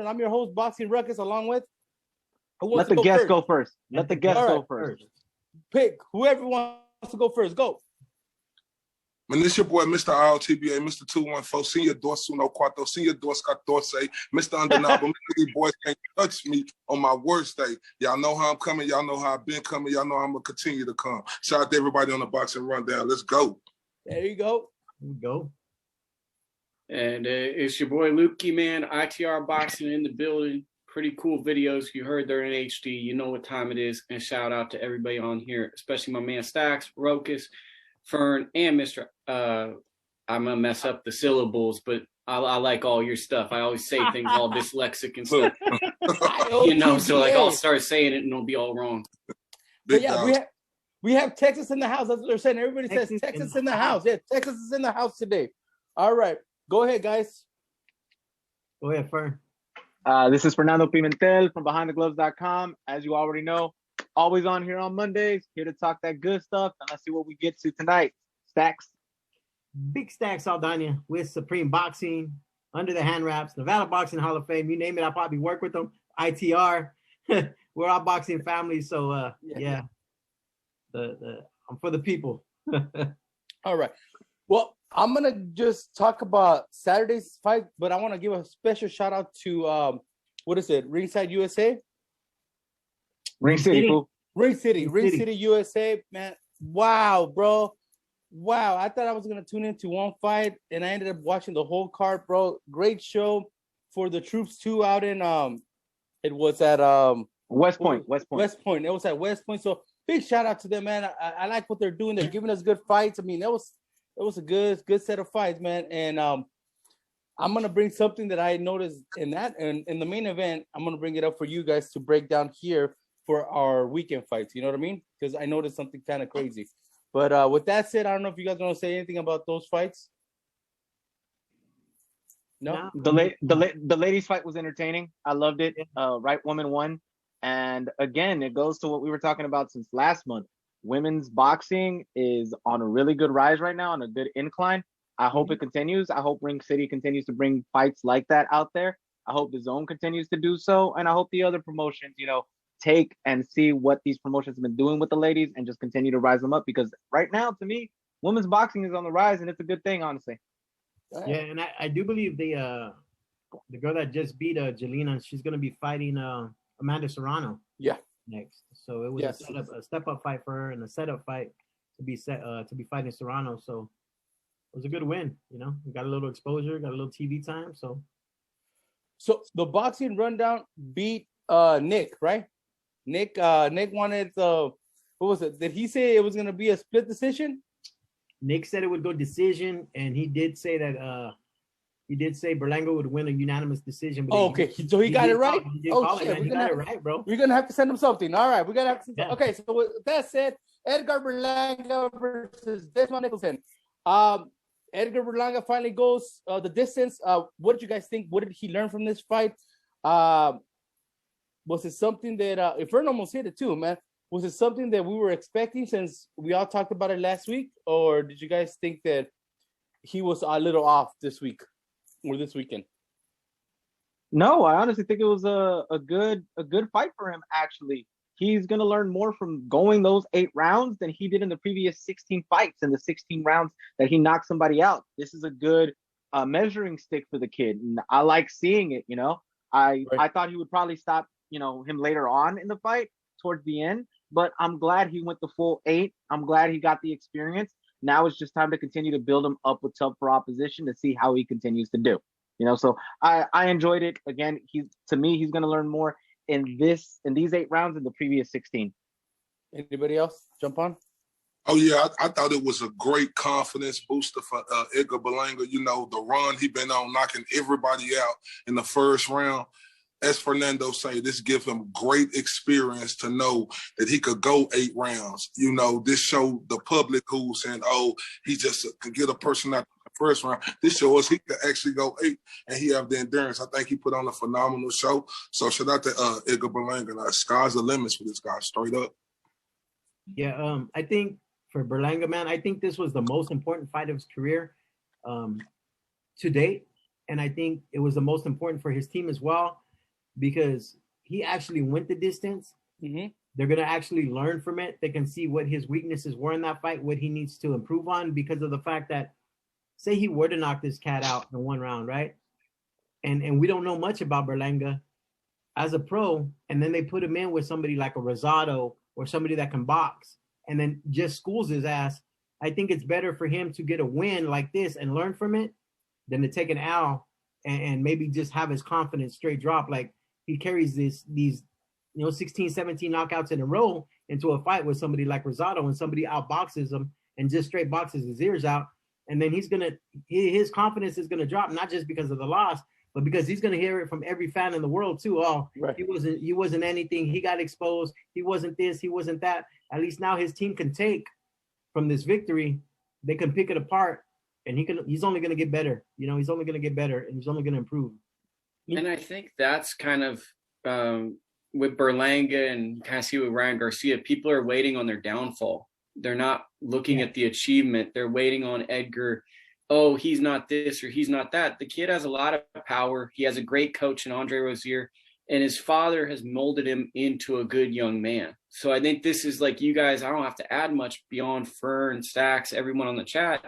and I'm your host, Boxing Ruckus, along with... Let the guest go first. Let the guest go first. Pick whoever wants to go first. Go. Man, this your boy, Mr. RLTBA, Mr. 214, Senior Dos Uno Cuatro, Senior Dos Catorce, Mr. Undeniable. These boys can't touch me on my worst day. Y'all know how I'm coming. Y'all know how I've been coming. Y'all know I'm going to continue to come. Shout out to everybody on the Boxing Rundown. Let's go. There you go. There we go. And it's your boy, Lukey, man. ITR Boxing in the building. Pretty cool videos. You heard they're in HD. You know what time it is. And shout out to everybody on here, especially my man Stacks, Rokas, Fern, and Mr. I'm going to mess up the syllables, but I like all your stuff. I always say things all dyslexic and stuff. You know, so like I'll start saying it and it'll be all wrong. But yeah, we have Texas in the house. That's what they're saying. Everybody says Texas in the house. Yeah, Texas is in the house today. All right. Go ahead, guys. Go ahead, Fern. This is Fernando Pimentel from BehindTheGloves.com. As you already know, always on here on Mondays, here to talk that good stuff. And let's see what we get to tonight. Stacks. Big Stacks Saldana with Supreme Boxing, Under the Hand Wraps, Nevada Boxing Hall of Fame. You name it, I probably work with them. ITR. We're all boxing family. So, yeah. I'm for the people. All right. Well, I'm going to just talk about Saturday's fight, but I want to give a special shout out to, Ringside USA? Ring City, USA, man. Wow, bro. Wow. I thought I was going to tune into one fight, and I ended up watching the whole card, bro. Great show for the troops, too, out in, it was at West Point. It was at West Point. So big shout out to them, man. I like what they're doing. They're giving us good fights. I mean, it was a good set of fights, man. And I'm gonna bring something that I noticed in the main event. I'm gonna bring it up for you guys to break down here for our weekend fights. You know what I mean? Because I noticed something kind of crazy. But with that said, I don't know if you guys want to say anything about those fights. No. The ladies' fight was entertaining. I loved it. Right woman won. And again, it goes to what we were talking about since last month. Women's boxing is on a really good rise right now, on a good incline. I hope it continues. I hope Ring City continues to bring fights like that out there. I hope the Zone continues to do so. And I hope the other promotions, take and see what these promotions have been doing with the ladies and just continue to rise them up. Because right now, to me, women's boxing is on the rise, and it's a good thing, honestly. Yeah, and I do believe the girl that just beat Jelena, she's going to be fighting Amanda Serrano. Yeah. Next, so it was a step up fight for her and a setup fight to be fighting Serrano. So it was a good win. We got a little exposure, got a little TV time. So the Boxing Rundown beat Nick, right? Nick wanted what was it? Did he say it was going to be a split decision? Nick said it would go decision, and he did say that Berlanga would win a unanimous decision. But okay. So he got it right? He got it right, bro. We're going to have to send him something. All right. We're going to have to Okay, so with that said, Edgar Berlanga versus Desmond Nicholson. Edgar Berlanga finally goes the distance. What did you guys think? What did he learn from this fight? Was it something that, if Fern almost hit it too, man, was it something that we were expecting since we all talked about it last week? Or did you guys think that he was a little off this week or this weekend? No, I honestly think it was a good fight for him, actually. He's going to learn more from going those 8 rounds than he did in the previous 16 fights and the 16 rounds that he knocked somebody out. This is a good measuring stick for the kid. And I like seeing it, I thought he would probably stop, him later on in the fight towards the end, but I'm glad he went the full 8. I'm glad he got the experience. Now it's just time to continue to build him up with tougher opposition to see how he continues to do. So I enjoyed it. Again, he's going to learn more in these 8 rounds in the previous 16. Anybody else jump on? Oh, yeah, I thought it was a great confidence booster for Igor Balanga. The run he been on, knocking everybody out in the first round. As Fernando say, this gives him great experience to know that he could go 8 rounds. This showed the public who's saying, oh, he just could get a person out the first round. This shows he could actually go 8, and he have the endurance. I think he put on a phenomenal show. So shout out to Igor Balanga. Sky's the limits for this guy, straight up. Yeah, I think for Berlanga, man, I think this was the most important fight of his career to date. And I think it was the most important for his team as well. because he actually went the distance. Mm-hmm. They're going to actually learn from it. They can see what his weaknesses were in that fight, what he needs to improve on, because of the fact that, say he were to knock this cat out in one round, right? And we don't know much about Berlanga as a pro, and then they put him in with somebody like a Rosado or somebody that can box, and then just schools his ass. I think it's better for him to get a win like this and learn from it than to take an L and maybe just have his confidence straight drop. Like he carries these 16, 17 knockouts in a row into a fight with somebody like Rosado, and somebody outboxes him and just straight boxes his ears out. And then his confidence is gonna drop, not just because of the loss, but because he's gonna hear it from every fan in the world too. Oh, right. He wasn't anything. He got exposed. He wasn't this. He wasn't that. At least now his team can take from this victory. They can pick it apart, and he's only gonna get better. He's only gonna get better, and he's only gonna improve. And I think that's kind of with Berlanga, and kind of see with Ryan Garcia, people are waiting on their downfall. They're not looking at the achievement. They're waiting on Edgar. Oh, he's not this or he's not that. The kid has a lot of power. He has a great coach in Andre Rozier, and his father has molded him into a good young man. So I think this is like, you guys, I don't have to add much beyond Fern, Stacks, everyone on the chat.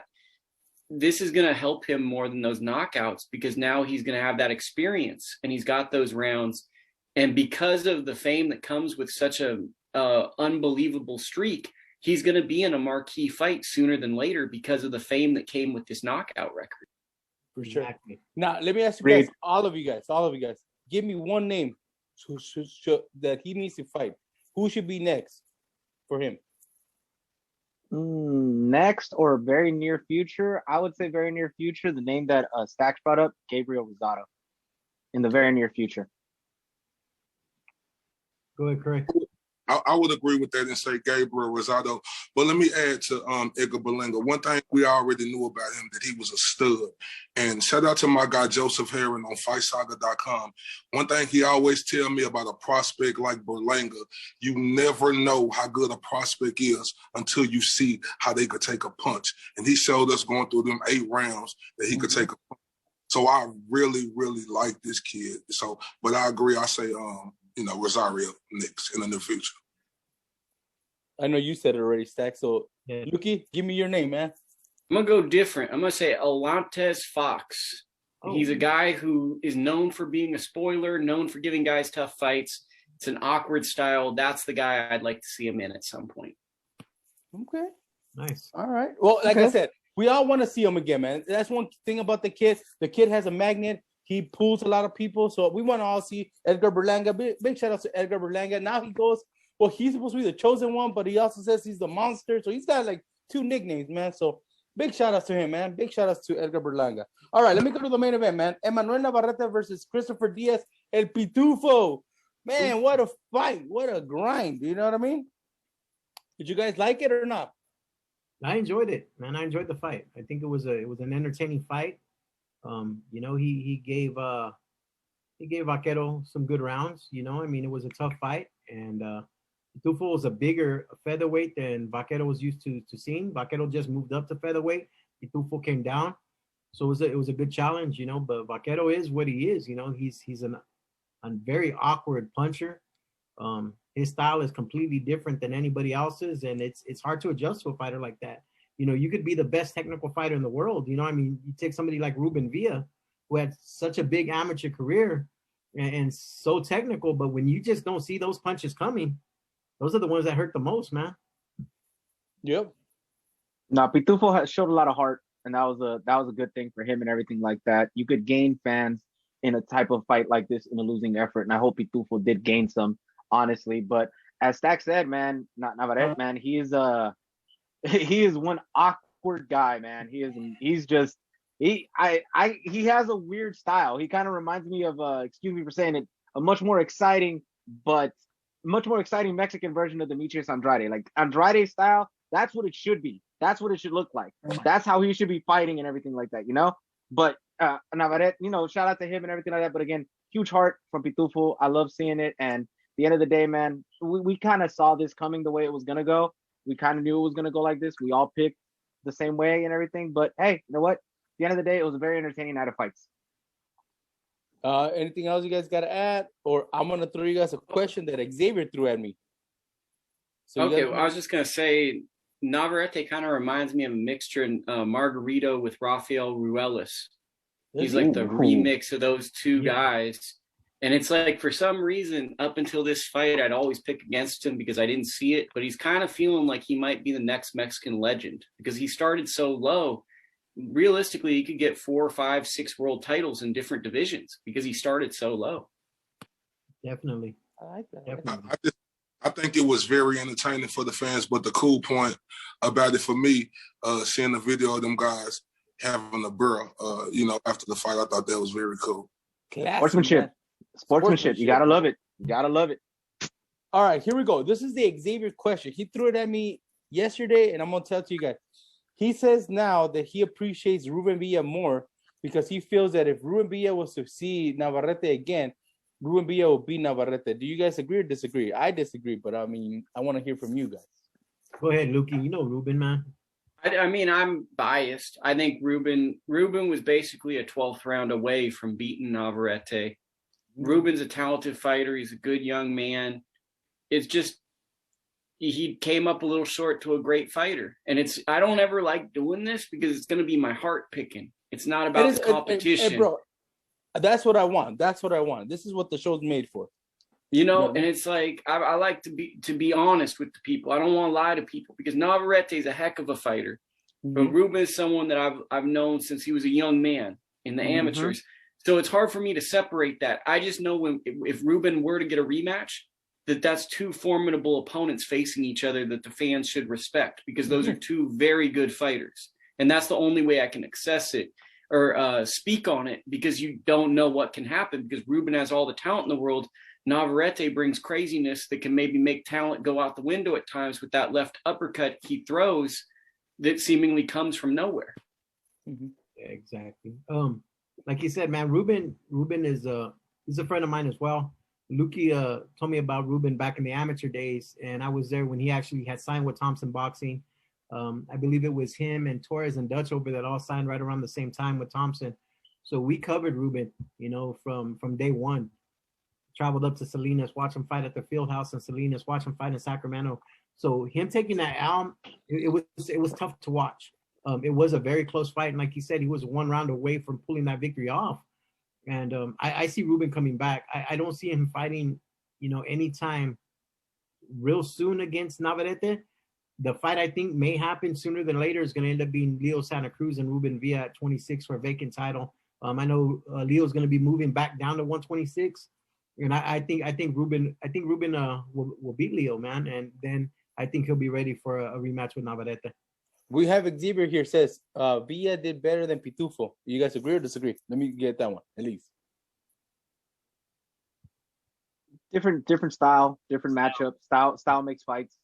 This is going to help him more than those knockouts, because now he's going to have that experience and he's got those rounds. And because of the fame that comes with such a unbelievable streak, he's going to be in a marquee fight sooner than later because of the fame that came with this knockout record. For sure. Exactly. Now, let me ask you guys, all of you guys, give me one name that he needs to fight. Who should be next for him? Next or very near future? I would say very near future. The name that Stacks brought up, Gabriel Rosado, in the very near future. Go ahead, Craig. I would agree with that and say Gabriel Rosado. But let me add to Igor Balanga. One thing we already knew about him, that he was a stud. And shout out to my guy Joseph Herring on FightSaga.com. One thing he always tell me about a prospect like Berlanga, you never know how good a prospect is until you see how they could take a punch. And he showed us going through them 8 rounds that he could take a punch. So I really, really like this kid. So, but I agree. I say Rosario next in the near future. I know you said it already, Stack. So, Yuki, give me your name, man. I'm going to go different. I'm going to say Alantes Fox. Oh. He's a guy who is known for being a spoiler, known for giving guys tough fights. It's an awkward style. That's the guy I'd like to see him in at some point. Okay. Nice. All right. Well, like I said, we all want to see him again, man. That's one thing about the kid. The kid has a magnet. He pulls a lot of people. So we want to all see Edgar Berlanga. Big shout out to Edgar Berlanga. Now he goes, well, he's supposed to be the chosen one, but he also says he's the monster. So he's got like 2 nicknames, man. So big shout outs to him, man. Big shout outs to Edgar Berlanga. All right, let me go to the main event, man. Emmanuel Navarrete versus Christopher Diaz, El Pidufo. Man, what a fight. What a grind. You know what I mean? Did you guys like it or not? I enjoyed it, man. I enjoyed the fight. I think it was an entertaining fight. He gave Vaquero some good rounds. It was a tough fight, and Pidufo was a bigger featherweight than Vaquero was used to seeing. Vaquero just moved up to featherweight. Pidufo came down, so it was a good challenge, But Vaquero is what he is, He's a very awkward puncher. His style is completely different than anybody else's, and it's hard to adjust to a fighter like that. You could be the best technical fighter in the world. You take somebody like Ruben Villa, who had such a big amateur career and so technical, but when you just don't see those punches coming, those are the ones that hurt the most, man. Yep. Now, Pidufo showed a lot of heart, and that was a good thing for him and everything like that. You could gain fans in a type of fight like this in a losing effort, and I hope Pidufo did gain some, honestly. But as Stack said, man, not Navarrete, man, he is one awkward guy, man. He has a weird style. He kind of reminds me of excuse me for saying it, a much more exciting Mexican version of Demetrius Andrade. Like Andrade style, that's what it should be. That's what it should look like. That's how he should be fighting and everything like that, But Navarrete, shout out to him and everything like that. But again, huge heart from Pidufo. I love seeing it. And at the end of the day, man, we kind of saw this coming the way it was gonna go. We kind of knew it was going to go like this. We all picked the same way and everything. But, hey, you know what? At the end of the day, it was a very entertaining night of fights. Anything else you guys got to add? Or I'm going to throw you guys a question that Xavier threw at me. So okay, well, I was just going to say, Navarrete kind of reminds me of a mixture in Margarito with Rafael Ruelas. He's like the remix of those two guys. And it's like, for some reason, up until this fight, I'd always pick against him because I didn't see it. But he's kind of feeling like he might be the next Mexican legend because he started so low. Realistically, he could get 4, 5, 6 world titles in different divisions because he started so low. Definitely. I like that. Definitely. I think it was very entertaining for the fans, but the cool point about it for me, seeing the video of them guys having a burr, after the fight, I thought that was very cool. Sportsmanship. You gotta love it. All right, here we go. This is the Xavier question. He threw it at me yesterday, and I'm gonna tell it to you guys. He says now that he appreciates Ruben Villa more because he feels that if Ruben Villa was to see Navarrete again, Ruben Villa will beat Navarrete. Do you guys agree or disagree? I disagree, but I mean, I want to hear from you guys. Go ahead, Lukey. You know Ruben, man. I mean, I'm biased. I think Ruben was basically a 12th round away from beating Navarrete. Ruben's a talented fighter. He's a good young man. It's just he came up a little short to a great fighter. And I don't ever like doing this because it's going to be my heart picking. It's not about the competition. Hey, bro, that's what I want. This is what the show's made for. And it's like I like to be honest with the people. I don't want to lie to people because Navarrete is a heck of a fighter. But Ruben is someone that I've known since he was a young man in the amateurs. So it's hard for me to separate that. I just know if Ruben were to get a rematch, that's two formidable opponents facing each other that the fans should respect because those are two very good fighters. And that's the only way I can access it or speak on it because you don't know what can happen because Ruben has all the talent in the world. Navarrete brings craziness that can maybe make talent go out the window at times with that left uppercut he throws that seemingly comes from nowhere. Yeah, exactly. Like you said, man, Ruben is he's a friend of mine as well. Lukey told me about Ruben back in the amateur days, and I was there when he actually had signed with Thompson Boxing. I believe it was him and Torres and Dutch over that all signed right around the same time with Thompson. So we covered Ruben, from day one. Traveled up to Salinas, watch him fight at the field house in Salinas, watch him fight in Sacramento. So him taking that out, it was tough to watch. It was a very close fight, and like he said, he was 1 round away from pulling that victory off. And I see Ruben coming back. I don't see him fighting, anytime real soon against Navarrete. The fight I think may happen sooner than later is going to end up being Leo Santa Cruz and Ruben Villa at 26 for a vacant title. I know Leo's going to be moving back down to 126, and I think Ruben will beat Leo, man, and then I think he'll be ready for a rematch with Navarrete. We have Xavier here says Villa did better than Pidufo. You guys agree or disagree? Let me get that one at least. Different style, different matchup. Style makes fights,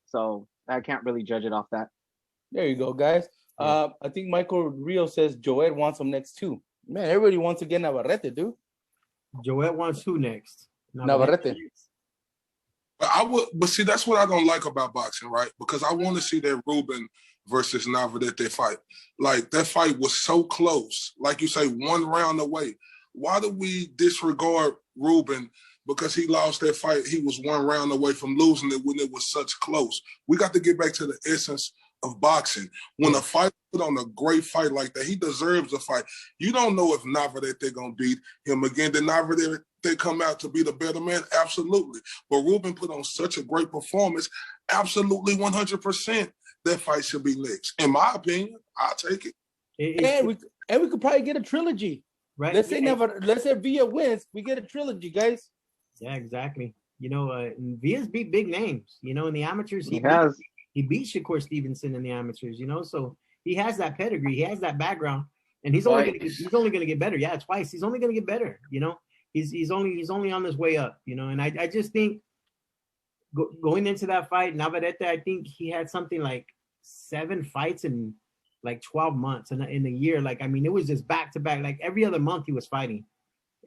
So I can't really judge it off that. There you go, guys. I think Michael Rio says Joel wants him next too. Man, everybody wants to get Navarrete, dude. Joel wants who next? Navarrete. But see, that's what I don't like about boxing, right? Because I want to see that Ruben versus Navarrete fight. Like, that fight was so close. Like you say, 1 round away. Why do we disregard Ruben because he lost that fight? He was 1 round away from losing it when it was such close. We got to get back to the essence of boxing. When a fighter put on a great fight like that, he deserves a fight. You don't know if Navarrete going to beat him again. Did Navarrete come out to be the better man? Absolutely. But Ruben put on such a great performance. Absolutely 100%. That fight should be next. In my opinion, I'll take it. And we could probably get a trilogy. Right. Let's say Villa wins, we get a trilogy, guys. Yeah, exactly. Villa's beat big names. In the amateurs, he beat Shakur Stevenson in the amateurs. So he has that pedigree, he has that background, and he's only going to get better. Yeah, twice. He's only going to get better. He's only on his way up. And I just think going into that fight, Navarrete, I think he had something like 7 fights in like 12 months in a year. Like, I mean, it was just back to back. Like every other month he was fighting.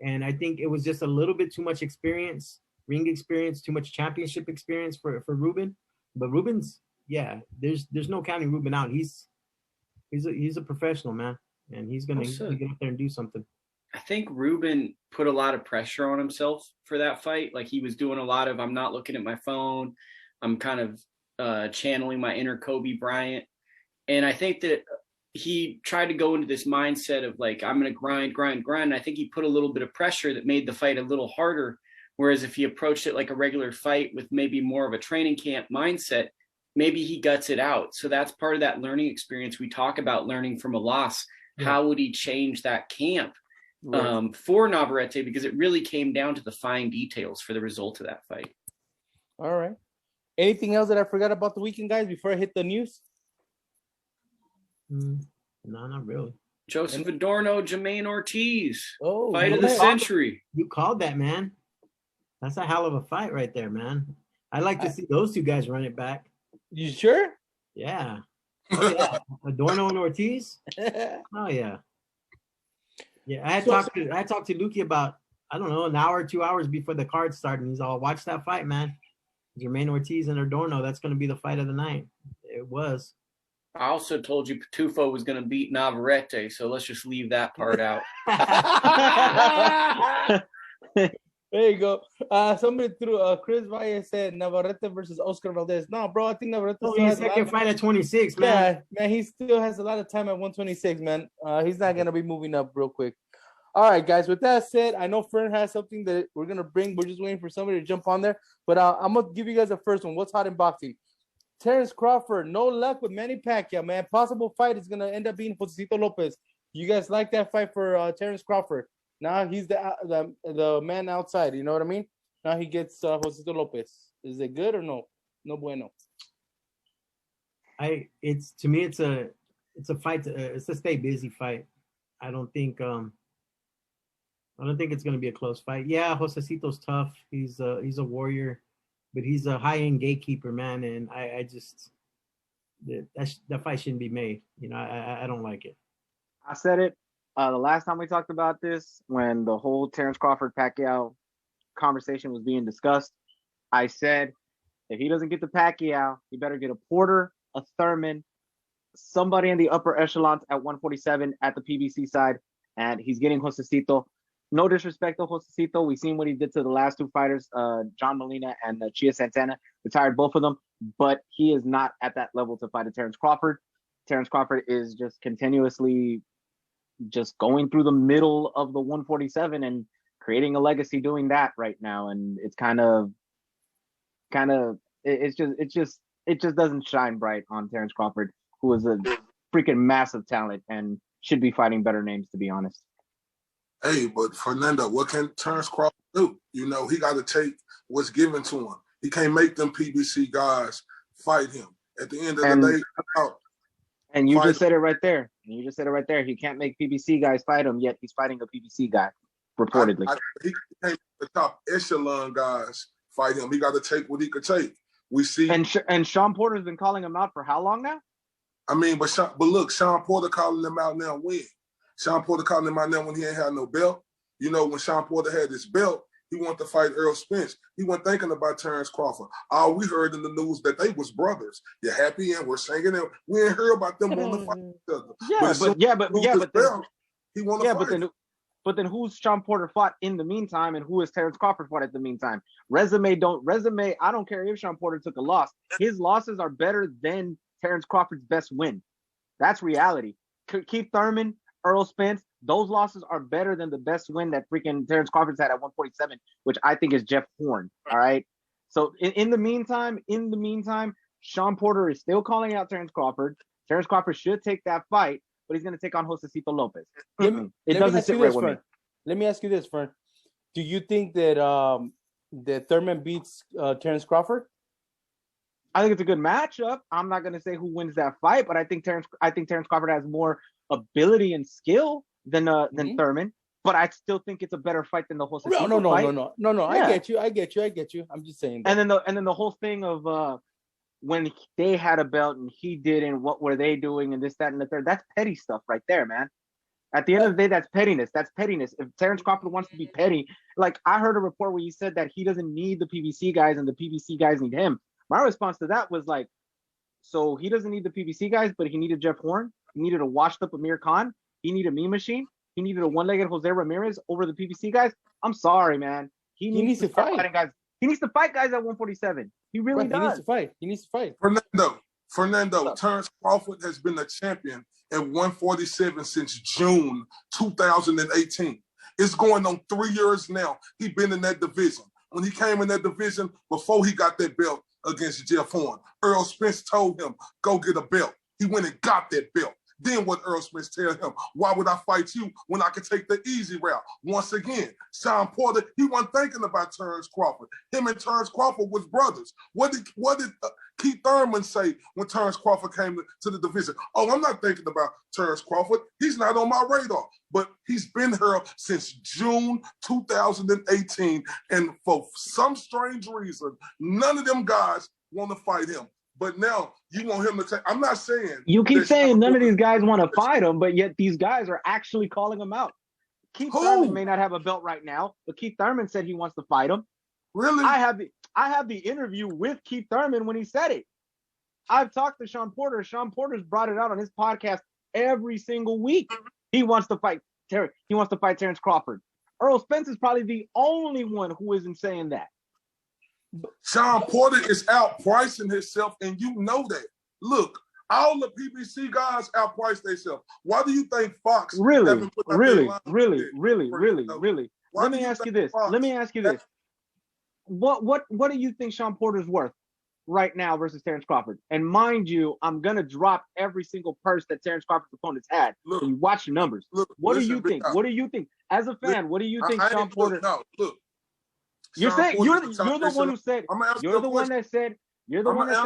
And I think it was just a little bit too much experience, ring experience, too much championship experience for Ruben. But Ruben's, there's no counting Ruben out. He's a professional, man, and he's gonna get up there and do something. I think Ruben put a lot of pressure on himself for that fight. Like he was doing a lot of, I'm not looking at my phone. I'm kind of channeling my inner Kobe Bryant. And I think that he tried to go into this mindset of like, I'm going to grind. And I think he put a little bit of pressure that made the fight a little harder. Whereas if he approached it like a regular fight with maybe more of a training camp mindset, maybe he guts it out. So that's part of that learning experience. We talk about learning from a loss. Yeah. How would he change that camp for Navarrete? Because it really came down to the fine details for the result of that fight. All right. Anything else that I forgot about the weekend, guys, before I hit the news? No, not really. Joseph Adorno, Jermaine Ortiz. Oh, fight of the century. You called that, man. That's a hell of a fight right there, man. I'd like to see those two guys run it back. You sure? Yeah. Oh, yeah. Adorno and Ortiz? Oh, yeah. Yeah, I talked to Lukey about, I don't know, an hour, 2 hours before the card started. And he's all, watch that fight, man. Jermaine Ortiz and Adorno, that's going to be the fight of the night. It was. I also told you Pidufo was going to beat Navarrete, so let's just leave that part out. There you go. Somebody threw Chris Valle said Navarrete versus Oscar Valdez. No, bro, I think Navarrete still has second fight at 26, man. Yeah, man, he still has a lot of time at 126, man. He's not gonna be moving up real quick. All right, guys. With that said, I know Fern has something that we're gonna bring. We're just waiting for somebody to jump on there. But I'm gonna give you guys the first one. What's hot in boxing? Terence Crawford, no luck with Manny Pacquiao, man. Possible fight is gonna end up being Josecito Lopez. You guys like that fight for Terence Crawford? Now he's the man outside. You know what I mean? Now he gets Josecito Lopez. Is it good or no? No bueno. It's a fight. It's a stay busy fight. I don't think it's going to be a close fight. Yeah, Josecito's tough. He's a warrior, but he's a high end gatekeeper, man. And I just that fight shouldn't be made. You know, I don't like it. I said it. The last time we talked about this, when the whole Terence Crawford-Pacquiao conversation was being discussed, I said, if he doesn't get the Pacquiao, he better get a Porter, a Thurman, somebody in the upper echelons at 147 at the PBC side, and he's getting Josecito. No disrespect to Josecito. We've seen what he did to the last two fighters, John Molina and Chia Santana. Retired both of them, but he is not at that level to fight a Terence Crawford. Terence Crawford is just continuously just going through the middle of the 147 and creating a legacy doing that right now. And it's it just doesn't shine bright on Terence Crawford, who is a freaking massive talent and should be fighting better names, to be honest. Hey, but Fernando, what can Terence Crawford do? You know, he got to take what's given to him. He can't make them PBC guys fight him. At the end of the day, and you just said it right there. He can't make PBC guys fight him, yet he's fighting a PBC guy, reportedly. He can't make the top echelon guys fight him. He got to take what he could take. We see. And Sean Porter's been calling him out for how long now? I mean, but look, Sean Porter calling him out now when? Sean Porter calling him out now when he ain't had no belt. You know, when Sean Porter had his belt, he wanted to fight Errol Spence. He wasn't thinking about Terence Crawford. All we heard in the news that they was brothers. You're happy and we're singing them. We ain't heard about them wanting to fight each other. He wanted to fight. But then who's Sean Porter fought in the meantime, and who is Terence Crawford fought at the meantime? Resume. I don't care if Sean Porter took a loss. His losses are better than Terence Crawford's best win. That's reality. Keith Thurman, Earl Spence, those losses are better than the best win that freaking Terence Crawford's had at 147, which I think is Jeff Horn. All right. So in the meantime, Sean Porter is still calling out Terence Crawford. Terence Crawford should take that fight, but he's going to take on Josecito Lopez. It doesn't sit right with me. Let me ask you this, Fern. Do you think that that Thurman beats Terence Crawford? I think it's a good matchup. I'm not going to say who wins that fight, but I think Terence Crawford has more ability and skill than Thurman. But I still think it's a better fight than the Josecito fight. No. Yeah. I get you. I'm just saying that. And then the whole thing of when they had a belt and he didn't, what were they doing, and this, that, and the third. That's petty stuff right there, man. At the end of the day, that's pettiness. If Terence Crawford wants to be petty, like I heard a report where he said that he doesn't need the PBC guys and the PBC guys need him. My response to that was like, so he doesn't need the PBC guys, but he needed Jeff Horn. He needed a washed up Amir Khan. He needed a Mean Machine. he needed a one-legged Jose Ramirez over the PBC guys. I'm sorry, man. He needs to fight guys. He needs to fight guys at 147. He really does. He needs to fight. Fernando, Terence Crawford has been a champion at 147 since June 2018. It's going on 3 years now. He's been in that division. When he came in that division, before he got that belt against Jeff Horn, Earl Spence told him, go get a belt. He went and got that belt. Then what Earl Spence tell him? Why would I fight you when I can take the easy route? Once again, Sean Porter, he wasn't thinking about Terence Crawford. Him and Terence Crawford was brothers. What did Keith Thurman say when Terence Crawford came to the division? Oh, I'm not thinking about Terence Crawford. He's not on my radar. But he's been here since June 2018. And for some strange reason, none of them guys want to fight him. But now you want him to take. I'm not saying you keep saying none of these guys want to fight him, but yet these guys are actually calling him out. Keith Thurman may not have a belt right now, but Keith Thurman said he wants to fight him. Really? I have the interview with Keith Thurman when he said it. I've talked to Sean Porter. Sean Porter's brought it out on his podcast every single week. He wants to fight Terry. He wants to fight Terence Crawford. Earl Spence is probably the only one who isn't saying that. Sean Porter is outpricing himself, and you know that. Look, all the PBC guys outprice themselves. Why do you think Fox? Really? Let me ask you this. What do you think Sean Porter's worth right now versus Terence Crawford? And mind you, I'm gonna drop every single purse that Terence Crawford's opponents had. Look, so you watch the numbers. What do you think? What do you think? As a fan, what do you think Sean Porter? You're saying you're the one who said you're the one that said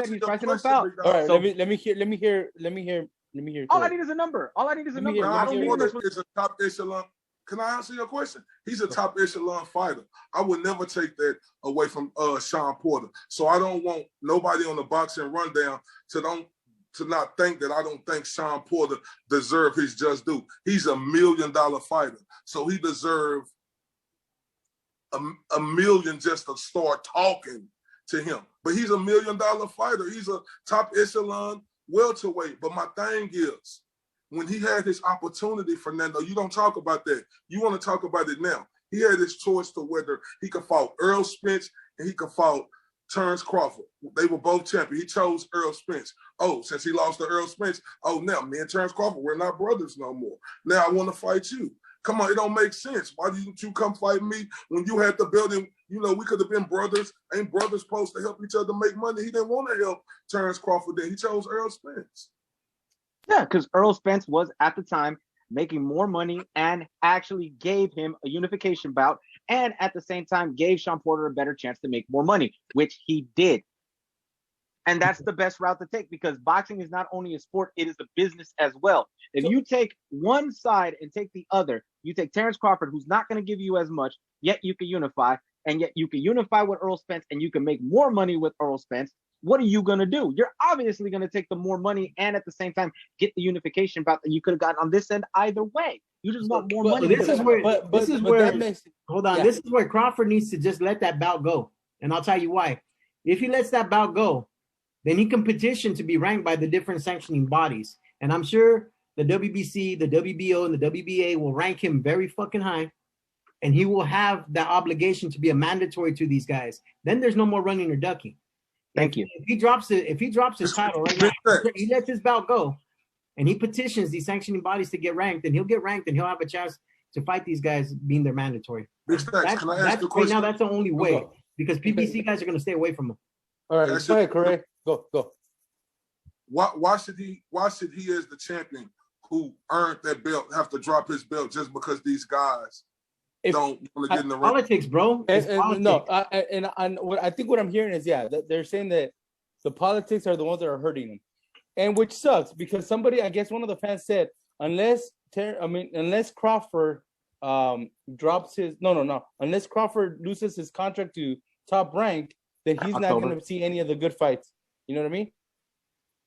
he's pricing him out. All right, so let me hear. All I need is a number. I don't need is a top echelon. Can I answer your question? He's a top echelon fighter. I would never take that away from Sean Porter. So I don't want nobody on the boxing rundown to not think that I don't think Sean Porter deserves his just due. He's $1 million fighter, so he deserves a million just to start talking to him. But he's $1 million fighter. He's a top echelon welterweight. But my thing is, when he had his opportunity, Fernando, you don't talk about that. You want to talk about it now. He had his choice to whether he could fight Earl Spence and he could fight Terence Crawford. They were both champions. He chose Earl Spence. Oh, since he lost to Earl Spence, now me and Terence Crawford, we're not brothers no more. Now I want to fight you. Come on, it don't make sense. Why didn't you come fight me when you had the building? You know, we could have been brothers. Ain't brothers supposed to help each other make money? He didn't want to help Terence Crawford then. He chose Earl Spence. Yeah, because Earl Spence was, at the time, making more money and actually gave him a unification bout and, at the same time, gave Sean Porter a better chance to make more money, which he did. And that's the best route to take because boxing is not only a sport, it is a business as well. If you take one side and take the other, you take Terence Crawford, who's not going to give you as much, yet you can unify, and yet you can unify with Earl Spence and you can make more money with Earl Spence. What are you going to do? You're obviously going to take the more money and at the same time get the unification bout that you could have gotten on this end either way. You just want more money. This is where Crawford needs to just let that bout go. And I'll tell you why. If he lets that bout go, then he can petition to be ranked by the different sanctioning bodies. And I'm sure the WBC, the WBO, and the WBA will rank him very fucking high. And he will have that obligation to be a mandatory to these guys. Then there's no more running or ducking. Thank you. If he drops his title right now, he lets his bout go, and he petitions these sanctioning bodies to get ranked, and he'll get ranked, and he'll have a chance to fight these guys being their mandatory. Right now, that's the only way because PBC guys are going to stay away from him. All right, go ahead, Corey. Go. Why should he, as the champion who earned that belt, have to drop his belt just because these guys don't want to get in the ring? Politics, bro. No, I think what I'm hearing is, they're saying that the politics are the ones that are hurting him, and which sucks because somebody, I guess one of the fans said, unless Crawford drops his unless Crawford loses his contract to Top Rank, then he's not going to see any of the good fights. You know what I mean?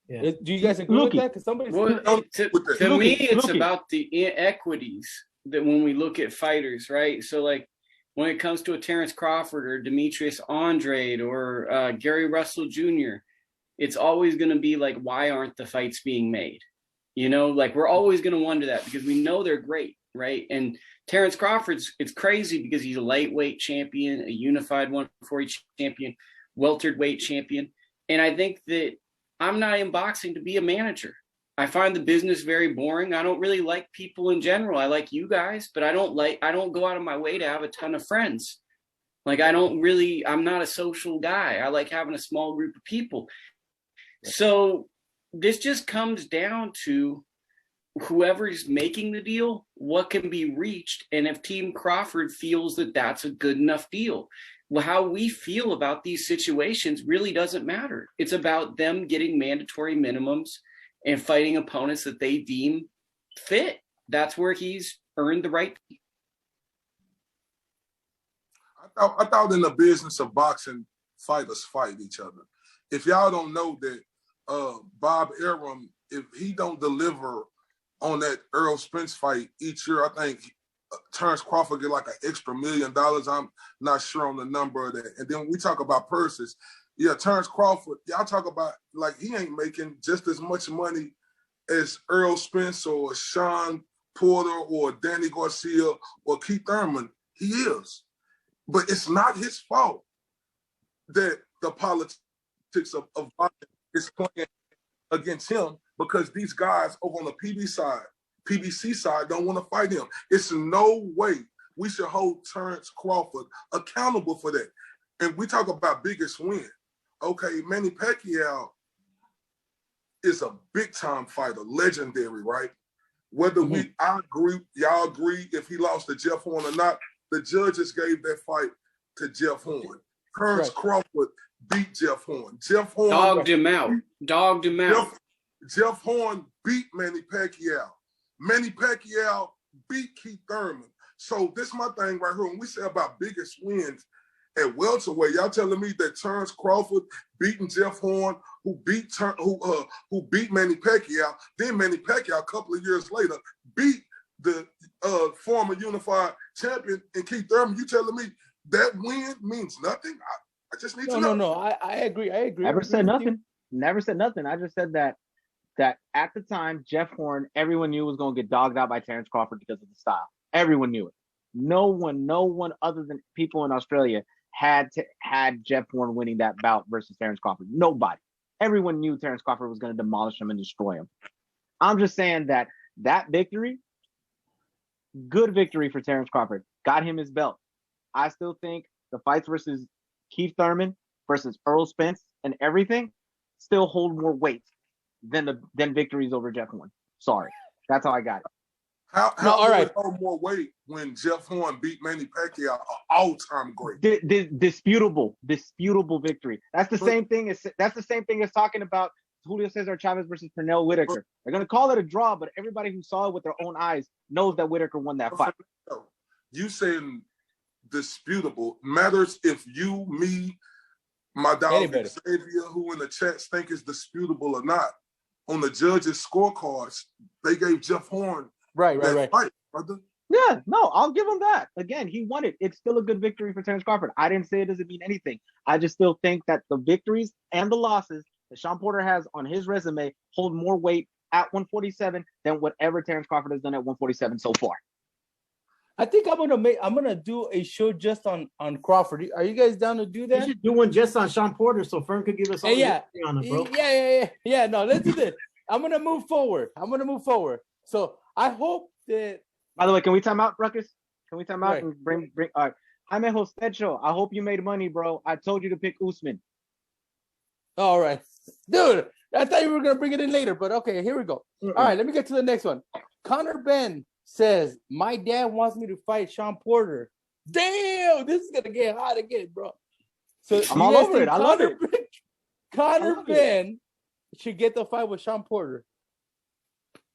Yeah. Do you guys agree with that? Because somebody to me, it's about the inequities that when we look at fighters, right? So, like when it comes to a Terence Crawford or Demetrius Andrade or Gary Russell Jr., it's always going to be like, why aren't the fights being made? You know, like we're always going to wonder that because we know they're great. right? And Terence Crawford's, it's crazy because he's a lightweight champion, a unified 140 champion, welterweight champion. And I think that I'm not in boxing to be a manager. I find the business very boring. I don't really like people in general. I like you guys, but I don't go out of my way to have a ton of friends. Like I'm not a social guy. I like having a small group of people. So this just comes down to whoever's making the deal, what can be reached. And if Team Crawford feels that that's a good enough deal, well, how we feel about these situations really doesn't matter. It's about them getting mandatory minimums and fighting opponents that they deem fit. That's where he's earned the right. I thought in the business of boxing, fighters fight each other. If y'all don't know that Bob Arum, if he don't deliver on that Errol Spence fight each year, I think Terence Crawford get like an extra $1 million. I'm not sure on the number of that. And then when we talk about purses, yeah, Terence Crawford, y'all talk about like he ain't making just as much money as Errol Spence or Sean Porter or Danny Garcia or Keith Thurman. He is. But it's not his fault that the politics of boxing is playing against him, because these guys over on the PBC side don't want to fight him. It's no way we should hold Terence Crawford accountable for that. And we talk about biggest win. Okay, Manny Pacquiao is a big-time fighter, legendary, right? Whether y'all agree if he lost to Jeff Horn or not, the judges gave that fight to Jeff Horn. Terence Crawford beat Jeff Horn. Jeff Horn dogged him out. Jeff Horn beat Manny Pacquiao. Manny Pacquiao beat Keith Thurman. So this is my thing right here. When we say about biggest wins at welterweight, y'all telling me that Terence Crawford beating Jeff Horn, who beat Manny Pacquiao, then Manny Pacquiao a couple of years later beat the former unified champion and Keith Thurman. You telling me that win means nothing? I just need to know. No. I agree. Never said nothing. Never said nothing. I just said that at the time, Jeff Horn, everyone knew was going to get dogged out by Terence Crawford because of the style. Everyone knew it. No one other than people in Australia had Jeff Horn winning that bout versus Terence Crawford. Nobody. Everyone knew Terence Crawford was going to demolish him and destroy him. I'm just saying that victory, good victory for Terence Crawford, got him his belt. I still think the fights versus Keith Thurman versus Errol Spence and everything still hold more weight than victories over Jeff Horn. Sorry. That's how I got it. How it hold more weight when Jeff Horn beat Manny Pacquiao, an all-time great? Disputable victory. That's the same thing as talking about Julio Cesar Chavez versus Pernell Whitaker. They're gonna call it a draw, but everybody who saw it with their own eyes knows that Whitaker won that fight. You saying disputable matters if you, me, my dog Xavier, who in the chats think is disputable or not. On the judges' scorecards, they gave Jeff Horn right. fight, brother. Yeah, no, I'll give him that. Again, he won it. It's still a good victory for Terence Crawford. I didn't say it doesn't mean anything. I just still think that the victories and the losses that Sean Porter has on his resume hold more weight at 147 than whatever Terence Crawford has done at 147 so far. I think I'm gonna do a show just on Crawford. Are you guys down to do that? You should do one just on Sean Porter so Fern could give us all the history on it, bro. Yeah. No, let's do this. I'm gonna move forward. So I hope that. By the way, can we time out, Ruckus? Can we time out and bring? All right, Jaime Jostecho, I hope you made money, bro. I told you to pick Usman. All right, dude. I thought you were gonna bring it in later, but okay, here we go. All right, let me get to the next one. Connor Ben says, my dad wants me to fight Sean Porter. Damn, this is going to get hot again, bro. So I'm all over it. I love it. Connor Ben should get the fight with Sean Porter.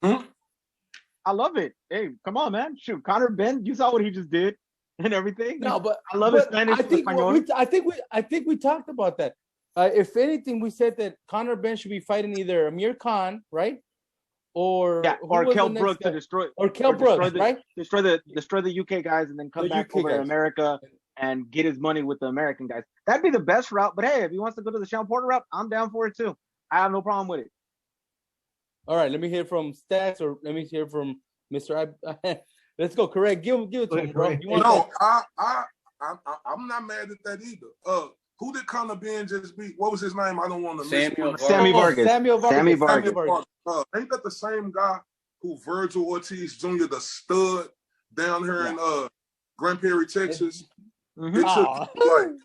I love it. Hey, come on, man. Shoot, Connor Ben, you saw what he just did and everything. No, but I love his Spanish. I think we talked about that. If anything, we said that Connor Ben should be fighting either Amir Khan, right? Or Kell Brooks to destroy, right? Destroy the UK guys and then come back over to America and get his money with the American guys. That'd be the best route. But hey, if he wants to go to the Sean Porter route, I'm down for it too. I have no problem with it. All right, let me hear from Stats, or let me hear from Mr. Let's go. Correct. Give it to him, bro. You want no, I'm not mad at that either. Who did Conor Ben just beat? What was his name? I don't want to miss. Sammy Vargas. Sammy Vargas. Ain't that the same guy who Virgil Ortiz Jr., the stud down here in Grand Prairie, Texas? Mm-hmm.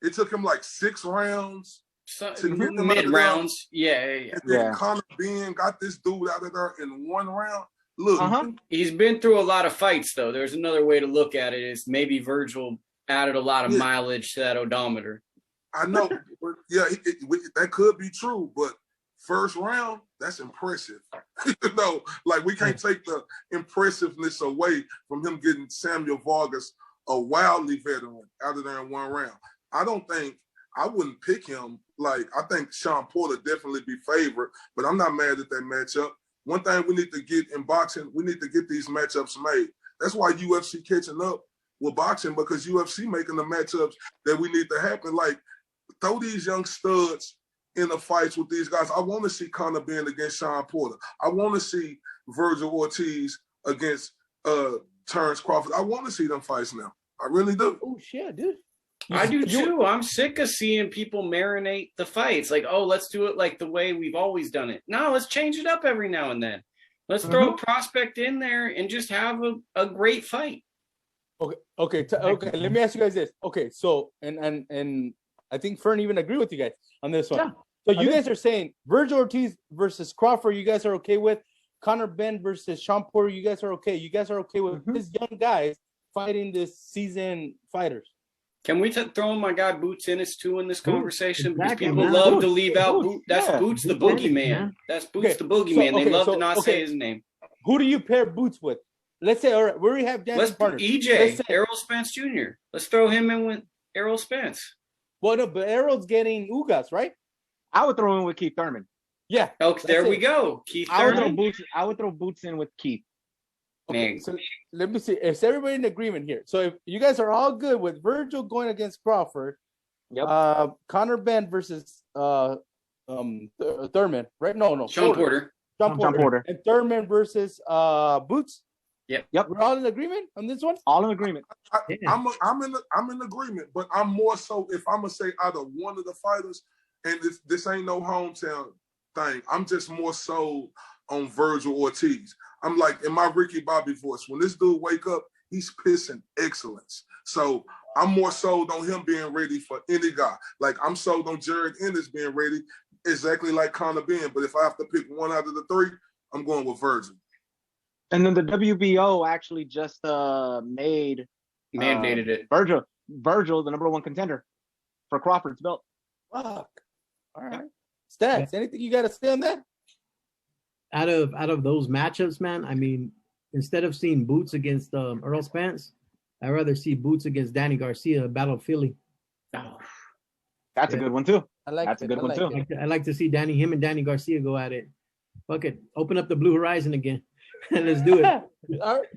It took him like 6 rounds. Mid rounds. Yeah. And then Conor Ben got this dude out of there in 1 round. Look, he's been through a lot of fights, though. There's another way to look at it. Is maybe Virgil added a lot of mileage to that odometer. I know. That could be true, but first round, that's impressive. Like we can't take the impressiveness away from him getting Samuel Vargas, a wildly veteran, out of there in 1 round. I wouldn't pick him. Like, I think Sean Porter definitely be favored, but I'm not mad at that matchup. One thing we need to get in boxing, we need to get these matchups made. That's why UFC catching up with boxing, because UFC making the matchups that we need to happen. Like, throw these young studs in the fights with these guys. I want to see Conor Ben against Sean Porter. I want to see Virgil Ortiz against Terence Crawford. I want to see them fights now. I really do. Oh, shit, dude. I do too. I'm sick of seeing people marinate the fights. Like, oh, let's do it like the way we've always done it. No, let's change it up every now and then. Let's throw a prospect in there and just have a great fight. Okay. Let me ask you guys this. Okay, so and I think Fern even agreed with you guys on this one. Yeah, so you guys are saying Virgil Ortiz versus Crawford, you guys are okay with. Conor Ben versus Sean Porter, you guys are okay. You guys are okay with these young guys fighting this seasoned fighters. Can we throw my guy Boots Ennis too in this conversation? Because people love to leave out Boots. That's Boots the Boogeyman. That's Boots the Boogeyman. They love to not say his name. Who do you pair Boots with? Let's say, all right, where we have Let's put EJ, Errol Spence Jr. Let's throw him in with Errol Spence. Well, no, but Errol's getting Ugas, right? I would throw in with Keith Thurman. Yeah. Oh, there we go. Keith Thurman. I would throw Boots in with Keith. Okay, so let me see. Is everybody in agreement here? So if you guys are all good with Virgil going against Crawford, Conor Ben versus Thurman, right? No, Sean Porter. And Thurman versus Boots. Yep. We're all in agreement on this one. All in agreement. I'm in agreement, but I'm more so if I'm gonna say out of one of the fighters, and this ain't no hometown thing. I'm just more so on Virgil Ortiz. I'm like in my Ricky Bobby voice. When this dude wake up, he's pissing excellence. So I'm more sold on him being ready for any guy. Like I'm sold on Jared Ennis being ready, exactly like Conor Ben. But if I have to pick one out of the 3, I'm going with Virgil. And then the WBO actually just mandated it. Virgil, the number 1 contender for Crawford's belt. Fuck. All right. Stats. Anything you got to say on that? Out of those matchups, man, I mean, instead of seeing Boots against Earl Spence, I'd rather see Boots against Danny Garcia, Battle of Philly. Oh, that's a good one too. That's a good one too. I like to see him and Danny Garcia go at it. Fuck it, open up the Blue Horizon again, and let's do it. All right,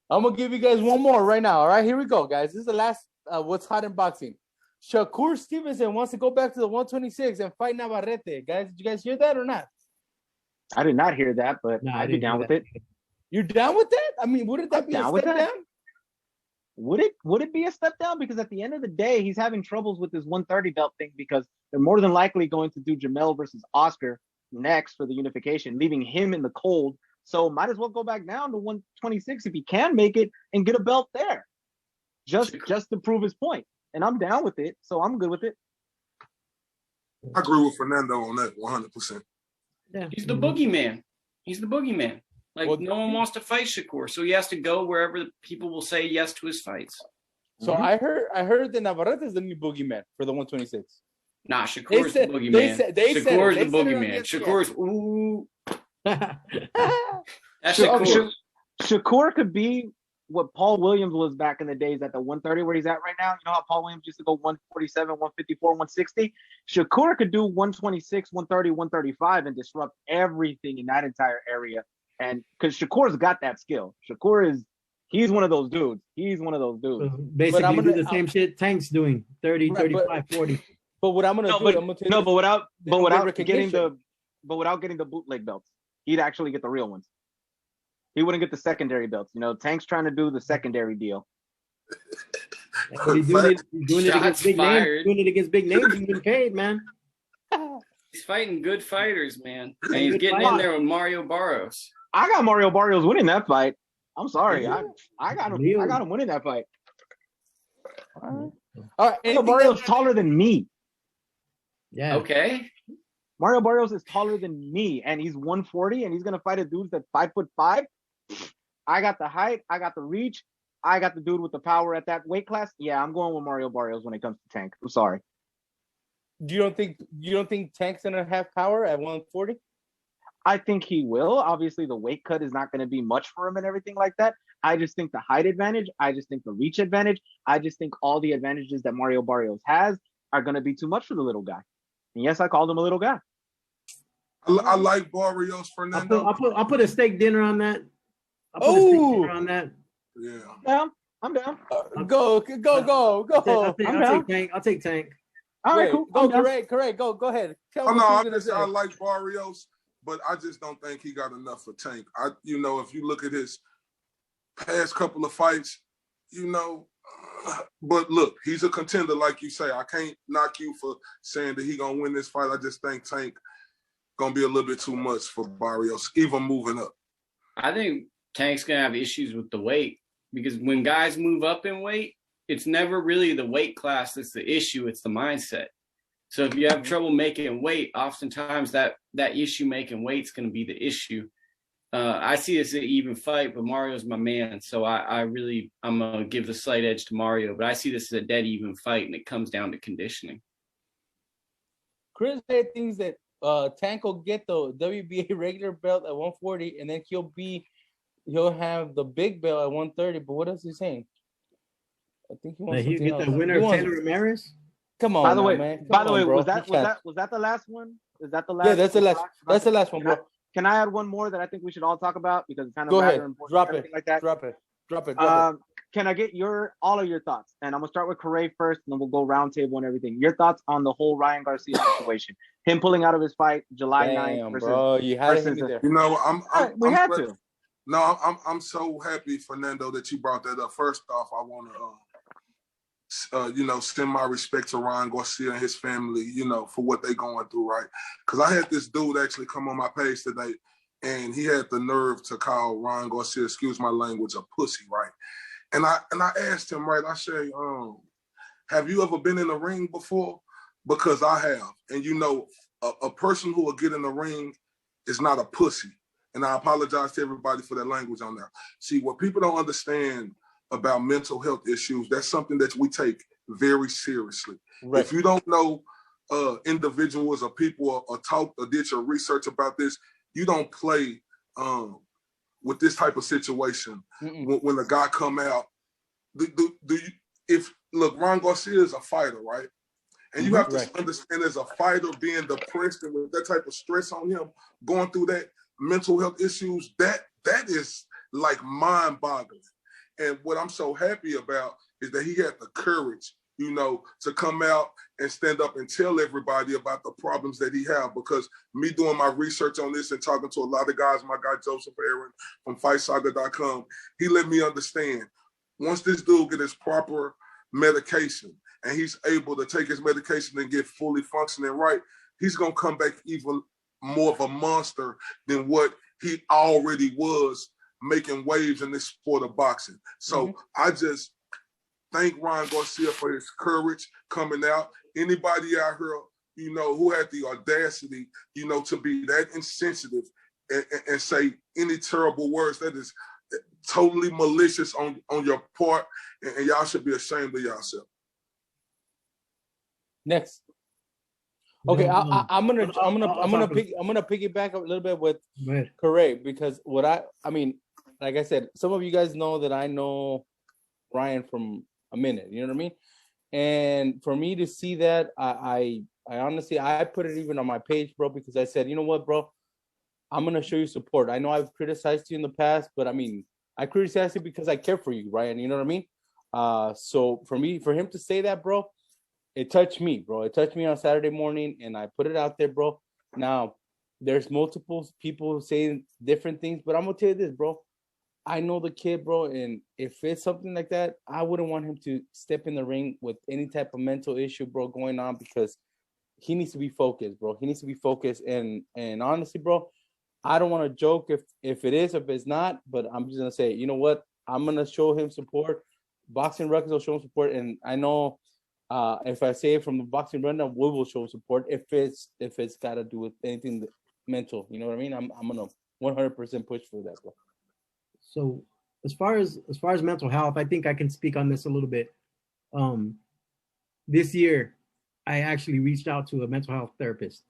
I'm gonna give you guys one more right now. All right, here we go, guys. This is the last. What's hot in boxing? Shakur Stevenson wants to go back to the 126 and fight Navarrete. Guys, did you guys hear that or not? I did not hear that, but I'd be down with it. You're down with that? I mean, wouldn't that be a step down? Would it be a step down? Because at the end of the day, he's having troubles with his 130 belt thing because they're more than likely going to do Jamel versus Oscar next for the unification, leaving him in the cold. So might as well go back down to 126 if he can make it and get a belt there, just to prove his point. And I'm down with it, so I'm good with it. I agree with Fernando on that 100%. Yeah. He's the boogeyman. Like, no one wants to fight Shakur, so he has to go wherever people will say yes to his fights. So I heard that Navarrete is the new boogeyman for the 126. Nah, Shakur's the boogeyman. Shakur's the boogeyman. Shakur's ooh. That's Shakur. Shakur could be what Paul Williams was back in the days at the 130 where he's at right now. You know how Paul Williams used to go 147, 154, 160? Shakur could do 126, 130, 135 and disrupt everything in that entire area. And because Shakur's got that skill. He's one of those dudes. So basically do the same shit Tank's doing, 30, 35, 40. But what I'm going to do, I'm going to without getting the bootleg belts, he'd actually get the real ones. he wouldn't get the secondary belts. You know, Tank's trying to do the secondary deal. He's doing it against big names. Doing it against big names. He's getting paid, man. He's fighting good fighters, man. And he's getting in there with Mario Barrios. I got Mario Barrios winning that fight. I'm sorry. I got him winning that fight. All right. Mario Barrios is taller than me. Yeah. Okay. Mario Barrios is taller than me, and he's 140, and he's gonna fight a dude that's 5'5". I got the height, I got the reach, I got the dude with the power at that weight class. Yeah, I'm going with Mario Barrios when it comes to Tank. I'm sorry. You don't think Tank's gonna have power at 140? I think he will. Obviously, the weight cut is not going to be much for him and everything like that. I just think the height advantage, I just think the reach advantage, I just think all the advantages that Mario Barrios has are going to be too much for the little guy. And yes, I called him a little guy. I like Barrios, Fernando. I'll put a steak dinner on that. Yeah, I'm down. Go. I'll take Tank. All right, cool. Correct. Go ahead. I like Barrios, but I just don't think he got enough for Tank. If you look at his past couple of fights, but look, he's a contender, like you say. I can't knock you for saying that he gonna win this fight. I just think Tank gonna be a little bit too much for Barrios, even moving up. I think Tank's gonna have issues with the weight because when guys move up in weight, it's never really the weight class that's the issue, it's the mindset. So if you have trouble making weight, oftentimes that issue making weight is going to be the issue. I see this as an even fight, but Mario's my man. So I'm going to give the slight edge to Mario, but I see this as a dead even fight, and it comes down to conditioning. Chris said things that Tank will get the WBA regular belt at 140, and then he'll have the big belt at 130. But what else is he saying? I think he wants he'll get the winner of Taylor Ramirez. Come on, man. By the way, was that the last one? Is that the last? Yeah, that's the last. That's the last one, bro. Can I add one more that I think we should all talk about because it's kind of go ahead. Important, drop it like that. Drop it. Can I get all of your thoughts? And I'm gonna start with Correa first, and then we'll go round table and everything. Your thoughts on the whole Ryan Garcia situation? Him pulling out of his fight July 9th versus. Bro, you had to hit me there. We had to. No, I'm so happy, Fernando, that you brought that up. First off, I want to. Send my respect to Ryan Garcia and his family, for what they're going through, right? Because I had this dude actually come on my page today, and he had the nerve to call Ryan Garcia, excuse my language, a pussy, right? And I asked him, right, I say, have you ever been in a ring before? Because I have. And, a person who will get in the ring is not a pussy. And I apologize to everybody for that language on there. See, what people don't understand about mental health issues, that's something that we take very seriously. Right. If you don't know individuals or people or talk or did your research about this, you don't play with this type of situation. When a guy come out. Ryan Garcia is a fighter, right? And you have to understand, as a fighter, being depressed and with that type of stress on him, going through that mental health issues, that is like mind-boggling. And what I'm so happy about is that he had the courage, to come out and stand up and tell everybody about the problems that he had. Because me doing my research on this and talking to a lot of guys, my guy Joseph Aaron from FightSaga.com, he let me understand, once this dude get his proper medication and he's able to take his medication and get fully functioning right, he's going to come back even more of a monster than what he already was, making waves in this sport of boxing. So I just thank Ryan Garcia for his courage coming out. Anybody out here, who had the audacity, to be that insensitive and say any terrible words, that is totally malicious on your part, and y'all should be ashamed of yourself. Next. Okay, I'm gonna piggyback a little bit with Correa, because like I said, some of you guys know that I know Ryan from a minute, you know what I mean? And for me to see that, I honestly, I put it even on my page, bro, because I said, you know what, bro, I'm going to show you support. I know I've criticized you in the past, but I criticized you because I care for you, Ryan, you know what I mean? So for him to say that, bro, it touched me, bro. It touched me on Saturday morning, and I put it out there, bro. Now, there's multiple people saying different things, but I'm going to tell you this, bro. I know the kid, bro, and if it's something like that, I wouldn't want him to step in the ring with any type of mental issue, bro, going on, because he needs to be focused, bro. He needs to be focused, and honestly, bro, I don't want to joke if it is or if it's not, but I'm just gonna say, you know what? I'm gonna show him support. Boxing Records will show him support, and I know if I say it from the Boxing Rundown, we will show support if it's got to do with anything mental. You know what I mean? I'm gonna 100% push for that, bro. So as far as mental health, I think I can speak on this a little bit. This year, I actually reached out to a mental health therapist.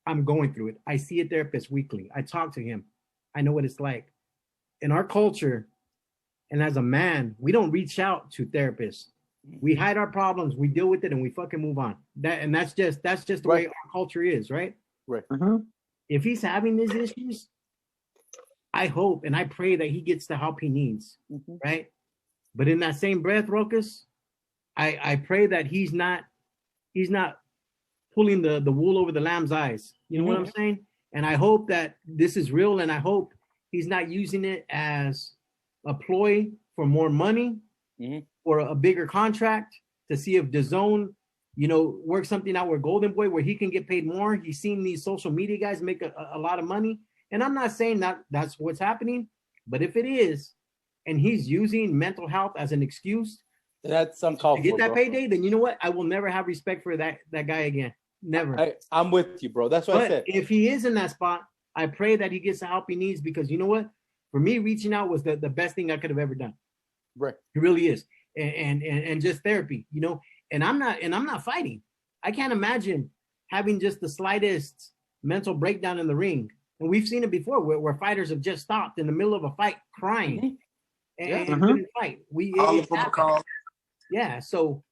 I'm going through it. I see a therapist weekly. I talk to him. I know what it's like. In our culture, and as a man, we don't reach out to therapists. We hide our problems, we deal with it, and we fucking move on. That's just the way our culture is, right? Right. If he's having these issues, I hope and I pray that he gets the help he needs, right? But in that same breath, Rokas, I pray that he's not pulling the wool over the lamb's eyes. You know what I'm saying? And I hope that this is real, and I hope he's not using it as a ploy for more money or a bigger contract to see if DAZN, works something out with Golden Boy where he can get paid more. He's seen these social media guys make a lot of money. And I'm not saying that that's what's happening, but if it is, and he's using mental health as an excuse that's uncalled to get that payday, then you know what? I will never have respect for that guy again. Never. I'm with you, bro. That's what I said. If he is in that spot, I pray that he gets the help he needs, because you know what? For me, reaching out was the best thing I could have ever done. Right. It really is. And just therapy, and I'm not fighting. I can't imagine having just the slightest mental breakdown in the ring. And we've seen it before where fighters have just stopped in the middle of a fight crying and couldn't fight. Yeah. So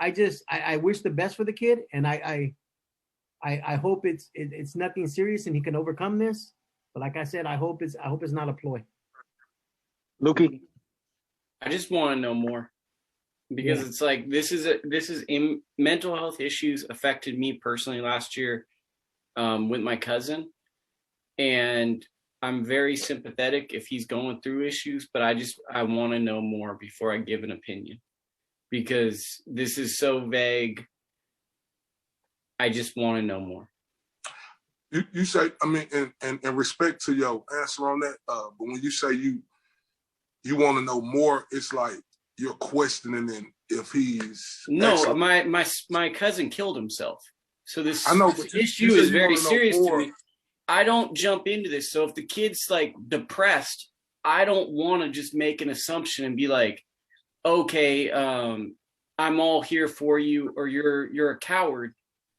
I wish the best for the kid, and I hope it's nothing serious and he can overcome this. But like I said, I hope it's not a ploy. Lukey, I just want to know more, because it's like this is mental health issues affected me personally last year with my cousin, and I'm very sympathetic if he's going through issues, but I want to know more before I give an opinion, because this is so vague. I just want to know more. You say, I mean, in respect to your answer on that, but when you say you want to know more, it's like you're questioning him if he's my cousin killed himself. So this issue is very serious to me. I don't jump into this. So if the kid's like depressed, I don't want to just make an assumption and be like, okay, I'm all here for you, or you're a coward.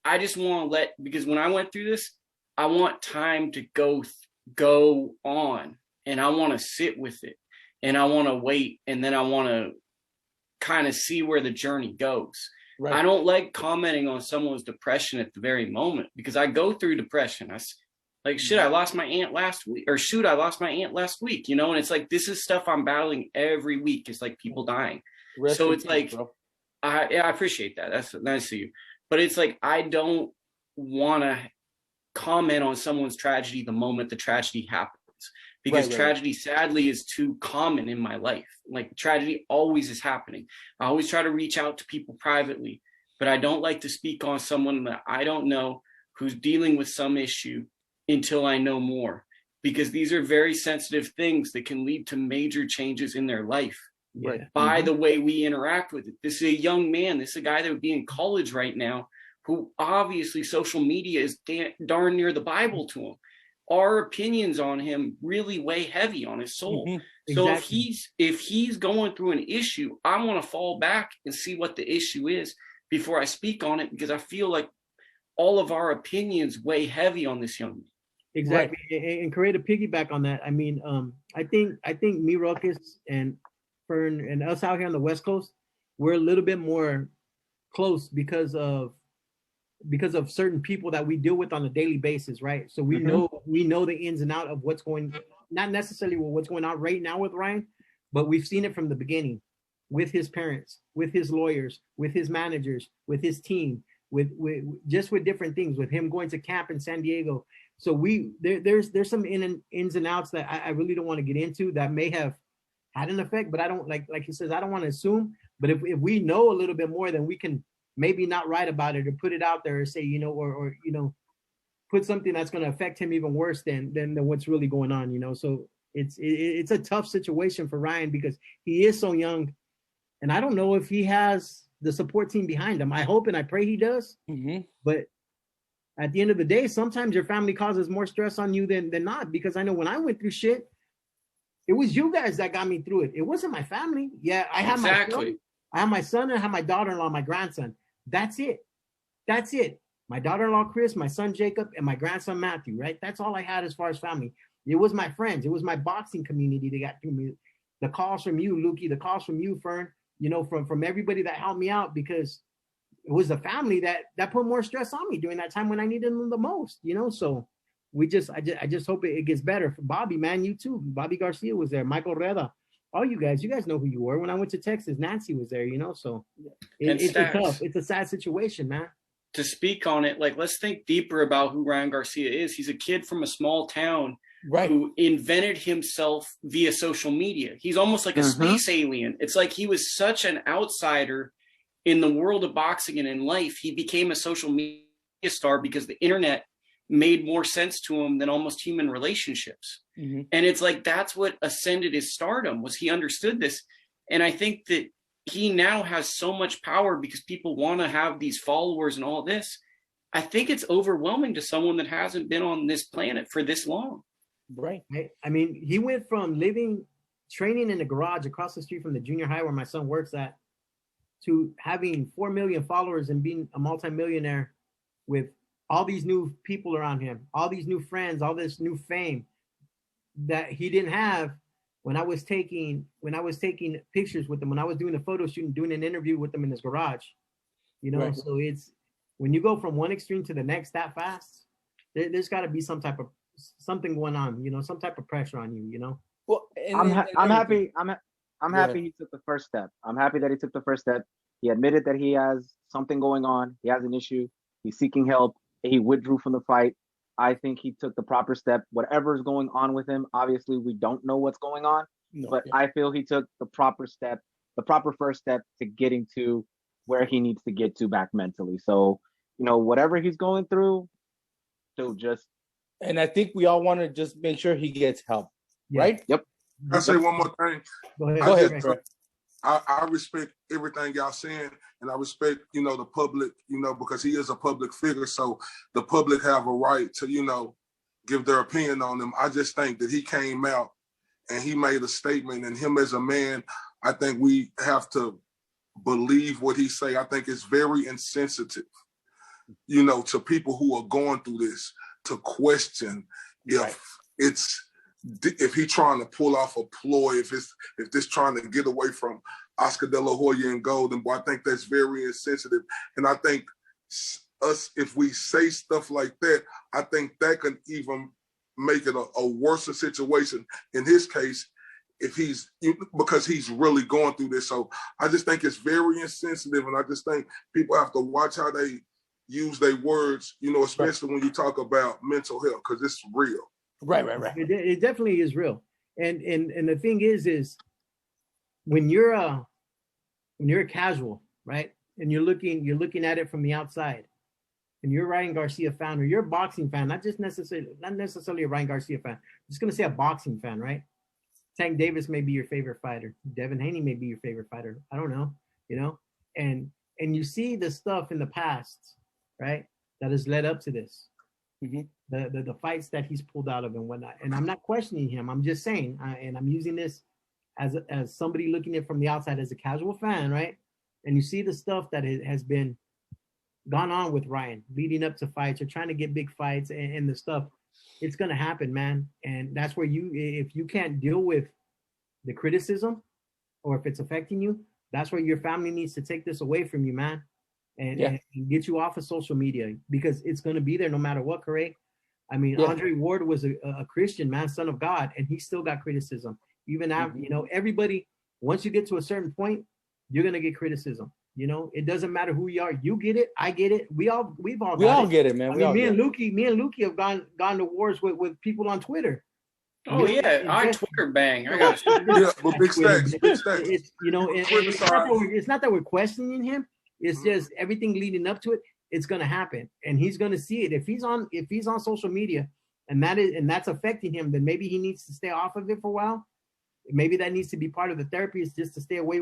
I just want to because when I went through this, I want time to go on, and I want to sit with it, and I want to wait, and then I want to kind of see where the journey goes. Right. I don't like commenting on someone's depression at the very moment, because I go through depression. I lost my aunt last week, or I lost my aunt last week, and it's like, this is stuff I'm battling every week. It's like people dying. So it's like, I appreciate that. That's nice of you. But it's like, I don't want to comment on someone's tragedy the moment the tragedy happens, because tragedy sadly is too common in my life. Like, tragedy always is happening. I always try to reach out to people privately, but I don't like to speak on someone that I don't know who's dealing with some issue until I know more, because these are very sensitive things that can lead to major changes in their life by the way we interact with it. This is a young man. This is a guy that would be in college right now, who obviously social media is darn near the Bible to him. Our opinions on him really weigh heavy on his soul. So if he's going through an issue, I want to fall back and see what the issue is before I speak on it, because I feel like all of our opinions weigh heavy on this young man. Exactly. Right. And create a piggyback on that. I mean, I think me, Ruckus, and Fern, and us out here on the West Coast, we're a little bit more close because of certain people that we deal with on a daily basis, right? So we know the ins and out of what's going, not necessarily what's going on right now with Ryan, but we've seen it from the beginning, with his parents, with his lawyers, with his managers, with his team, with different things, with him going to camp in San Diego. So there's some ins and outs that I really don't want to get into that may have had an effect, but I don't like he says, I don't want to assume. But if we know a little bit more, then we can maybe not write about it or put it out there or say, you know, or you know, put something that's going to affect him even worse than what's really going on, you know. So it's a tough situation for Ryan because he is so young, and I don't know if he has the support team behind him. I hope and I pray he does. Mm-hmm. But at the end of the day, sometimes your family causes more stress on you than not, because I know when I went through shit, it was you guys that got me through it. It wasn't my family. Yeah, I have my son and I have my daughter-in-law, my grandson. That's it. My daughter-in-law, Chris, my son, Jacob, and my grandson, Matthew, right? That's all I had as far as family. It was my friends. It was my boxing community that got through me. The calls from you, Lukey, the calls from you, Fern, you know, from everybody that helped me out, because it was the family that put more stress on me during that time when I needed them the most, you know? So I just hope it gets better. For Bobby, man, you too. Bobby Garcia was there. Michael Reda. All you guys know who you were. When I went to Texas, Nancy was there, you know? So it's tough. It's a sad situation, man. To speak on it, like, let's think deeper about who Ryan Garcia is. He's a kid from a small town, right, who invented himself via social media. He's almost like a space alien. It's like he was such an outsider in the world of boxing and in life. He became a social media star because the internet made more sense to him than almost human relationships. Mm-hmm. And it's like, that's what ascended his stardom, was he understood this. And I think that he now has so much power because people want to have these followers and all this. I think it's overwhelming to someone that hasn't been on this planet for this long. Right. I mean, he went from training in the garage across the street from the junior high where my son works at, to having 4 million followers and being a multimillionaire with all these new people around him, all these new friends, all this new fame that he didn't have when I was taking pictures with him, when I was doing a photo shoot and doing an interview with him in his garage, you know. Right. So it's, when you go from one extreme to the next that fast, there's got to be something going on, you know, some type of pressure on you, you know. Well, I'm happy he took the first step. I'm happy that he took the first step. He admitted that he has something going on. He has an issue. He's seeking help. He withdrew from the fight. I think he took the proper step. Whatever is going on with him, obviously we don't know what's going on, but I feel he took the proper step, the proper first step to getting to where he needs to get to back mentally. So, you know, whatever he's going through, and I think we all want to just make sure he gets help, right? Yep. I'll say one more thing. Go ahead. I respect everything y'all saying, and I respect, you know, the public, you know, because he is a public figure, so the public have a right to, you know, give their opinion on him. I just think that he came out and he made a statement, and him as a man, I think we have to believe what he say. I think it's very insensitive, you know, to people who are going through this, to question if he trying to pull off a ploy, if this trying to get away from Oscar De La Hoya and Golden Boy. I think that's very insensitive. And I think if we say stuff like that, I think that can even make it a worse situation in his case, because he's really going through this. So I just think it's very insensitive, and I just think people have to watch how they use their words, you know, especially when you talk about mental health, because it's real. Right. It definitely is real. And the thing is when you're a casual, right? And you're looking at it from the outside, and you're a Ryan Garcia fan, or you're a boxing fan, not necessarily a Ryan Garcia fan. I'm just gonna say a boxing fan, right? Tank Davis may be your favorite fighter. Devin Haney may be your favorite fighter. I don't know, you know? And you see the stuff in the past, right, that has led up to this. Mm-hmm. The fights that he's pulled out of and whatnot. And I'm not questioning him. I'm just saying, and I'm using this as somebody looking at it from the outside as a casual fan, right? And you see the stuff that has been gone on with Ryan leading up to fights or trying to get big fights and the stuff. It's going to happen, man. And that's where if you can't deal with the criticism, or if it's affecting you, that's where your family needs to take this away from you, man. And get you off of social media, because it's going to be there no matter what, correct? I mean, Andre Ward was a Christian, man, son of God, and he still got criticism. Even after, you know, everybody, once you get to a certain point, you're going to get criticism. You know, it doesn't matter who you are. You get it. I get it. We all get it, man. Me and Lukey have gone to wars with people on Twitter. Oh yeah, I Twitter bang. I got yeah, but big stacks. It's, you know, it's not that we're questioning him. It's just everything leading up to it. It's going to happen, and he's going to see it. If he's on social media, and that's affecting him, then maybe he needs to stay off of it for a while. Maybe that needs to be part of the therapy, is just to stay away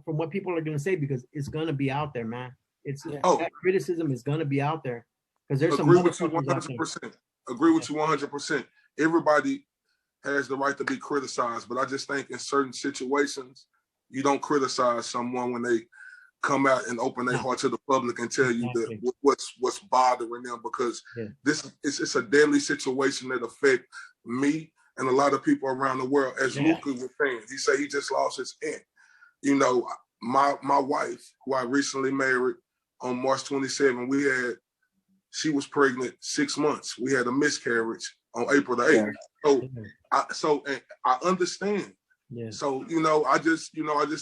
from what people are going to say, because it's going to be out there, man. That criticism is going to be out there, because there's some. Agree with you 100%. Agree with you 100%. Everybody has the right to be criticized, but I just think in certain situations, you don't criticize someone when they come out and open their heart to the public and tell you that what's bothering them, because this it's a deadly situation that affect me and a lot of people around the world. As Luka was saying, he said he just lost his aunt. You know, my wife, who I recently married on March 27, she was pregnant 6 months. We had a miscarriage on April the 8th. So I understand. Yeah. So, I just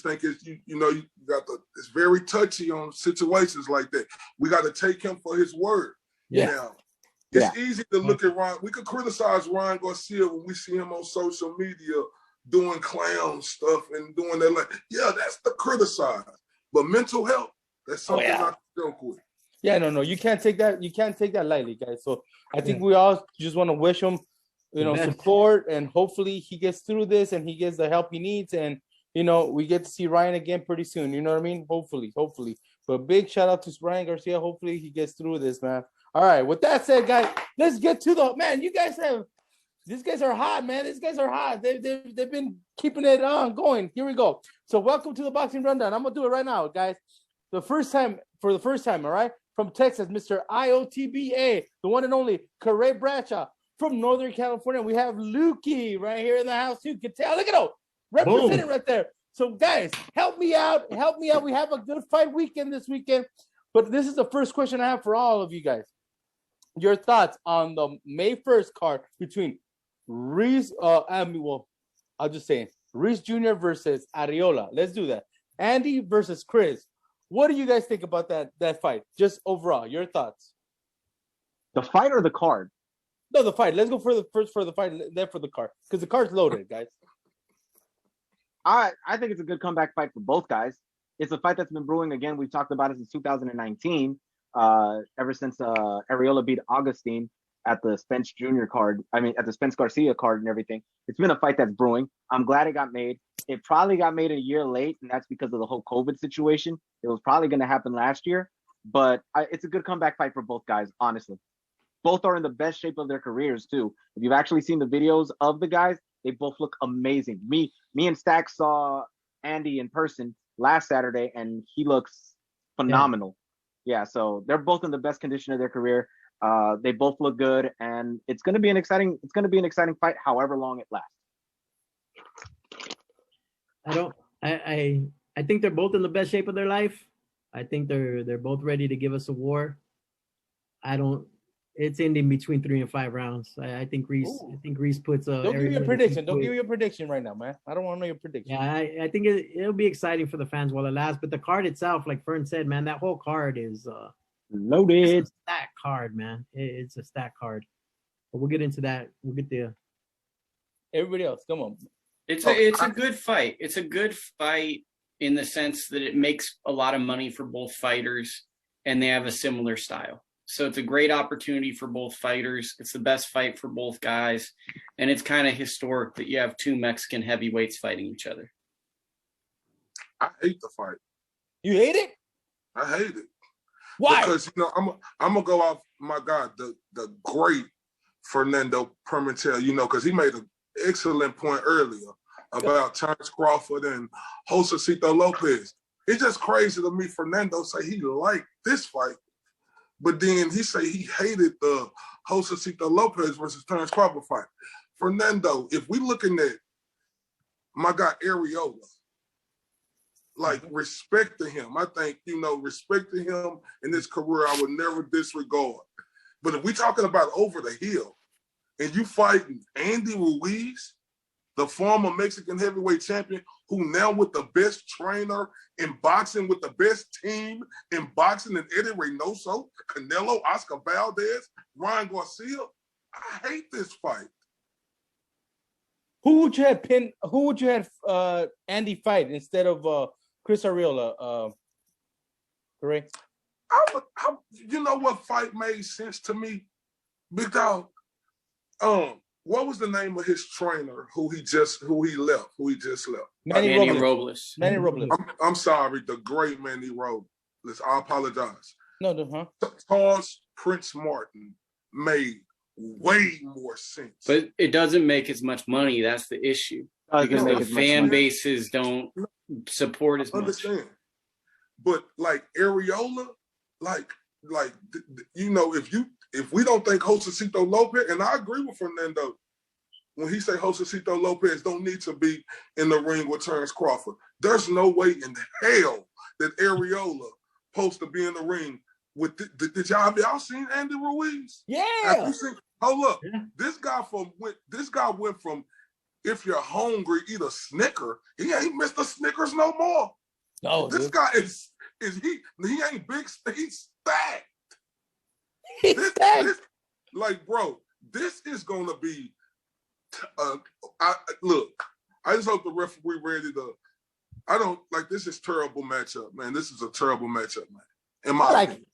think it's, you got it's very touchy on situations like that. We got to take him for his word. Yeah. Now, it's easy to look at Ryan. We could criticize Ryan Garcia when we see him on social media doing clown stuff and doing that. Like, that's the criticize. But mental health, that's something I joke with. Yeah, no, you can't take that. You can't take that lightly, guys. So I think we all just want to wish him, support, and hopefully he gets through this and he gets the help he needs, and we get to see Ryan again pretty soon. You know what I mean? Hopefully. But big shout out to Ryan Garcia. Hopefully he gets through this, man. All right. With that said, guys, let's get to these guys are hot, man. These guys are hot. They've been keeping it on going. Here we go. So welcome to the Boxing Rundown. I'm gonna do it right now, guys. For the first time, all right. From Texas, Mr. IOTBA, the one and only Corey Bradshaw. From Northern California, we have Lukey right here in the house too. Can tell, look at him, representing right there. So guys, help me out. We have a good fight weekend this weekend, but this is the first question I have for all of you guys. Your thoughts on the May 1st card between Ruiz, I'll just say Ruiz Jr. versus Areola. Let's do that. Andy versus Chris. What do you guys think about that fight? Just overall, your thoughts. The fight or the card? No, the fight. Let's go for the fight, then for the card, because the card's loaded, guys. I think it's a good comeback fight for both guys. It's a fight that's been brewing. Again, we've talked about it since 2019. Ever since Areola beat Augustine at the Spence Jr. card. At the Spence Garcia card and everything. It's been a fight that's brewing. I'm glad it got made. It probably got made a year late, and that's because of the whole COVID situation. It was probably going to happen last year, but it's a good comeback fight for both guys, honestly. Both are in the best shape of their careers, too. If you've actually seen the videos of the guys, they both look amazing. Me and Stack saw Andy in person last Saturday, and he looks phenomenal. Yeah, so they're both in the best condition of their career. They both look good, and it's going to be an exciting fight, however long it lasts. I think they're both in the best shape of their life. I think they're both ready to give us a war. It's ending between 3 and 5 rounds. I think Ruiz puts a. Don't give me a prediction. Don't give me a prediction right now, man. I don't want to know your prediction. Yeah, I think it'll be exciting for the fans while it lasts. But the card itself, like Fern said, man, that whole card is loaded. It's a stack card, man. It's a stack card. But we'll get into that. We'll get there. Everybody else, come on. It's a good fight. It's a good fight in the sense that it makes a lot of money for both fighters, and they have a similar style. So it's a great opportunity for both fighters. It's the best fight for both guys. And it's kind of historic that you have two Mexican heavyweights fighting each other. I hate the fight. You hate it? I hate it. Why? Because, I'm going to go off, my God, the great Fernando Pimentel, because he made an excellent point earlier about Terence Crawford and Josecito Lopez. It's just crazy to me, Fernando say he liked this fight. But then he say he hated the Josecito Lopez versus Terence Crawford fight. Fernando, if we looking at my guy Areola, like respect to him. I think, respect to him in his career, I would never disregard. But if we talking about over the hill and you fighting Andy Ruiz, the former Mexican heavyweight champion, who now with the best trainer in boxing, with the best team in boxing, and Eddie Reynoso, Canelo, Oscar Valdez, Ryan Garcia, I hate this fight. Who would you have Andy fight instead of Chris Areola? Correct. You know what fight made sense to me? Big dog. What was the name of his trainer who he just left? Manny Robles. Manny Robles. I'm sorry, the great Manny Robles. I apologize. No. Charles Prince Martin made way more sense. But it doesn't make as much money. That's the issue. Because the fan bases don't support as much. Understand. But like Areola, if we don't think Josecito Lopez, and I agree with Fernando when he say Josecito Lopez don't need to be in the ring with Terence Crawford. There's no way in hell that Areola supposed to be in the ring with did y'all seen Andy Ruiz? Yeah. Hold up. Yeah. This guy went from if you're hungry, eat a Snicker. He ain't Mr. Snickers no more. No, this guy is he ain't big, he's stacked. Bro, this is gonna be I just hope the referee ready to this is terrible matchup, man. This is a terrible matchup, man. In my opinion.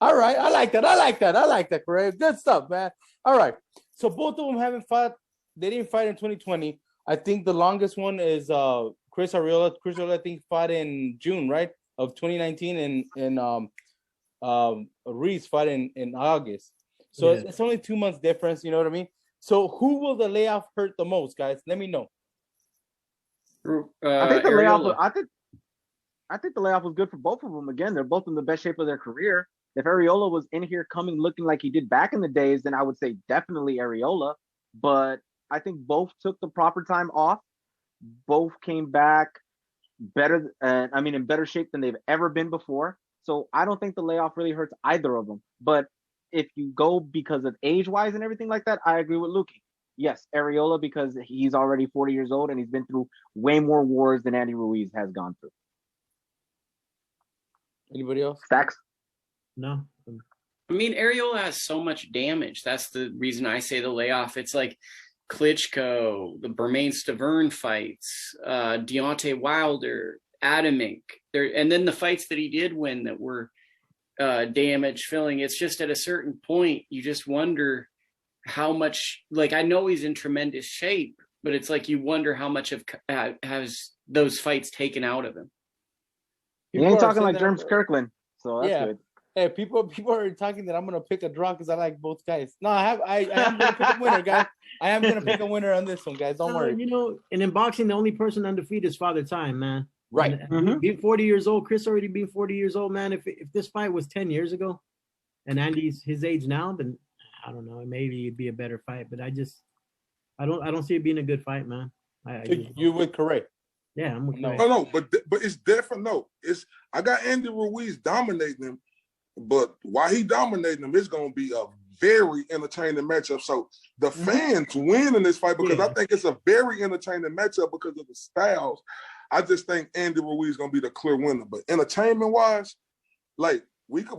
All right, I like that, correct. Good stuff, man. All right. So both of them haven't fought. They didn't fight in 2020. I think the longest one is Chris Areola. Chris Areola, I think, fought in June, right, of 2019, and Ruiz fought in August. So it's only 2 months difference. You know what I mean? So who will the layoff hurt the most, guys? Let me know. I think the layoff. I think the layoff was good for both of them. Again, they're both in the best shape of their career. If Areola was in here coming looking like he did back in the days, then I would say definitely Areola. But I think both took the proper time off. Both came back better. In better shape than they've ever been before. So I don't think the layoff really hurts either of them. But if you go because of age-wise and everything like that, I agree with Lukey. Yes, Areola, because he's already 40 years old and he's been through way more wars than Andy Ruiz has gone through. Anybody else? Stacks? No. I mean, Areola has so much damage. That's the reason I say the layoff. It's like Klitschko, the Bermain-Stavern fights, Deontay Wilder, Adamink. And then the fights that he did win that were damage filling. It's just at a certain point, you just wonder how much, I know he's in tremendous shape, but it's like you wonder how much has those fights taken out of him. You ain't talking like James Kirkland, so that's good. Hey, people are talking that I'm gonna pick a draw because I like both guys. No, I am gonna pick a winner, guys. I am gonna pick a winner on this one, guys. Don't worry. And in boxing, the only person undefeated is Father Time, man. Right. Being 40 years old, Chris already being 40 years old, man. If this fight was 10 years ago, and Andy's his age now, then I don't know. Maybe it'd be a better fight, but I don't see it being a good fight, man. You would correct. Yeah, I'm with correct. No, but it's different. No, I got Andy Ruiz dominating him, but while he dominating him, it's gonna be a very entertaining matchup. So the fans win in this fight because I think it's a very entertaining matchup because of the styles. I just think Andy Ruiz is gonna be the clear winner. But entertainment wise, we could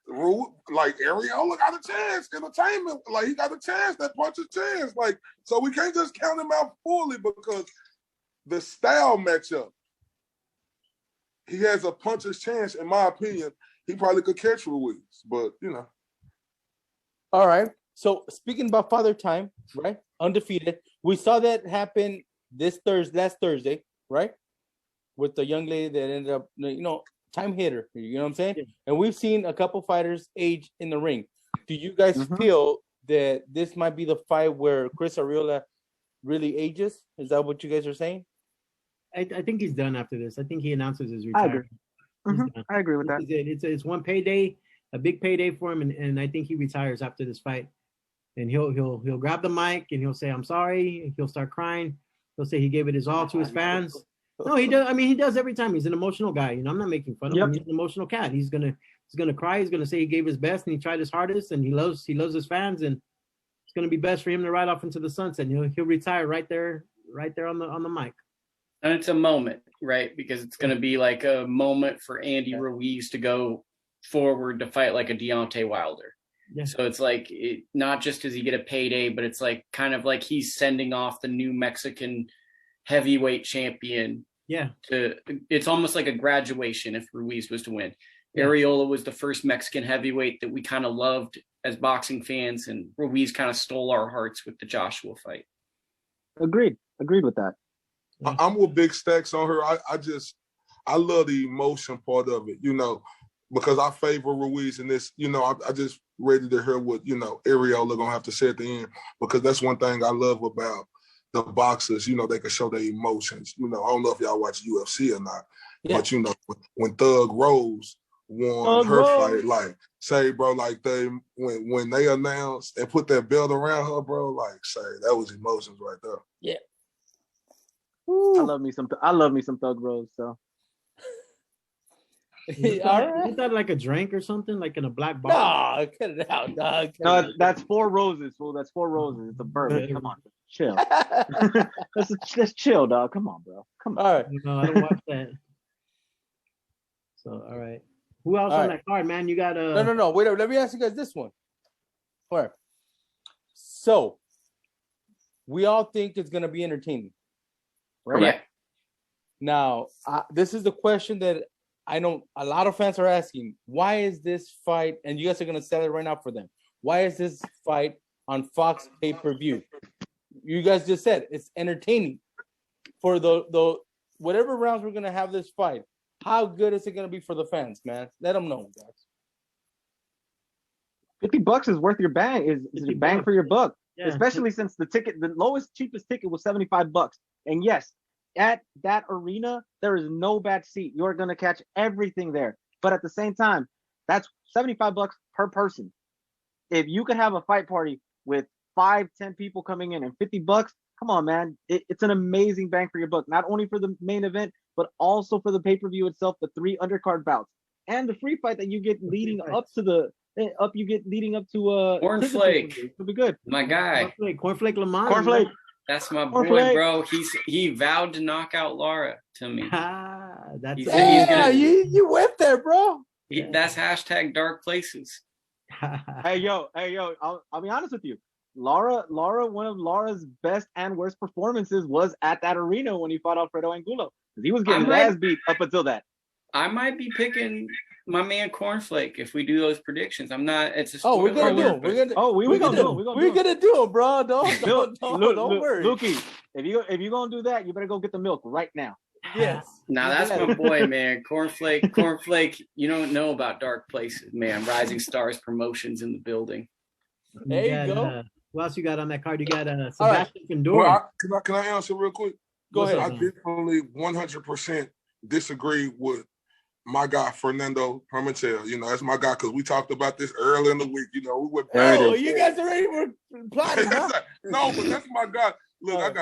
Areola got a chance. Entertainment, he got a chance, that puncher's chance. So we can't just count him out fully because the style matchup, he has a puncher's chance, in my opinion. He probably could catch Ruiz, but All right. So speaking about Father Time, right? Undefeated. We saw that happen last Thursday, right? With the young lady that ended up, time hitter. You know what I'm saying? Yeah. And we've seen a couple fighters age in the ring. Do you guys feel that this might be the fight where Chris Areola really ages? Is that what you guys are saying? I think he's done after this. I think he announces his retirement. I agree with that. It's one payday, a big payday for him, and I think he retires after this fight. And he'll grab the mic and he'll say, "I'm sorry." He'll start crying. He'll say he gave it his all to his fans. No, he does. I mean, he does every time. He's an emotional guy. I'm not making fun of him. He's an emotional cat. He's gonna cry. He's gonna say he gave his best and he tried his hardest and he loves his fans, and it's gonna be best for him to ride off into the sunset. And he'll retire right there on the mic. And it's a moment, right? Because it's gonna be like a moment for Andy Ruiz to go forward to fight like a Deontay Wilder. Yeah. So it's like, not just does he get a payday, but it's like kind of like he's sending off the new Mexican heavyweight champion. Yeah. It's almost like a graduation if Ruiz was to win. Yeah. Areola was the first Mexican heavyweight that we kind of loved as boxing fans, and Ruiz kind of stole our hearts with the Joshua fight. Agreed with that. I'm with big stacks on her. I love the emotion part of it, because I favor Ruiz in this. I just ready to hear what Areola gonna have to say at the end, because that's one thing I love about the boxers. They can show their emotions. I don't know if y'all watch UFC or not, but when Thug Rose won her fight, like say, bro, like when they announced and put that belt around her, bro, like say that was emotions right there. Yeah. I love me some Thug Rose. So. All right. Is that like a drink or something, like in a black bottle? No, cut it out, dog. No, that's 4 roses, fool. That's 4 roses. It's a bourbon. Come on, chill. let's chill, dog. Come on, bro. Come on. All right. No, I don't watch that. So, all right. Who else on that card, man? You got No. Wait up. Let me ask you guys this one. All right. So, we all think it's gonna be entertaining, right? Yeah. Now, this is the question that I know a lot of fans are asking. Why is this fight, and you guys are going to sell it right now for them, why is this fight on Fox pay-per-view? You guys just said it's entertaining. For the whatever rounds we're going to have this fight, how good is it going to be for the fans, man? Let them know, guys. $50 is worth your bang. Is a bang for your buck. Yeah. Especially since the cheapest ticket was $75. And yes, at that arena, there is no bad seat. You're going to catch everything there. But at the same time, that's $75 per person. If you could have a fight party with 5-10 people coming in and $50, come on, man. It's an amazing bang for your buck. Not only for the main event, but also for the pay-per-view itself, the 3 undercard bouts. And the free fight that you get leading up to Cornflake. It'll be good. My guy. Cornflake Lamont. Cornflake. That's my boy, bro. He vowed to knock out Lara to me. You went there, bro. That's hashtag dark places. Hey yo, I'll be honest with you. Lara, one of Lara's best and worst performances was at that arena when he fought Alfredo Angulo. He was getting his ass beat up until that. I might be picking my man Cornflake if we do those predictions. I'm not. It's a we're gonna do them. We're gonna do them, bro. Don't worry. Lukey, if you're gonna do that, you better go get the milk right now. Yes. Now that's my boy, man. Cornflake. You don't know about dark places, man. Rising Stars Promotions in the building. There you go. Who else you got on that card? You got Sebastian Figueroa. Can I answer real quick? Go ahead. I definitely 100% disagree with my guy Fernando Pimentel. That's my guy, because we talked about this early in the week. We went back. Oh, you guys already were plotting, huh? No, but that's my guy. Look,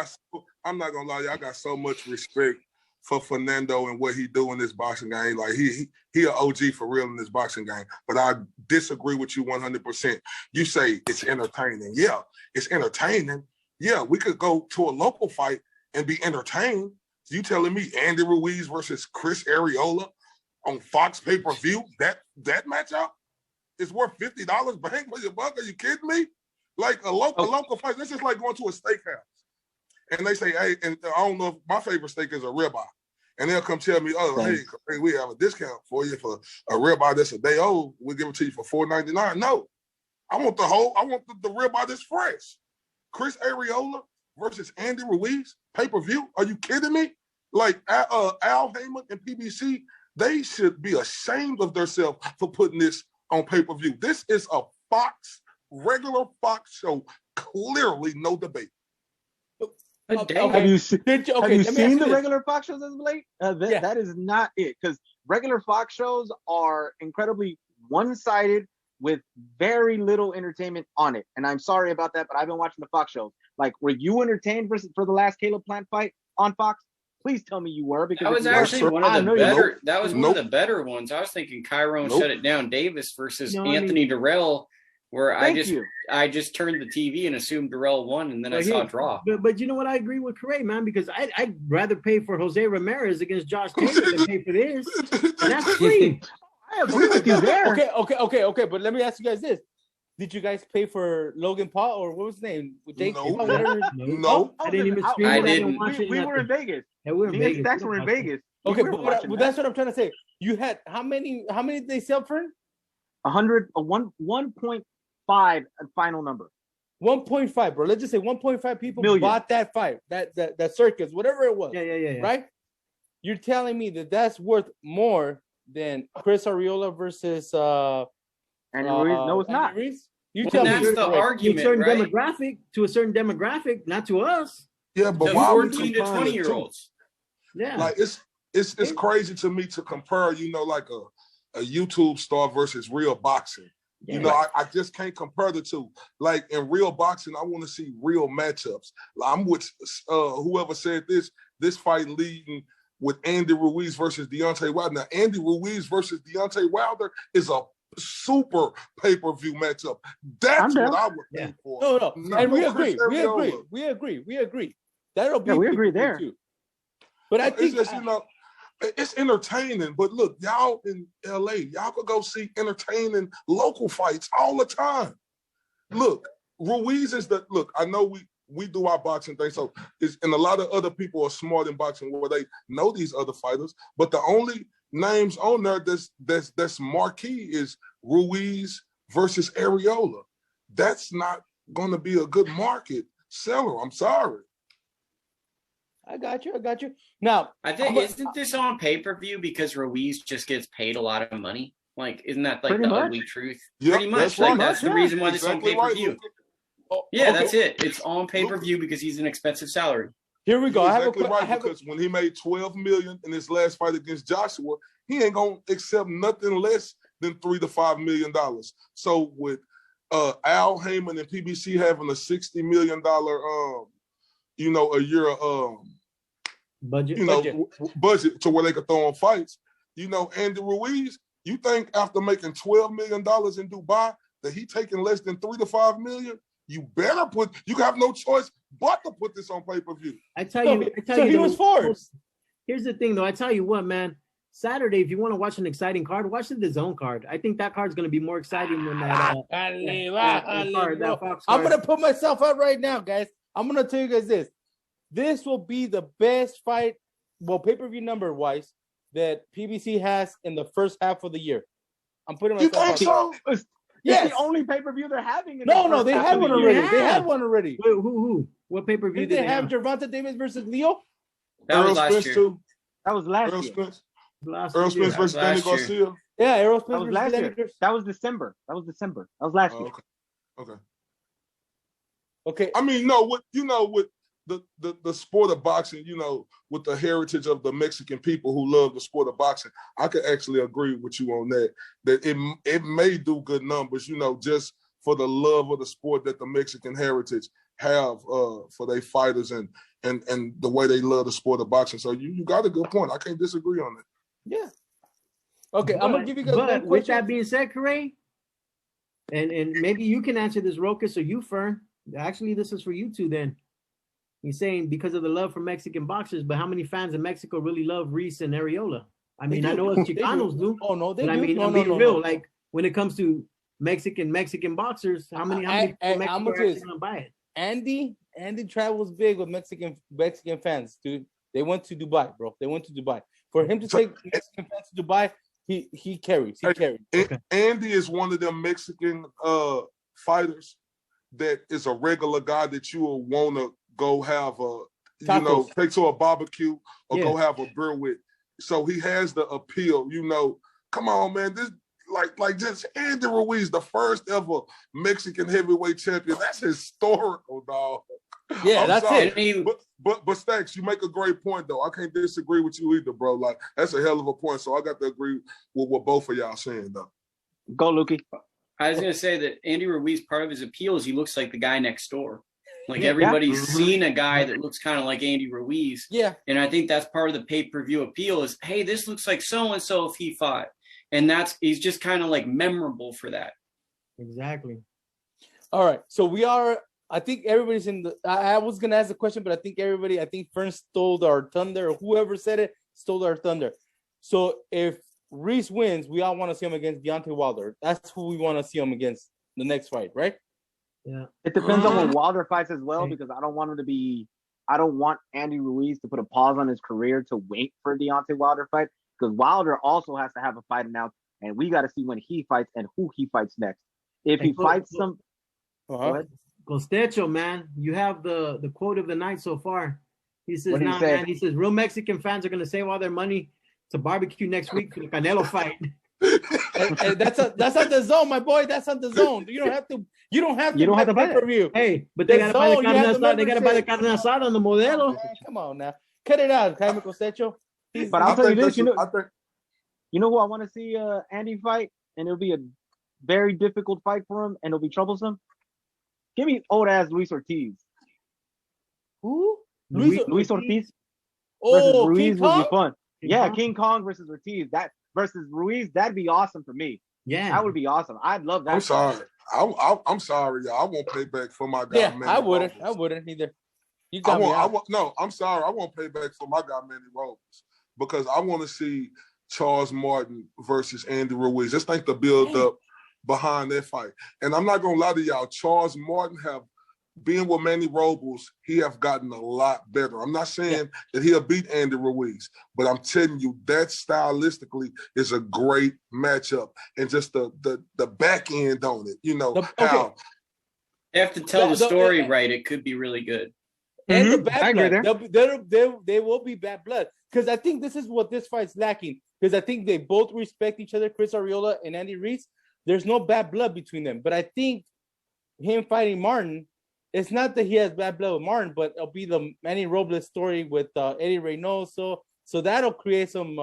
I'm not gonna lie, I got so much respect for Fernando and what he do in this boxing game. Like he an OG for real in this boxing game. But I disagree with you 100%. You say it's entertaining. Yeah, it's entertaining. Yeah, we could go to a local fight and be entertained. You telling me Andy Ruiz versus Chris Areola on Fox pay-per-view, that matchup is worth $50 bang for your buck? Are you kidding me? Like a local fight, this is like going to a steakhouse. And they say, hey, and I don't know if my favorite steak is a ribeye. And they'll come tell me, hey, we have a discount for you for a ribeye that's a day old. We'll give it to you for $4.99. No, I want the ribeye that's fresh. Chris Areola versus Andy Ruiz, pay-per-view? Are you kidding me? Like Al Heyman and PBC, they should be ashamed of themselves for putting this on pay-per-view. This is a regular Fox show. Clearly, no debate. Have you seen the regular Fox shows as of late? That is not it, because regular Fox shows are incredibly one-sided with very little entertainment on it. And I'm sorry about that, but I've been watching the Fox shows. Like, were you entertained for the last Caleb Plant fight on Fox? Please tell me you were, because that was actually one of the better. That was one of the better ones. I was thinking Chiron shut it down. Davis versus Anthony Durrell, where I just turned the TV and assumed Durrell won, and then I saw a draw. But you know what? I agree with Corey, man, because I'd rather pay for Jose Ramirez against Josh Taylor than pay for this, and that's free. I agree with you there. Okay. But let me ask you guys this: Did you guys pay for Logan Paul or what was his name? Jake No. Paul, whatever. No. I didn't even stream I it. didn't. We were in Vegas. Yeah, we were in Vegas. Stacks were in Vegas. Okay, We were but watching that's what I'm trying to say. You had how many did they sell for? 1.5 final number. 1.5, bro. Let's just say 1.5 people Million. bought that fight, that circus, whatever it was. Yeah. Right? You're telling me that that's worth more than Chris Areola versus And Ruiz, no, it's not. Ruiz? You Well, tell me. that's the argument, to a certain right? demographic, to a certain demographic, not to us. Yeah, but The why 14 to 20-year-olds. Yeah. Like it's crazy to me to compare, like a YouTube star versus real boxing. Yeah. I just can't compare the two. Like in real boxing, I want to see real matchups. I'm with whoever said this fight leading with Andy Ruiz versus Deontay Wilder. Now, Andy Ruiz versus Deontay Wilder is a super pay-per-view matchup. That's what I would pay for. No. And we agree. Chris We Areola. agree. That'll be we agree there. Too. But I think it's just, it's entertaining. But look, y'all in LA, y'all could go see entertaining local fights all the time. Look, Ruiz is I know we do our boxing thing, so and a lot of other people are smart in boxing where they know these other fighters, but the only names on there that's marquee is Ruiz versus Areola. That's not going to be a good market seller. I'm sorry. I got you. Now, I think isn't this on pay-per-view because Ruiz just gets paid a lot of money? Like, isn't that like the ugly truth? Yep, Pretty much. That's the reason why this is on pay-per-view. Right. Yeah, okay. That's it. It's on pay-per-view because he's an expensive salary. Here we go. Because when he made $12 million in his last fight against Joshua, he ain't gonna accept nothing less than $3 to $5 million. So with Al Heyman and PBC having a $60 million a year budget to where they could throw on fights. Andy Ruiz, you think after making $12 million in Dubai that he taking less than $3 to $5 million? You have no choice but to put this on pay-per-view. I tell you, he was forced. Here's the thing, though. I tell you what, man. Saturday, if you want to watch an exciting card, watch the DAZN card. I think that card's going to be more exciting than that. I'm going to put myself out right now, guys. I'm going to tell you guys this. This will be the best fight, pay-per-view number-wise, that PBC has in the first half of the year. I'm putting myself out. You think so? Yes. It's the only pay-per-view they're having. No, they had one already. They had one already. Who? What pay-per-view did they have? Gervonta Davis versus Leo? That was last year. Too. That was last year. Errol Spence versus Danny Garcia. Yeah, Errol Spence versus last year. That was December. That was last year. Okay. I mean, no, with the sport of boxing, with the heritage of the Mexican people who love the sport of boxing, I could actually agree with you on that it may do good numbers, just for the love of the sport that the Mexican heritage have for their fighters and the way they love the sport of boxing. So you got a good point. I can't disagree on that. Yeah. Okay, I'm gonna give you guys one question. With that being said, Corey, and maybe you can answer this, Rokas, or you, Fern. Actually, this is for you two then. He's saying because of the love for Mexican boxers, but how many fans in Mexico really love Ruiz and Areola? I mean, I know us Chicanos do. Oh no, they do. I mean, I'm being real. Like when it comes to Mexican boxers, how many people are going to buy it? Andy travels big with Mexican fans, dude. They went to Dubai, bro. They went to Dubai. For him to take Mexican fans to Dubai, he carries. Okay. Andy is one of them Mexican fighters that is a regular guy that you will want to go have take to a barbecue or go have a beer with. So he has the appeal, Come on, man. This like just Andy Ruiz, the first ever Mexican heavyweight champion. That's historical, dog. Yeah, that's it. But Stacks, you make a great point though. I can't disagree with you either, bro. Like that's a hell of a point. So I got to agree with what both of y'all saying though. Go, Lukey. I was gonna say that Andy Ruiz, part of his appeal is he looks like the guy next door. Like everybody's seen a guy that looks kind of like Andy Ruiz. Yeah. And I think that's part of the pay-per-view appeal is, hey, this looks like so-and-so if he fought. And he's just kind of like memorable for that. Exactly. All right. So I think everybody's I was going to ask the question, but I think Fern stole our thunder, or whoever said it stole our thunder. So if Ruiz wins, we all want to see him against Deontay Wilder. That's who we want to see him against the next fight, right? Yeah. It depends on when Wilder fights as well, because I don't want him to be. I don't want Andy Ruiz to put a pause on his career to wait for Deontay Wilder fight, because Wilder also has to have a fight announced, and we got to see when he fights and who he fights next. If he fights some, Costecho, man, you have the quote of the night so far. He says, What he "Nah, said? man." He saes, "Real Mexican fans are gonna save all their money to barbecue next week for the Canelo fight." And that's on the zone, my boy. That's on the zone. You don't have to. You don't have to buy pay-per-view. Hey, but they gotta buy the zone, carne you have the asada. They gotta buy the membership. carne asada on the Modelo. Come on now, cut it out, Jaime Costecho. But I'll tell you this, you know who I want to see Andy fight, and it'll be a very difficult fight for him, and it'll be troublesome. Give me old ass Luis Ortiz. Who? Luis Ortiz versus Ruiz King would Kong? be fun. King Kong versus Ortiz. That versus Ruiz, that'd be awesome for me. Yeah, that would be awesome. I'd love that. I'm sorry. I'm sorry, y'all. I won't pay back for my guy. Yeah, Manny I wouldn't. Robles. I wouldn't either. You got me. No, I'm sorry. I won't pay back for my guy Manny Robles, because I want to see Charles Martin versus Andy Ruiz. Just think the build up behind that fight. And I'm not gonna lie to y'all. Charles Martin being with Manny Robles, he have gotten a lot better. I'm not saying that he'll beat Andy Ruiz, but I'm telling you that stylistically is a great matchup, and just the back end on it. You know how you have to tell the story right. It could be really good. And the bad blood. They will be bad blood, because I think this is what this fight's lacking. Because I think they both respect each other, Chris Areola and Andy Ruiz. There's no bad blood between them. But I think him fighting Martin, it's not that he has bad blood with Martin, but it'll be the Manny Robles story with Eddie Reynoso. So that'll create some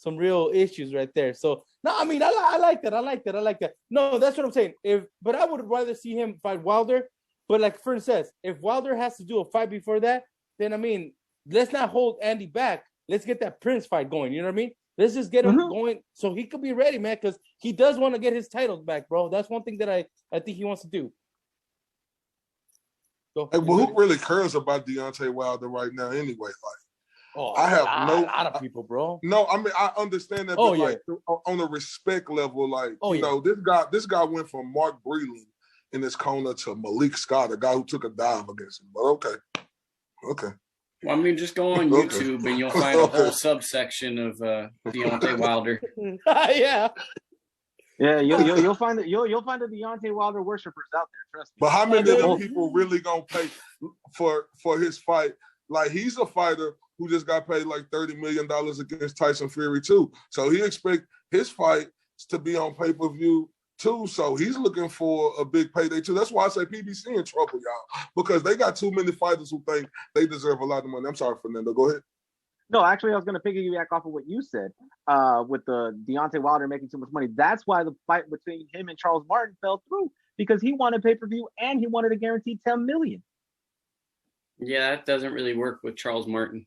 real issues right there. So no, I mean I like that. I like that. No, that's what I'm saying. But I would rather see him fight Wilder. But like Fern says, if Wilder has to do a fight before that, then I mean, let's not hold Andy back. Let's get that Prince fight going. You know what I mean? Let's just get him going so he could be ready, man, because he does want to get his titles back, bro. That's one thing that I think he wants to do. So, hey, well, who really cares about Deontay Wilder right now anyway? Like, I have a lot of people, bro. No, I mean, I understand that, but like on a respect level, like, you know, this guy went from Mark Breland in his corner to Malik Scott, a guy who took a dive against him. But okay. Well, I mean, just go on YouTube and you'll find a whole subsection of Deontay Wilder. Yeah, you'll find the Deontay Wilder worshippers out there. Trust me. But how many of them people really gonna pay for his fight? Like, he's a fighter who just got paid like $30 million against Tyson Fury too. So he expect his fight to be on pay-per-view too. So he's looking for a big payday too. That's why I say PBC in trouble, y'all, because they got too many fighters who think they deserve a lot of money. I'm sorry, Fernando. Go ahead. No, actually, I was going to piggyback off of what you said with the Deontay Wilder making too much money. That's why the fight between him and Charles Martin fell through, because he wanted pay-per-view and he wanted a guaranteed $10 million. Yeah, that doesn't really work with Charles Martin.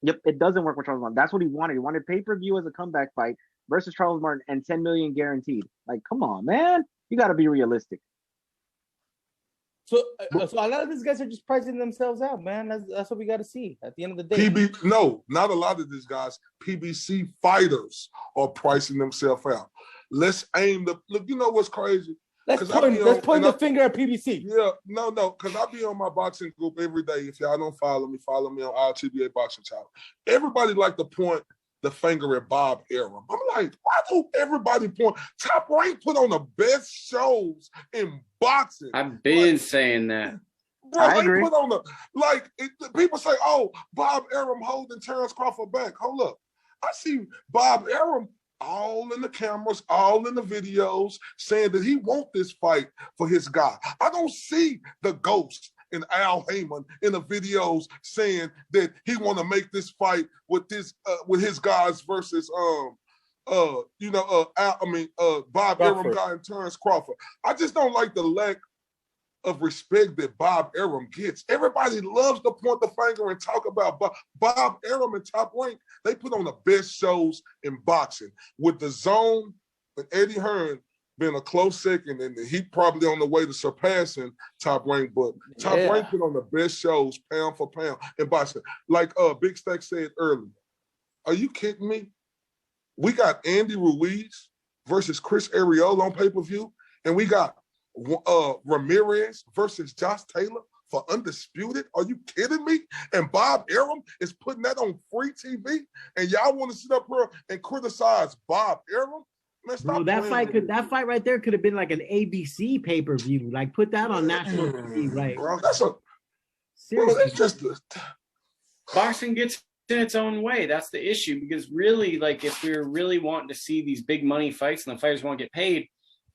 Yep, it doesn't work with Charles Martin. That's what he wanted. He wanted pay-per-view as a comeback fight versus Charles Martin and $10 million guaranteed. Like, come on, man. You got to be realistic. So a lot of these guys are just pricing themselves out, man. That's what we got to see at the end of the day. No, not a lot of these guys. PBC fighters are pricing themselves out. Let's aim the look. You know what's crazy? Let's point the finger at PBC. Yeah, no, because I be on my boxing group every day. If y'all don't follow me on RTBA Boxing Channel. Everybody like to point the finger at Bob Arum. I'm like, why do everybody point? Top Rank put on the best shows in boxing. I've been saying that. Bro, I agree. Put on people say, oh, Bob Arum holding Terence Crawford back. Hold up. I see Bob Arum all in the cameras, all in the videos, saying that he want this fight for his guy. I don't see the ghost in Al Heyman in the videos saying that he want to make this fight with his guys versus Bob Arum guy and Terence Crawford. I just don't like the lack of respect that Bob Arum gets. Everybody loves to point the finger and talk about Bob Arum and Top Rank. They put on the best shows in boxing. With the Zone and Eddie Hearn being a close second, and he probably on the way to surpassing Top Rank, but Top Rank put on the best shows pound for pound in boxing. Like Big Stack said earlier, are you kidding me? We got Andy Ruiz versus Chris Areola on pay-per-view, and we got Ramirez versus Josh Taylor for undisputed? Are you kidding me? And Bob Arum is putting that on free TV, and y'all want to sit up here and criticize Bob Arum? Man, bro, that fight right there could have been like an ABC pay-per-view. Like, put that on national TV, right? Bro, seriously. That's just boxing gets in its own way. That's the issue, because really, like, if we're really wanting to see these big money fights and the fighters want to get paid,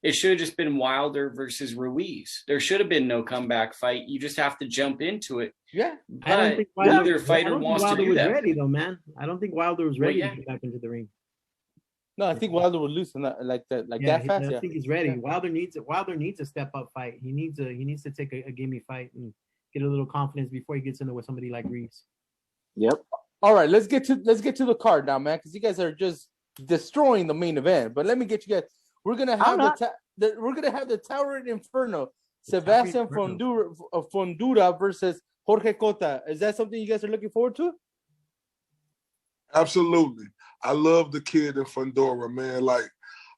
it should have just been Wilder versus Ruiz. There should have been no comeback fight. You just have to jump into it. Yeah. But neither fighter wants to do that. Wilder was ready, though, man. I don't think Wilder was ready to get back into the ring. No, I think Wilder would lose that fast. I think he's ready. Yeah. Wilder needs a step up fight. He needs to take a gimme fight and get a little confidence before he gets into with somebody like Ruiz. Yep. All right, let's get to the card now, man, because you guys are just destroying the main event. But let me get you guys. We're gonna have the Towering Inferno, Sebastian Fundora versus Jorge Cota. Is that something you guys are looking forward to? Absolutely. I love the kid in Fundora, man. Like,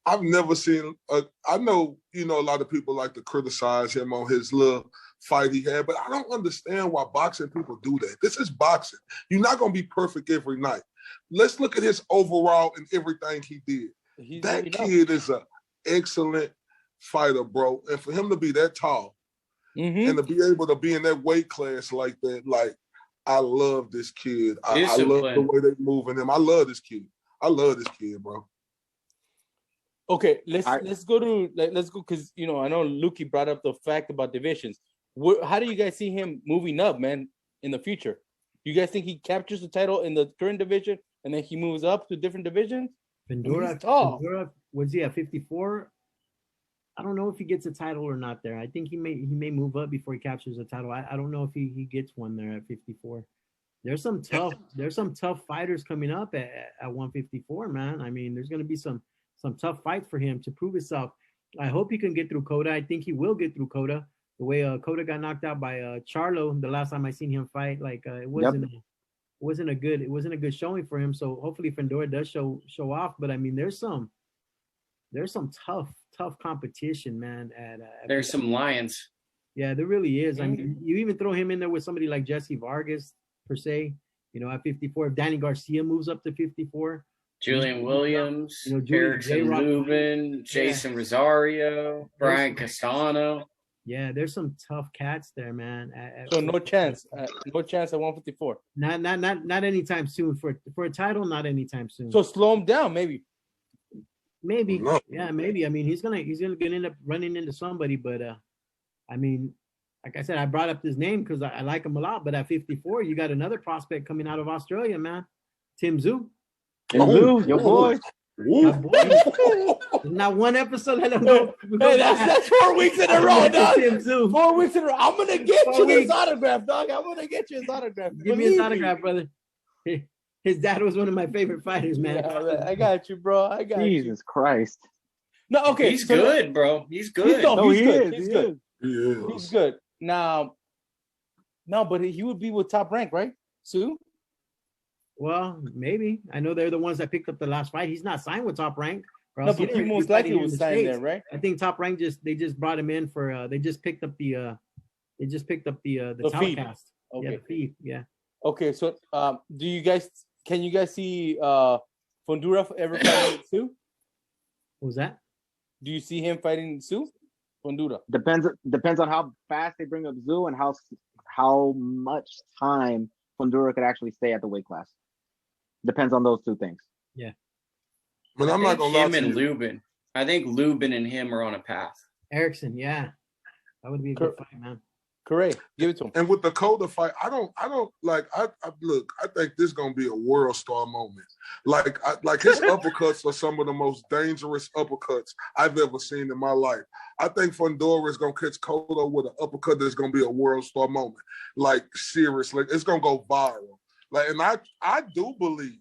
I've never seen. I know, a lot of people like to criticize him on his little fight he had, but I don't understand why boxing people do that. This is boxing. You're not gonna be perfect every night. Let's look at his overall and everything he did. That kid is an excellent fighter, bro. And for him to be that tall and to be able to be in that weight class like that, like, I love this kid. I love the way they moving him. I love this kid. Bro. Okay, let's go because I know Lukey brought up the fact about divisions. How do you guys see him moving up, man, in the future? You guys think he captures the title in the current division and then he moves up to different divisions? Fundora, was he at 54? I don't know if he gets a title or not there. I think he may move up before he captures a title. I don't know if he gets one there at 54. There's some tough fighters coming up at 154, man. I mean, there's gonna be some tough fights for him to prove himself. I hope he can get through Cota. I think he will get through Cota. The way Cota got knocked out by Charlo the last time I seen him fight, like it wasn't a good showing for him. So hopefully Fundora does show off. But I mean, there's some tough competition, man. There's some lions. Yeah, there really is. I mean, you even throw him in there with somebody like Jesse Vargas, per se. At 54, if Danny Garcia moves up to 54. Julian Williams, Erickson Lubin, Jason Rosario, Brian Castano. Yeah, there's some tough cats there, man. So no chance at 154. Not anytime soon for a title. Not anytime soon. So slow him down, maybe. Yeah, maybe. I mean, he's gonna end up running into somebody, but I mean, like I said, I brought up his name because I like him a lot. But at 54, you got another prospect coming out of Australia, man, Tim Tszyu. Your boy. Not one episode. I don't know. Hey, that's 4 weeks in a row, dog. 4 weeks in a row. I'm gonna get you his autograph, dog. I'm gonna get you his autograph. Give me his autograph, brother. His dad was one of my favorite fighters, man. Yeah, I got you, bro. I got you. Jesus Christ. No, okay. He's good, bro. He's good. He's good. He's good. Now, no, but he would be with Top Rank, right? Tszyu? Well, maybe. I know they're the ones that picked up the last fight. He's not signed with Top Rank. No, but he most likely was signed there, right? I think Top Rank they just brought him in for they just picked up the telecast. Okay. Yeah, the feed. Yeah. Okay, so can you guys see Fundora ever fighting Tszyu? What was that? Do you see him fighting Tszyu? Fundora. Depends on how fast they bring up Tszyu and how much time Fundora could actually stay at the weight class. Depends on those two things. Yeah. But I'm not gonna lie to you. Lubin. I think Lubin and him are on a path. Erickson, yeah. That would be a good fight, man. Correct. Give it to him. And with the Cota fight, I think this is gonna be a world star moment. Like his uppercuts are some of the most dangerous uppercuts I've ever seen in my life. I think Fundora is gonna catch Cota with an uppercut that's gonna be a world star moment. Like, seriously, it's gonna go viral. Like, and I do believe,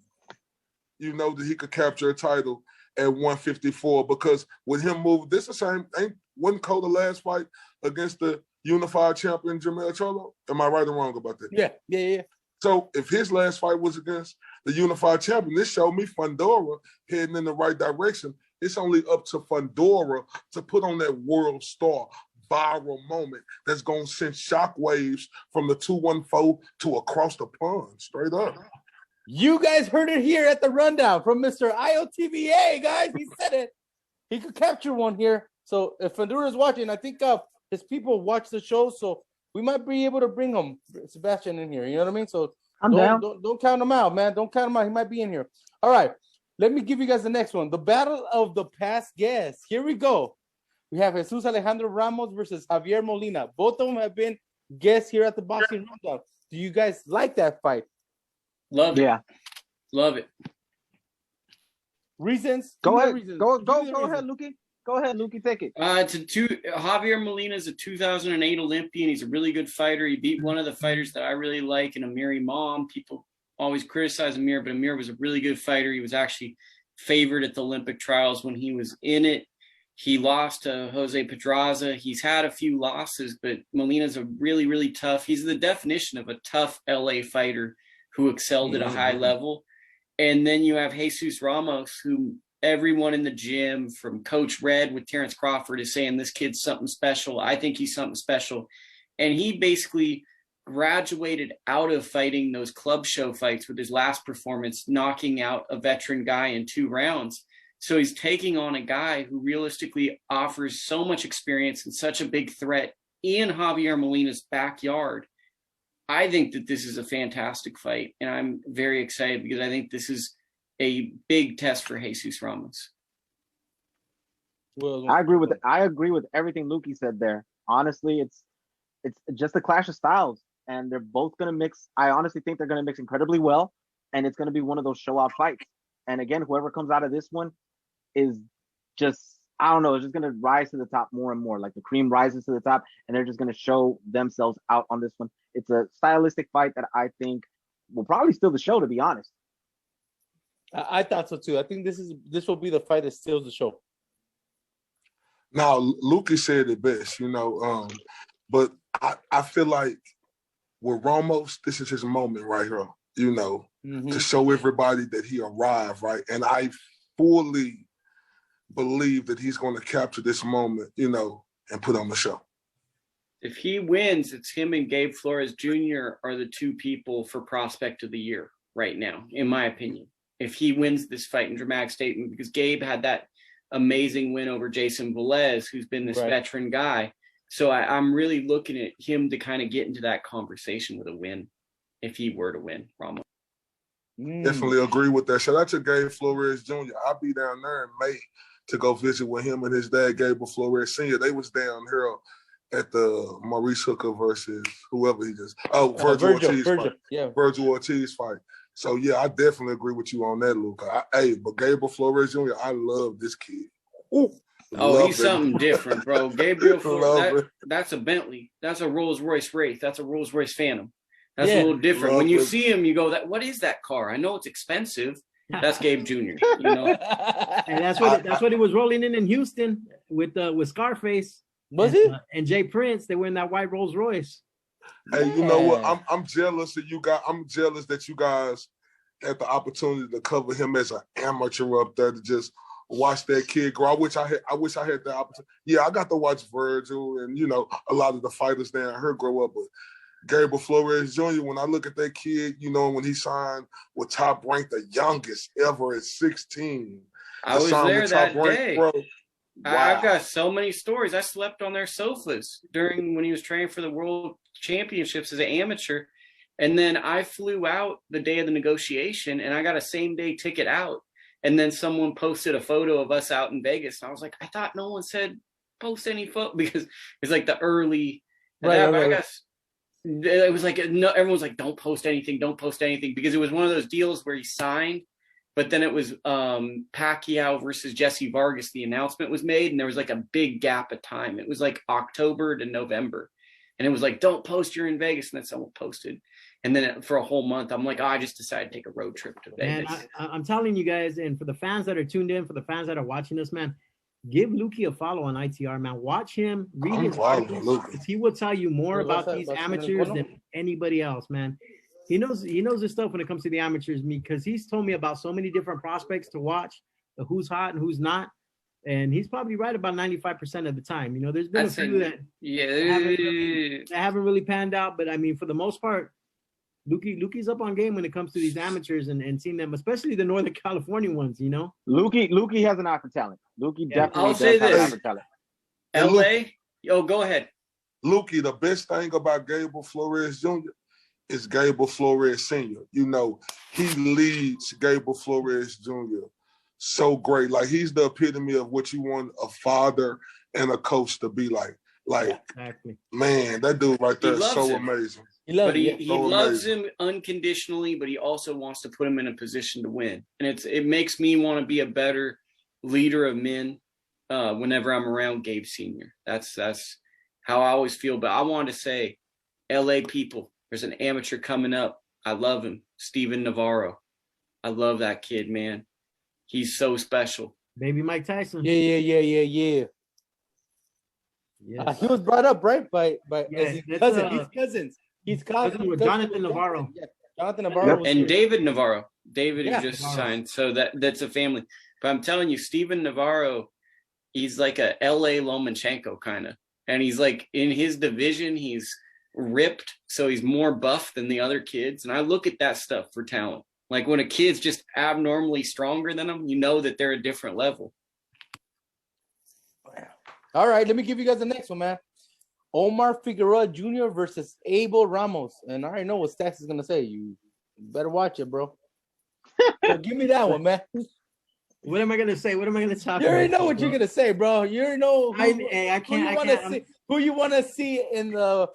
that he could capture a title at 154 because with him moving, this is the same. Wasn't Cota last fight against the unified champion Jermell Charlo? Am I right or wrong about that? Yeah. So if his last fight was against the unified champion, this showed me Fundora heading in the right direction. It's only up to Fundora to put on that world star viral moment that's going to send shockwaves from the 214 to across the pond, straight up. You guys heard it here at the rundown from Mr. IOTVA, guys. He said it. He could capture one here. So if Fandura's watching, I think his people watch the show, so we might be able to bring him, Sebastian, in here. You know what I mean? So don't count him out, man. Don't count him out. He might be in here. All right. Let me give you guys the next one. The battle of the past guests. Here we go. We have Jesus Alejandro Ramos versus Javier Molina. Both of them have been guests here at the Boxing Rundown. Do you guys like that fight? Love it. Yeah. Love it. Reasons? Go ahead. Go ahead, Lukey. Go ahead, Lukey. Take it. Javier Molina is a 2008 Olympian. He's a really good fighter. He beat one of the fighters that I really like, and Amir Imam. People always criticize Amir, but Amir was a really good fighter. He was actually favored at the Olympic trials when he was in it. He lost to Jose Pedraza. He's had a few losses, but Molina's a really, really tough. He's the definition of a tough LA fighter who excelled at a high level. And then you have Jesus Ramos, who everyone in the gym, from Coach Red with Terence Crawford, is saying this kid's something special. I think he's something special. And he basically graduated out of fighting those club show fights with his last performance, knocking out a veteran guy in 2 rounds. So he's taking on a guy who realistically offers so much experience and such a big threat in Javier Molina's backyard. I think that this is a fantastic fight, and I'm very excited because I think this is a big test for Jesus Ramos. Well, I agree with everything Lukey said there. Honestly, it's just a clash of styles, and they're both going to mix. I honestly think they're going to mix incredibly well, and it's going to be one of those show-off fights. And again, whoever comes out of this one is just, I don't know, it's just going to rise to the top more and more. Like the cream rises to the top, and they're just going to show themselves out on this one. It's a stylistic fight that I think will probably steal the show, to be honest. I thought so too. I think this will be the fight that steals the show. Now, Lucas said it best, but I feel like with Ramos, this is his moment right here, to show everybody that he arrived, right? And I fully believe that he's going to capture this moment, and put on the show. If he wins, it's him and Gabe Flores Jr. are the 2 people for Prospect of the Year right now, in my opinion. If he wins this fight in dramatic statement, because Gabe had that amazing win over Jason Velez, who's been this veteran guy. So I'm really looking at him to kind of get into that conversation with a win, if he were to win, Ramos. Definitely agree with that. Shout out to Gabe Flores Jr. I'll be down there in May to go visit with him and his dad, Gabriel Flores Sr. They was down here at the Maurice Hooker versus whoever he just Virgil Ortiz fight. Yeah. Virgil Ortiz fight. So yeah, I definitely agree with you on that, Luca. But Gabriel Flores Jr., I love this kid. Ooh, he's something different, bro. Gabriel Flores, that's a Bentley. That's a Rolls Royce Wraith. That's a Rolls Royce Phantom. That's a little different. When you see him, you go, what is that car? I know it's expensive. That's Gabe Jr. And that's what he was rolling in Houston with Scarface. Was it? And Jay Prince, they were in that white Rolls Royce. Hey, you know what? I'm jealous that you guys. I'm jealous that you guys had the opportunity to cover him as an amateur up there to just watch that kid grow. I wish I had that opportunity. Yeah, I got to watch Virgil and a lot of the fighters down here grow up. But Gabriel Flores Jr., when I look at that kid, when he signed with Top Rank, the youngest ever at 16. I was there that day. Bro. Wow. I've got so many stories. I slept on their sofas when he was training for the World Championships as an amateur. And then I flew out the day of the negotiation, and I got a same-day ticket out. And then someone posted a photo of us out in Vegas. And I was like, I thought no one said post any photo, because it's like the early right. I guess it was like, no, everyone's like, don't post anything, because it was one of those deals where he signed. But then it was Pacquiao versus Jesse Vargas. The announcement was made, and there was like a big gap of time. It was like October to November. And it was like, don't post, you're in Vegas. And then someone posted. And then for a whole month, I'm like, I just decided to take a road trip to Vegas. Man, I'm telling you guys, and for the fans that are tuned in, for the fans that are watching this, man, give Lukey a follow on ITR, man. Watch him, read his articles. He will tell you more about these amateurs than anybody else, man. He knows his stuff when it comes to the amateurs, because he's told me about so many different prospects to watch, who's hot and who's not. And he's probably right about 95% of the time. You know, there's been a few that haven't really panned out, but I mean, for the most part, Lukey's up on game when it comes to these amateurs and seeing them, especially the Northern California ones. You know, Lukey has an eye for talent. Lukey definitely I'll say does have an eye this. for talent. LA, go ahead. Lukey, the best thing about Gable Flores Jr. is Gable Flores Sr. You know, he leads Gable Flores Jr. so great. Like, he's the epitome of what you want a father and a coach to be like. Like, exactly. Man, that dude right there is so amazing. He loves him unconditionally, but he also wants to put him in a position to win. And it makes me want to be a better leader of men whenever I'm around Gabe Sr. That's how I always feel. But I wanted to say, LA people, there's an amateur coming up. I love him, Steven Navarro. I love that kid, man. He's so special. Baby Mike Tyson. Yeah. Yes. He was brought up right by his cousin. He's cousins. He's cousin with Jonathan Navarro. Yeah. Jonathan Navarro. And David Navarro. David who just signed. So that's a family. But I'm telling you, Steven Navarro, he's like a LA Lomachenko kind of. And he's like in his division, he's ripped. So he's more buff than the other kids. And I look at that stuff for talent. Like when a kid's just abnormally stronger than them, you know that they're a different level. All right, let me give you guys the next one, man. Omar Figueroa Jr. versus Abel Ramos. And I already know what Stacks is going to say. You better watch it, bro. So give me that one, man. What am I going to say? What am I going to talk about? You already know what you're going to say, bro. You already know who you want to see in the...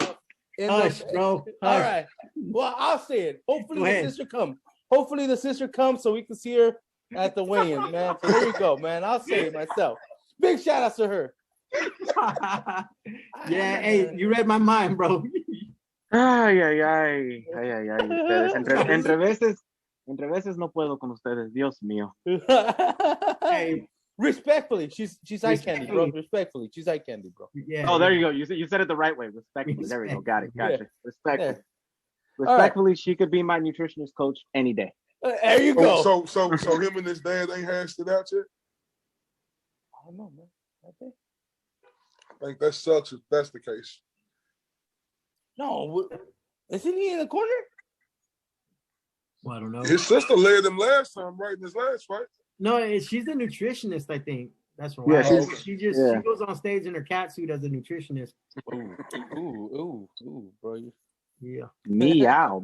Hush, bro. Hush. All right. Well, I'll say it. Hopefully the sister comes. Hopefully the sister comes so we can see her at the weigh-in, man. So there you go, man. I'll say it myself. Big shout out to her. Yeah, hey, you read my mind, bro. Ay. Ustedes. Entre veces no puedo con ustedes. Dios mío. Hey, respectfully, she's eye candy, bro. Respectfully, she's eye candy, bro. Yeah. Oh, there you go. You said it the right way. Respectfully. There we go. Got it. Gotcha. Yeah. Respectfully. Yeah. Respectfully, she could be my nutritionist coach any day. There you go. So him and his dad ain't hashed it out yet? I don't know, man. I think that sucks if that's the case. No, isn't he in the corner? Well, I don't know. His sister led him last time, right? In his last fight. No, she's the nutritionist, I think. That's right. Yeah, she goes on stage in her cat suit as a nutritionist. Ooh, bro. Yeah. Meow.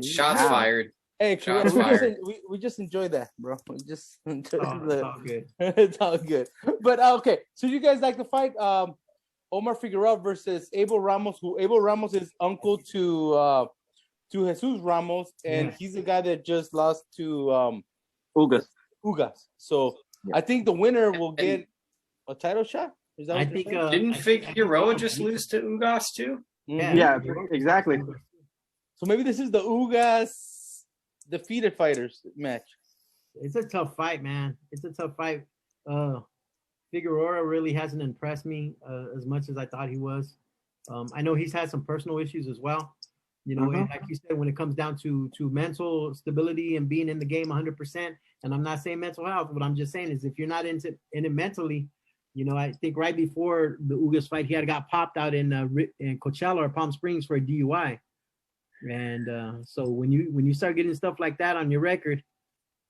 Shots fired. Hey, Shots fired. we just enjoy that, bro. We just enjoy it's all good. It's all good. But okay, so you guys like the fight? Omar Figueroa versus Abel Ramos, who Abel Ramos is uncle to Jesus Ramos, and he's the guy that just lost to Ugas. So I think the winner will get a title shot. Is that what you're saying? Didn't Figueroa just lose to Ugas too? Yeah, exactly. So maybe this is the Ugas defeated fighters match. It's a tough fight, man. It's a tough fight. Figueroa really hasn't impressed me as much as I thought he was. I know he's had some personal issues as well. You know, and like you said, when it comes down to mental stability and being in the game 100%, and I'm not saying mental health, what I'm just saying is if you're not in it mentally, you know, I think right before the Ugas fight, he had got popped out in Coachella or Palm Springs for a DUI. And so when you start getting stuff like that on your record,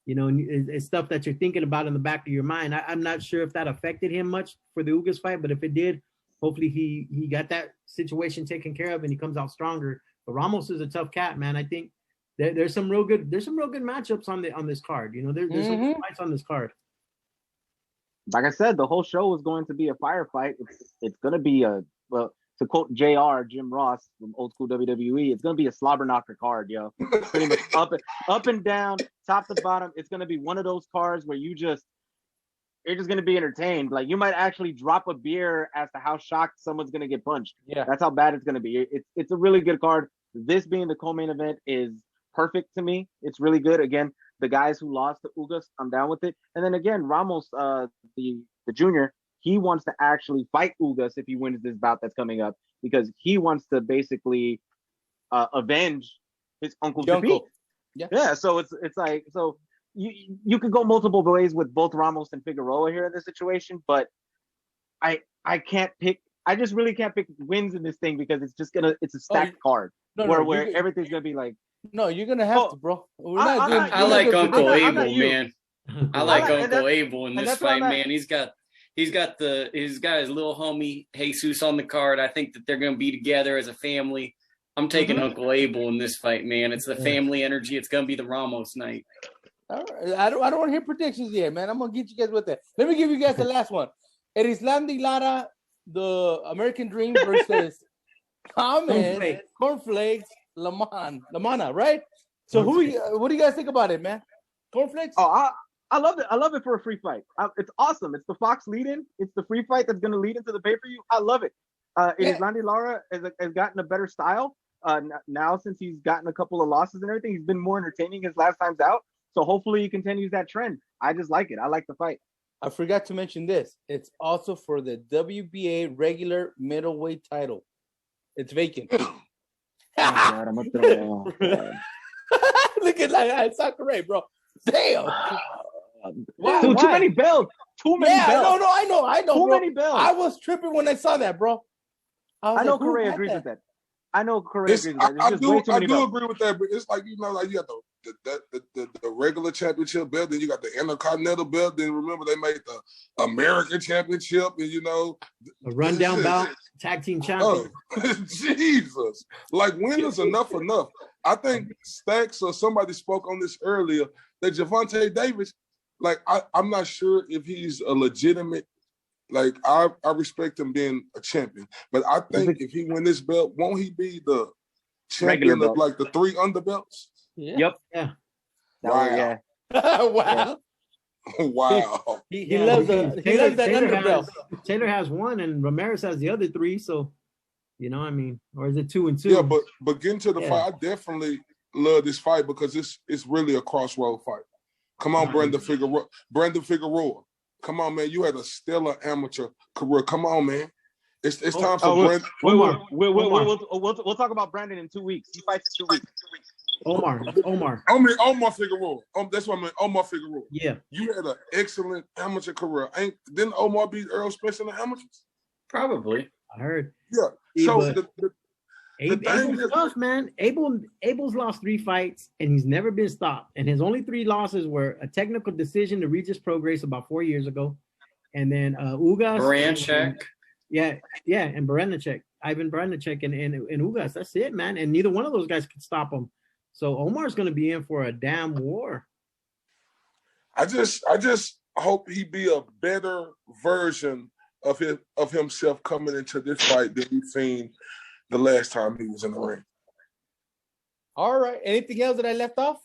you know, and it's stuff that you're thinking about in the back of your mind. I'm not sure if that affected him much for the Ugas fight, but if it did, hopefully he got that situation taken care of and he comes out stronger. But Ramos is a tough cat, man. I think there's some real good matchups on this card. You know, there's some good fights on this card. Like I said, the whole show is going to be a firefight. It's going to be to quote JR, Jim Ross from old school WWE, it's going to be a slobber knocker card, yo. Pretty much up and down, top to bottom. It's going to be one of those cards where you're just going to be entertained. Like you might actually drop a beer as to how shocked someone's going to get punched. Yeah. That's how bad it's going to be. It's a really good card. This being the co-main event is perfect to me. It's really good. Again, the guys who lost to Ugas, I'm down with it. And then again, Ramos, the junior, he wants to actually fight Ugas if he wins this bout that's coming up because he wants to basically avenge his uncle's defeat. Yeah. Yeah. So it's like, so you could go multiple ways with both Ramos and Figueroa here in this situation, but I can't pick. I just really can't pick wins in this thing because it's a stacked card where everything's gonna be like. No, you're gonna have to, bro. I like Uncle Abel, man. I like Uncle Abel in this fight, man. He's got his little homie Jesus on the card. I think that they're gonna be together as a family. I'm taking Uncle Abel in this fight, man. It's the family energy. It's gonna be the Ramos night. All right. I don't want to hear predictions yet, man. I'm gonna get you guys with that. Let me give you guys the last one. Erislandi Lara, the American Dream versus Cornflakes Lamana, right? So what do you guys think about it, man? Cornflakes? Oh, I love it. I love it for a free fight. It's awesome. It's the Fox lead-in. It's the free fight that's going to lead into the pay-per-view. I love it. Erislandi Lara has gotten a better style now since he's gotten a couple of losses and everything. He's been more entertaining his last times out. So hopefully he continues that trend. I just like it. I like the fight. I forgot to mention this. It's also for the WBA regular middleweight title. It's vacant. Oh, God, I'm gonna throw. Look at that. It's not correct, bro. Damn. Dude, too many belts. Too many belts. No, I know. Too bro. many belts. I was tripping when I saw that, bro. I know Correa agrees with that. I know Correa agrees with that. I do agree with that, but it's like, you know, like you got the regular championship belt, then you got the Intercontinental belt, then remember they made the American Championship, and you know, a rundown bout, tag team champion. Oh, Jesus. Like, when is enough? I think Stacks or somebody spoke on this earlier, that Gervonta Davis, like, I'm not sure if he's a legitimate, like, I respect him being a champion, but I think if he win this belt, won't he be the champion of like the 3 underbelts? Yeah. Yep. Yeah. Wow. Yeah. Wow. Wow. He loves that underbelt. Taylor has 1 and Ramirez has the other 3, so you know, I mean, or is it 2 and 2? Yeah, but getting to the fight, I definitely love this fight because it's really a crossroad fight. Come on, Brandon Figueroa. Come on, man. You had a stellar amateur career. Come on, man. It's time for Brandon. We'll talk about Brandon in 2 weeks. He fights in 2 weeks. Omar. I mean, Omar Figueroa. That's what I mean. Omar Figueroa. Yeah. You had an excellent amateur career. Didn't Omar beat Earl Spencer in the amateurs? Probably. I heard. Yeah. So Abel's tough, man. Abel's lost 3 fights and he's never been stopped. And his only 3 losses were a technical decision to Regis Prograis about 4 years ago, and then Ugas, Baranchek. And Baranchek, Ivan Baranchek, and Ugas. That's it, man. And neither one of those guys could stop him. So Omar's going to be in for a damn war. I just hope he be a better version of himself coming into this fight than we've seen the last time he was in the ring. All right. Anything else that I left off?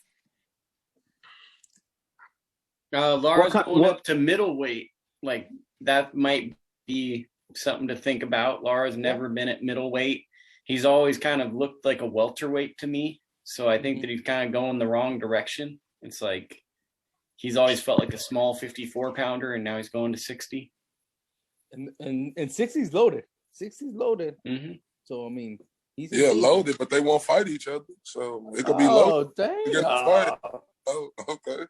Lara's going up to middleweight. Like, that might be something to think about. Lara's never been at middleweight. He's always kind of looked like a welterweight to me. So I think that he's kind of going the wrong direction. It's like he's always felt like a small 54 pounder, and now he's going to 60. And 60's loaded. 60's loaded. Mm-hmm. So I mean, he's loaded, but they won't fight each other. So it could be loaded. Dang. Oh, okay.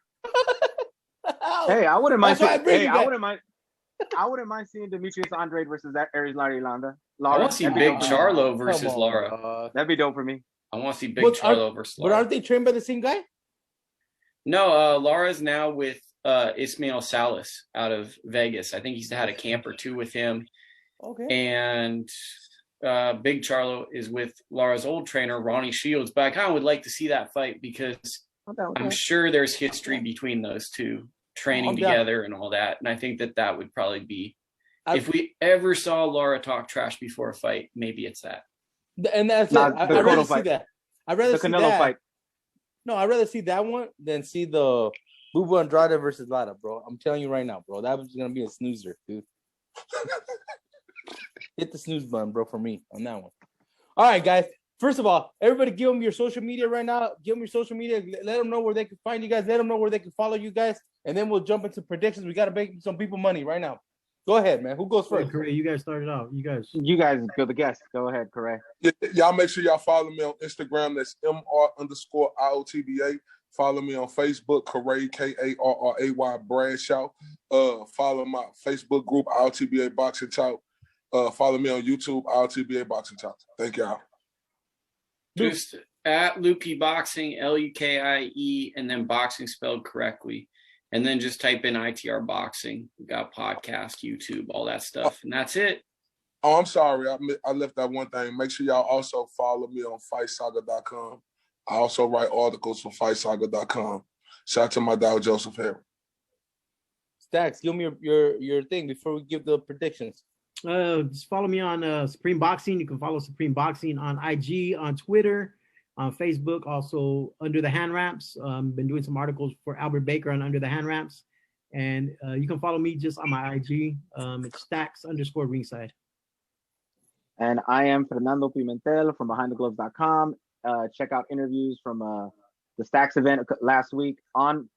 Hey, I wouldn't mind. I wouldn't mind seeing Demetrius Andrade versus Erislandi Lara. I want to see Big Charlo versus Lara. That'd be dope for me. I want to see Big Charlo versus Lara. But aren't they trained by the same guy? No, Lara's now with Ismael Salas out of Vegas. I think he's had a camp or 2 with him. Okay. And Big Charlo is with Lara's old trainer, Ronnie Shields. But I kind of would like to see that fight because I'm sure there's history between those two, training together and all that. And I think that would probably be, if we ever saw Lara talk trash before a fight, maybe it's that. And that's it. I'd rather see that. I'd rather see Canelo that. fight. No, I'd rather see that one than see the Bubu Andrade versus Lara, bro. I'm telling you right now, bro. That was going to be a snoozer, dude. Hit the snooze button, bro, for me on that one. All right, guys. First of all, everybody give them your social media right now. Give them your social media. Let them know where they can find you guys. Let them know where they can follow you guys. And then we'll jump into predictions. We got to make some people money right now. Go ahead, man. Who goes first? Correa, you guys started out. You guys go the guest. Go ahead, Correa. Y'all make sure y'all follow me on Instagram. That's MR_IOTBA. Follow me on Facebook, Karray, Karray Bradshaw. Follow my Facebook group, RTBA Boxing Talk. Follow me on YouTube, RTBA Boxing Talk. Thank y'all. Just at Lukey Boxing, Lukie, and then boxing spelled correctly. And then just type in ITR Boxing. We got podcast, YouTube, all that stuff. And that's it. Oh, I'm sorry. I left that one thing. Make sure y'all also follow me on FightSaga.com. I also write articles for FightSaga.com. Shout out to my dog, Joseph Harris. Stacks, give me your thing before we give the predictions. Just follow me on Supreme Boxing. You can follow Supreme Boxing on IG, on Twitter, on Facebook, also Under the Hand Wraps. Been doing some articles for Albert Baker on Under the Hand Wraps. And you can follow me just on my IG. It's Stacks_ringside. And I am Fernando Pimentel from BehindTheGloves.com. Check out interviews from the Stacks event last week on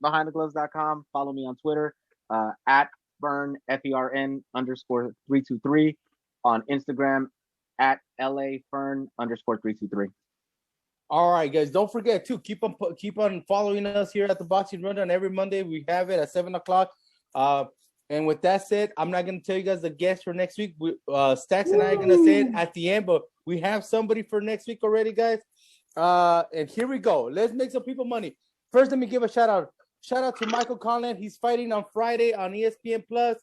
BehindTheGloves.com. Follow me on Twitter at Fern, FERN_323. On Instagram at LAFern_323. All right, guys. Don't forget to keep on following us here at the Boxing Rundown every Monday. We have it at 7:00. And with that said, I'm not going to tell you guys the guest for next week. Stacks and I are going to say it at the end, but we have somebody for next week already, guys. And here we go. Let's make some people money. First, let me give a shout out. Shout out to Michael Conlan. He's fighting on Friday on ESPN Plus.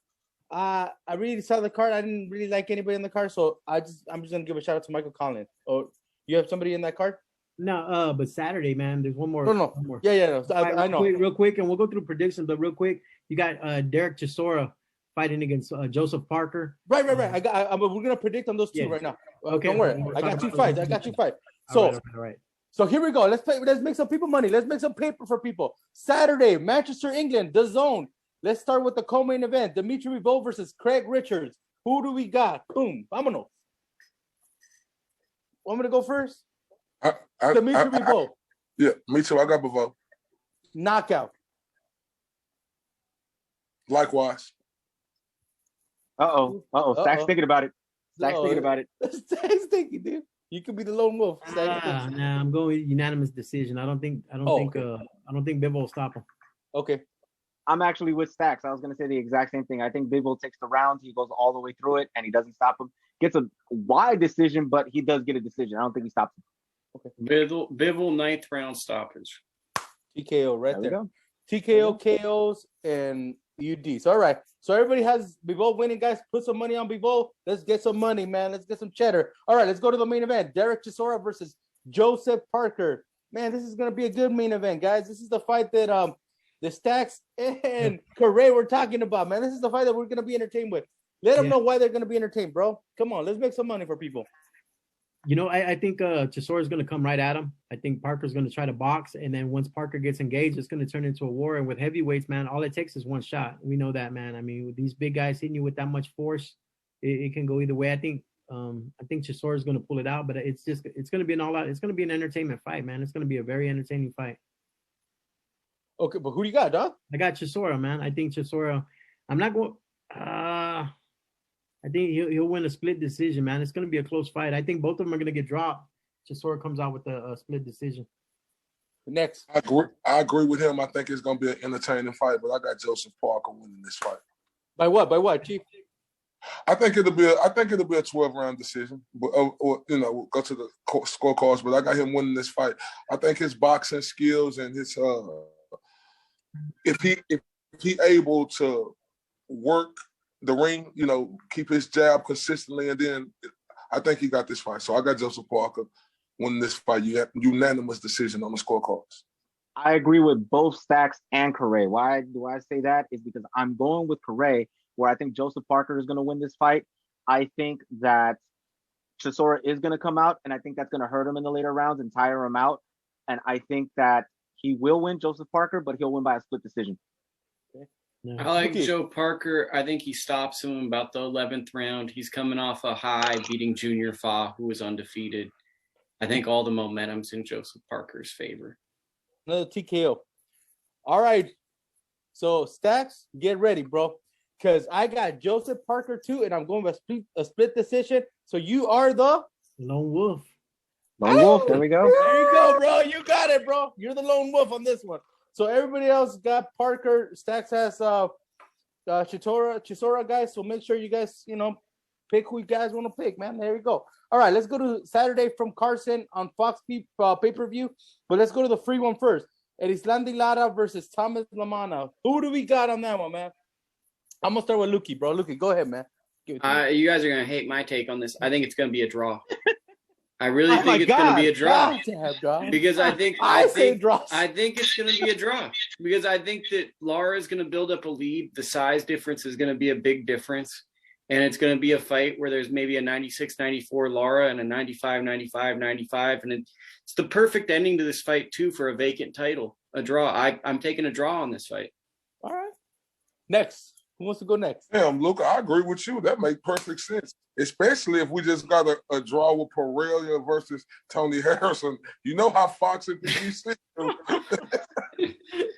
I really saw the card. I didn't really like anybody in the card, so I'm just going to give a shout out to Michael Conlan. Oh, you have somebody in that card? No, but Saturday, man, there's one more. No. One more. Yeah, no. I know. Real quick, and we'll go through predictions, but real quick, you got Derek Chisora fighting against Joseph Parker. Right. We're gonna predict on those two right now. Okay. Don't worry. I got two fights. So, all right. So here we go. Let's make some people money. Let's make some paper for people. Saturday, Manchester, England, The Zone. Let's start with the co-main event. Dimitri Revo versus Craig Richards. Who do we got? Boom. Vámonos. Want me to go first? Dimitri Revo. Yeah, me too. I got Revo. Knockout. Likewise. Stack's thinking about it. Stack's thinking, dude. You could be the lone wolf. I'm going with unanimous decision. I don't think Bivol will stop him. Okay. I'm actually with Stacks. I was going to say the exact same thing. I think Bivol takes the rounds. He goes all the way through it, and he doesn't stop him. Gets a wide decision, but he does get a decision. I don't think he stops him. Okay. Bivol 9th round stoppage. TKO right there. TKO, KOs, and UDs. All right. So everybody has Bivol winning, guys. Put some money on Bivol. Let's get some money, man. Let's get some cheddar. All right, let's go to the main event. Derek Chisora versus Joseph Parker. Man, this is going to be a good main event, guys. This is the fight that the Stacks and Karray were talking about, man. This is the fight that we're going to be entertained with. Let them know why they're going to be entertained, bro. Come on, let's make some money for people. You know, I think Chisora is going to come right at him. I think Parker's going to try to box, and then once Parker gets engaged, it's going to turn into a war. And with heavyweights, man, all it takes is one shot. We know that, man. I mean, with these big guys hitting you with that much force, it can go either way. I think Chisora is going to pull it out, but it's going to be an all-out. It's going to be an entertainment fight, man. It's going to be a very entertaining fight. Okay, but who do you got, dog? I got Chisora, man. I think Chisora. I'm not going. I think he'll win a split decision, man. It's going to be a close fight. I think both of them are going to get dropped. Chisora comes out with a split decision. Next. I agree with him. I think it's going to be an entertaining fight, but I got Joseph Parker winning this fight. By what, Chief? I think it'll be a 12-round decision. But, or we'll go to the scorecards, but I got him winning this fight. I think his boxing skills and his if he able to work the ring, keep his jab consistently, and then I think he got this fight. So I got Joseph Parker winning this fight. You have unanimous decision on the scorecards. I agree with both Stacks and Karray. Why do I say that? Is because I'm going with Karray, where I think Joseph Parker is going to win this fight. I think that Chisora is going to come out, and I think that's going to hurt him in the later rounds and tire him out. And I think that he will win Joseph Parker, but he'll win by a split decision. I like Joe Parker. I think he stops him about the 11th round. He's coming off a high, beating Junior Fa, who was undefeated. I think all the momentum's in Joseph Parker's favor. Another TKO. All right. So, Stacks, get ready, bro. Because I got Joseph Parker, too, and I'm going with a split decision. So, you are the? Lone Wolf. Lone Wolf. There we go. There you go, bro. You got it, bro. You're the lone wolf on this one. So everybody else got Parker. Stacks has Chisora, guys. So make sure you guys, pick who you guys want to pick, man. There you go. All right, let's go to Saturday from Carson on Fox pay-per-view. But let's go to the free one first. Erislandy Lara versus Thomas Lamana. Who do we got on that one, man? I'm going to start with Lukey, bro. Lukey, go ahead, man. You guys are going to hate my take on this. I think it's going to be a draw. I really think it's going to be a draw. Because I think it's going to be a draw. Because I think that Lara is going to build up a lead. The size difference is going to be a big difference. And it's going to be a fight where there's maybe a 96-94 Lara and a 95-95-95. And it's the perfect ending to this fight, too, for a vacant title. A draw. I'm taking a draw on this fight. All right. Next. Who wants to go next? Damn, Luca, I agree with you. That makes perfect sense. Especially if we just got a draw with Pereira versus Tony Harrison. You know how Fox and PBC do.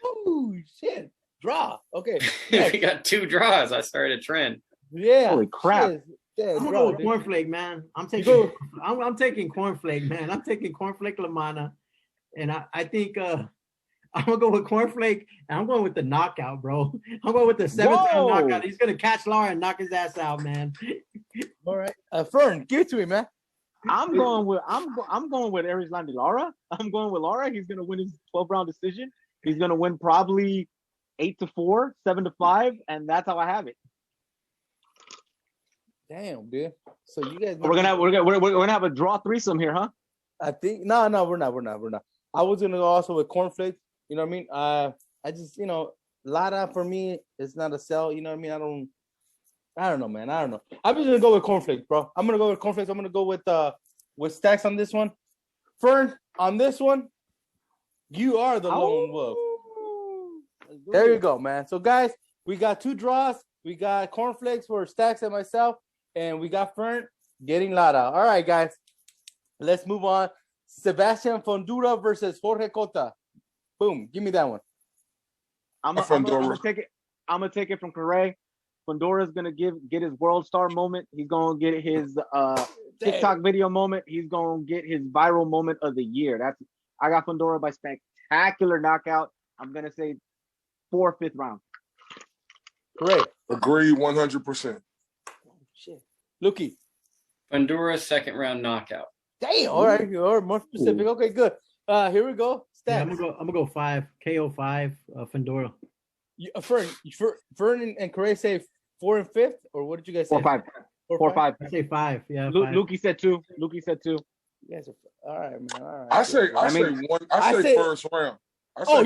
Oh, shit. Draw. Okay. We got 2 draws. I started a trend. Yeah. Holy crap. Yeah, I'm gonna go with Cornflake, man. I'm taking Cornflake, man. I'm taking Cornflake Lamana. And I think I'm gonna go with Cornflake, and I'm going with the knockout, bro. I'm going with the 7th round knockout. He's gonna catch Lara and knock his ass out, man. All right, Fern, give it to me, man. I'm going with Erislandy Lara. I'm going with Lara. He's gonna win his 12-round decision. He's gonna win probably 8-4, 7-5, and that's how I have it. Damn, dude. So you guys, we're gonna have a draw threesome here, huh? I think no, we're not. I was gonna go also with Cornflake. You know what I mean? I just, Lara for me is not a sell. You know what I mean? I don't know, man. I don't know. I'm just gonna go with Cornflake, bro. I'm gonna go with Cornflake. I'm gonna go with Stacks on this one. Fern, on this one, you are the lone wolf. There you go, man. So guys, we got 2 draws. We got Cornflakes for Stacks and myself, and we got Fern getting Lara. All right, guys. Let's move on. Sebastian Fundora versus Jorge Cota. Boom. Give me that one. I'm gonna take it from Correa. Fundora's gonna get his world star moment. He's gonna get his TikTok video moment. He's gonna get his viral moment of the year. I got Fundora by spectacular knockout. I'm gonna say 4th, 5th round. Great. Agree 100%. Oh, shit. Lukey. Fundora 2nd round knockout. Damn. All right. You're more specific. Okay, good. Here we go. Yeah, I'm gonna go 5. KO 5. Fundora. Fern and Correa say 4 and 5th, or what did you guys say? 4-5. 4-5. I say 5. Yeah. Lukey said 2. You guys are all right, man. All right. I say 1st round.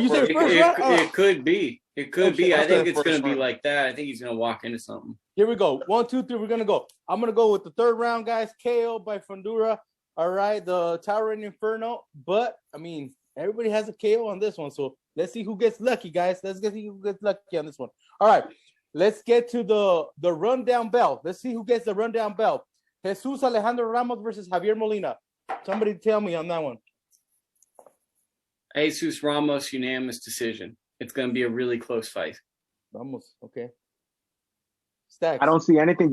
You say first round? It could be. It could be. I think it's going to be like that. I think he's going to walk into something. Here we go. 1, 2, 3. We're going to go. I'm going to go with the 3rd round, guys. KO by Fundora. All right. The Towering Inferno. But, I mean, everybody has a KO on this one. So let's see who gets lucky, guys. Let's see who gets lucky on this one. All right. Let's get to the rundown bell. Let's see who gets the rundown bell. Jesus Alejandro Ramos versus Javier Molina. Somebody tell me on that one. Jesus Ramos, unanimous decision. It's going to be a really close fight. Ramos, okay. Stacks. I don't see anything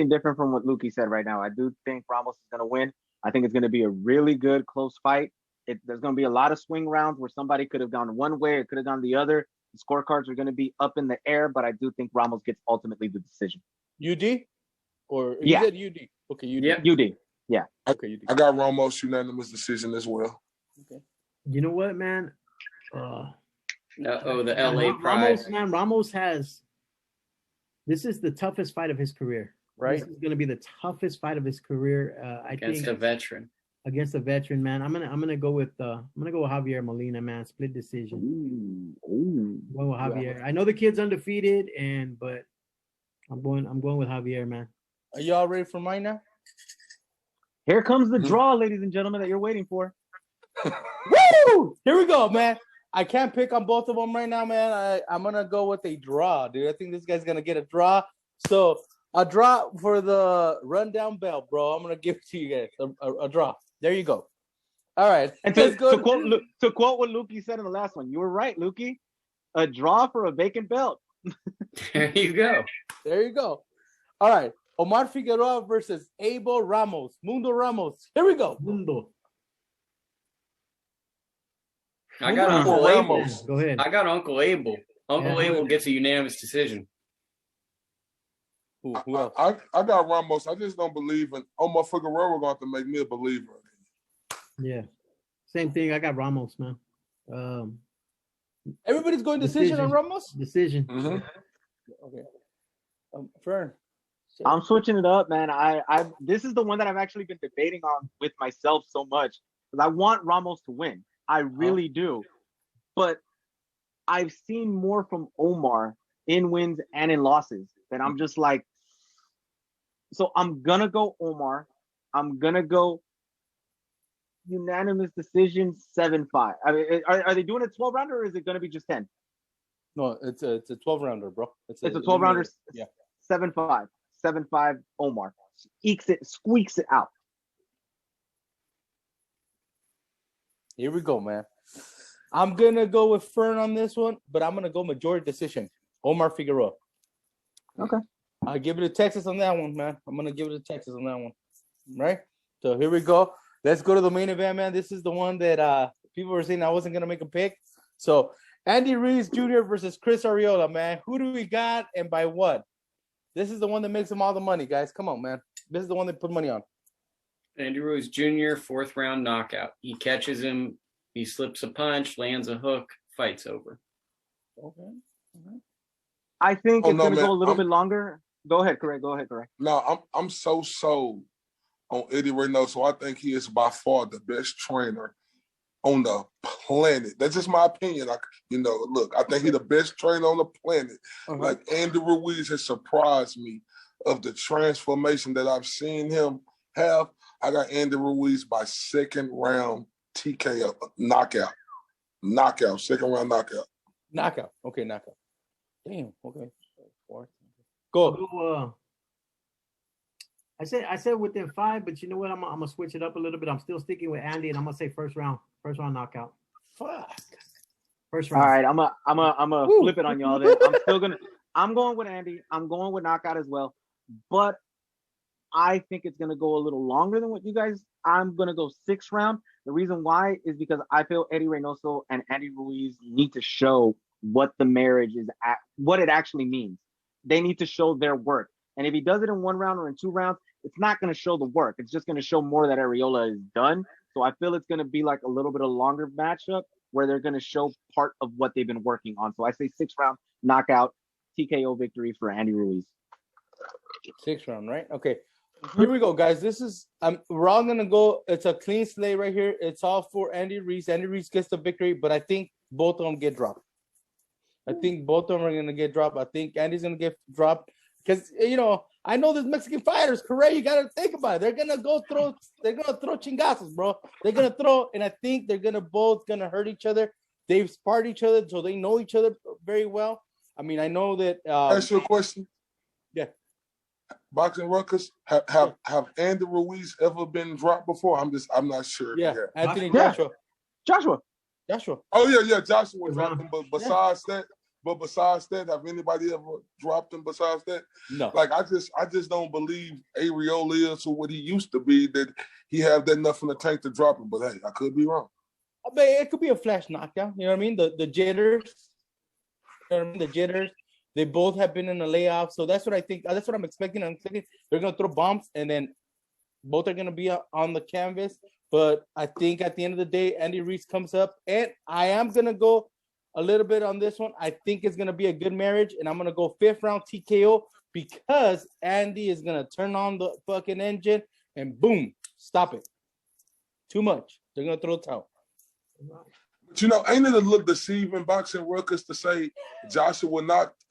different from what Lukey said right now. I do think Ramos is going to win. I think it's going to be a really good close fight. There's going to be a lot of swing rounds where somebody could have gone one way, it could have gone the other. The scorecards are going to be up in the air, but I do think Ramos gets ultimately the decision. UD? Or yeah. You said UD? Okay, UD. Yeah. UD. Yeah. Okay, UD. I got Ramos unanimous decision as well. Okay. You know what, man? The LA Pride. Ramos has. This is the toughest fight of his career. Right. This is going to be the toughest fight of his career. Against a veteran. Against a veteran, man. I'm gonna go with Javier Molina, man. Split decision. Ooh. I'm going with Javier. I know the kid's undefeated, but I'm going with Javier, man. Are y'all ready for mine now? Here comes the draw, ladies and gentlemen, that you're waiting for. Woo! Here we go, man. I can't pick on both of them right now, man. I'm gonna go with a draw, dude. I think this guy's gonna get a draw. So a draw for the rundown bell, bro. I'm gonna give it to you guys. A draw. There you go. All right. And to quote what Lukey said in the last one, you were right, Lukey. A draw for a vacant belt. There you go. There you go. All right. Omar Figueroa versus Abel Ramos. Mundo Ramos. Here we go. Mundo. I got Uncle Uncle Abel. Ramos. Go ahead. I got Uncle Abel. Uncle Abel gets a unanimous decision. Who else? I got Ramos. I just don't believe in Omar Figueroa going to make me a believer. Yeah. Same thing. I got Ramos, man. Everybody's going decision on Ramos? Decision. Mm-hmm. Okay. Fern. I'm switching it up, man. This is the one that I've actually been debating on with myself so much because I want Ramos to win. I really do. But I've seen more from Omar in wins and in losses that I'm just like, so I'm going to go Omar. I'm going to go unanimous decision 7-5. I mean, are they doing a 12 rounder or is it going to be just 10? No, it's a 12 rounder, bro. It's a 12 rounder. Yeah. 7-5. 7-5 Omar. Squeaks it out. Here we go, man. I'm going to go with Fern on this one, but I'm going to go majority decision. Omar Figueroa. Okay. I'll give it to Texas on that one, man. I'm going to give it to Texas on that one. Right? So here we go. Let's go to the main event, man. This is the one that people were saying I wasn't going to make a pick. So Andy Ruiz Jr. versus Chris Areola, man. Who do we got and by what? This is the one that makes them all the money, guys. Come on, man. This is the one they put money on. Andy Ruiz Jr., 4th round knockout. He catches him. He slips a punch, lands a hook, fight's over. Okay. Mm-hmm. I think it's going to go a little bit longer. Go ahead, correct. No, I'm so sold on Eddie Reynoso. I think he is by far the best trainer on the planet. That's just my opinion. Look, I think he's the best trainer on the planet. Uh-huh. Like Andy Ruiz has surprised me of the transformation that I've seen him have. I got Andy Ruiz by 2nd round TKO knockout. 2nd round knockout. Knockout. Okay, knockout. Damn. Okay. 4th. Go. I said within 5, but you know what? I'm gonna switch it up a little bit. I'm still sticking with Andy, and I'm gonna say first round knockout. Fuck. First round. All right, I'm gonna flip it on y'all. Then I'm going with Andy. I'm going with knockout as well, but I think it's gonna go a little longer than what you guys. I'm gonna go 6th round. The reason why is because I feel Eddie Reynoso and Andy Ruiz need to show what the marriage is what it actually means. They need to show their work. And if he does it in 1 round or in 2 rounds, it's not going to show the work. It's just going to show more that Areola is done. So I feel it's going to be like a little bit of a longer matchup where they're going to show part of what they've been working on. So I say 6th round knockout TKO victory for Andy Ruiz. 6th round, right? Okay. Here we go, guys. This is we're all gonna go. It's a clean slate right here. It's all for Andy Ruiz. Andy Ruiz gets the victory, but I think both of them get dropped. I think both of them are gonna get dropped. I think Andy's gonna get dropped because I know there's Mexican fighters. Correct? You gotta think about it. They're gonna throw chingazos, bro. They're gonna throw, and I think they're gonna both hurt each other. They've sparred each other, so they know each other very well. I mean, I know that. Ask you a question. Yeah. Boxing Ruckus, have Andy Ruiz ever been dropped before? I'm not sure. Yeah, Anthony Joshua. Oh yeah, Joshua dropped him. But besides that, have anybody ever dropped him besides that? No. Like I just don't believe Areola is what he used to be. That he have that enough in the tank to drop him. But hey, I could be wrong. But it could be a flash knockdown. You know what I mean? The jitters. You know what I mean? The jitters. They both have been in a layoff, so that's what I think. That's what I'm expecting. I'm thinking they're gonna throw bombs, and then both are gonna be on the canvas. But I think at the end of the day, Andy Ruiz comes up, and I am gonna go a little bit on this one. I think it's gonna be a good marriage, and I'm gonna go 5th round TKO because Andy is gonna turn on the fucking engine and boom, stop it. Too much. They're gonna throw a towel. But ain't it a little deceiving, Boxing Ruckus, to say Joshua knocked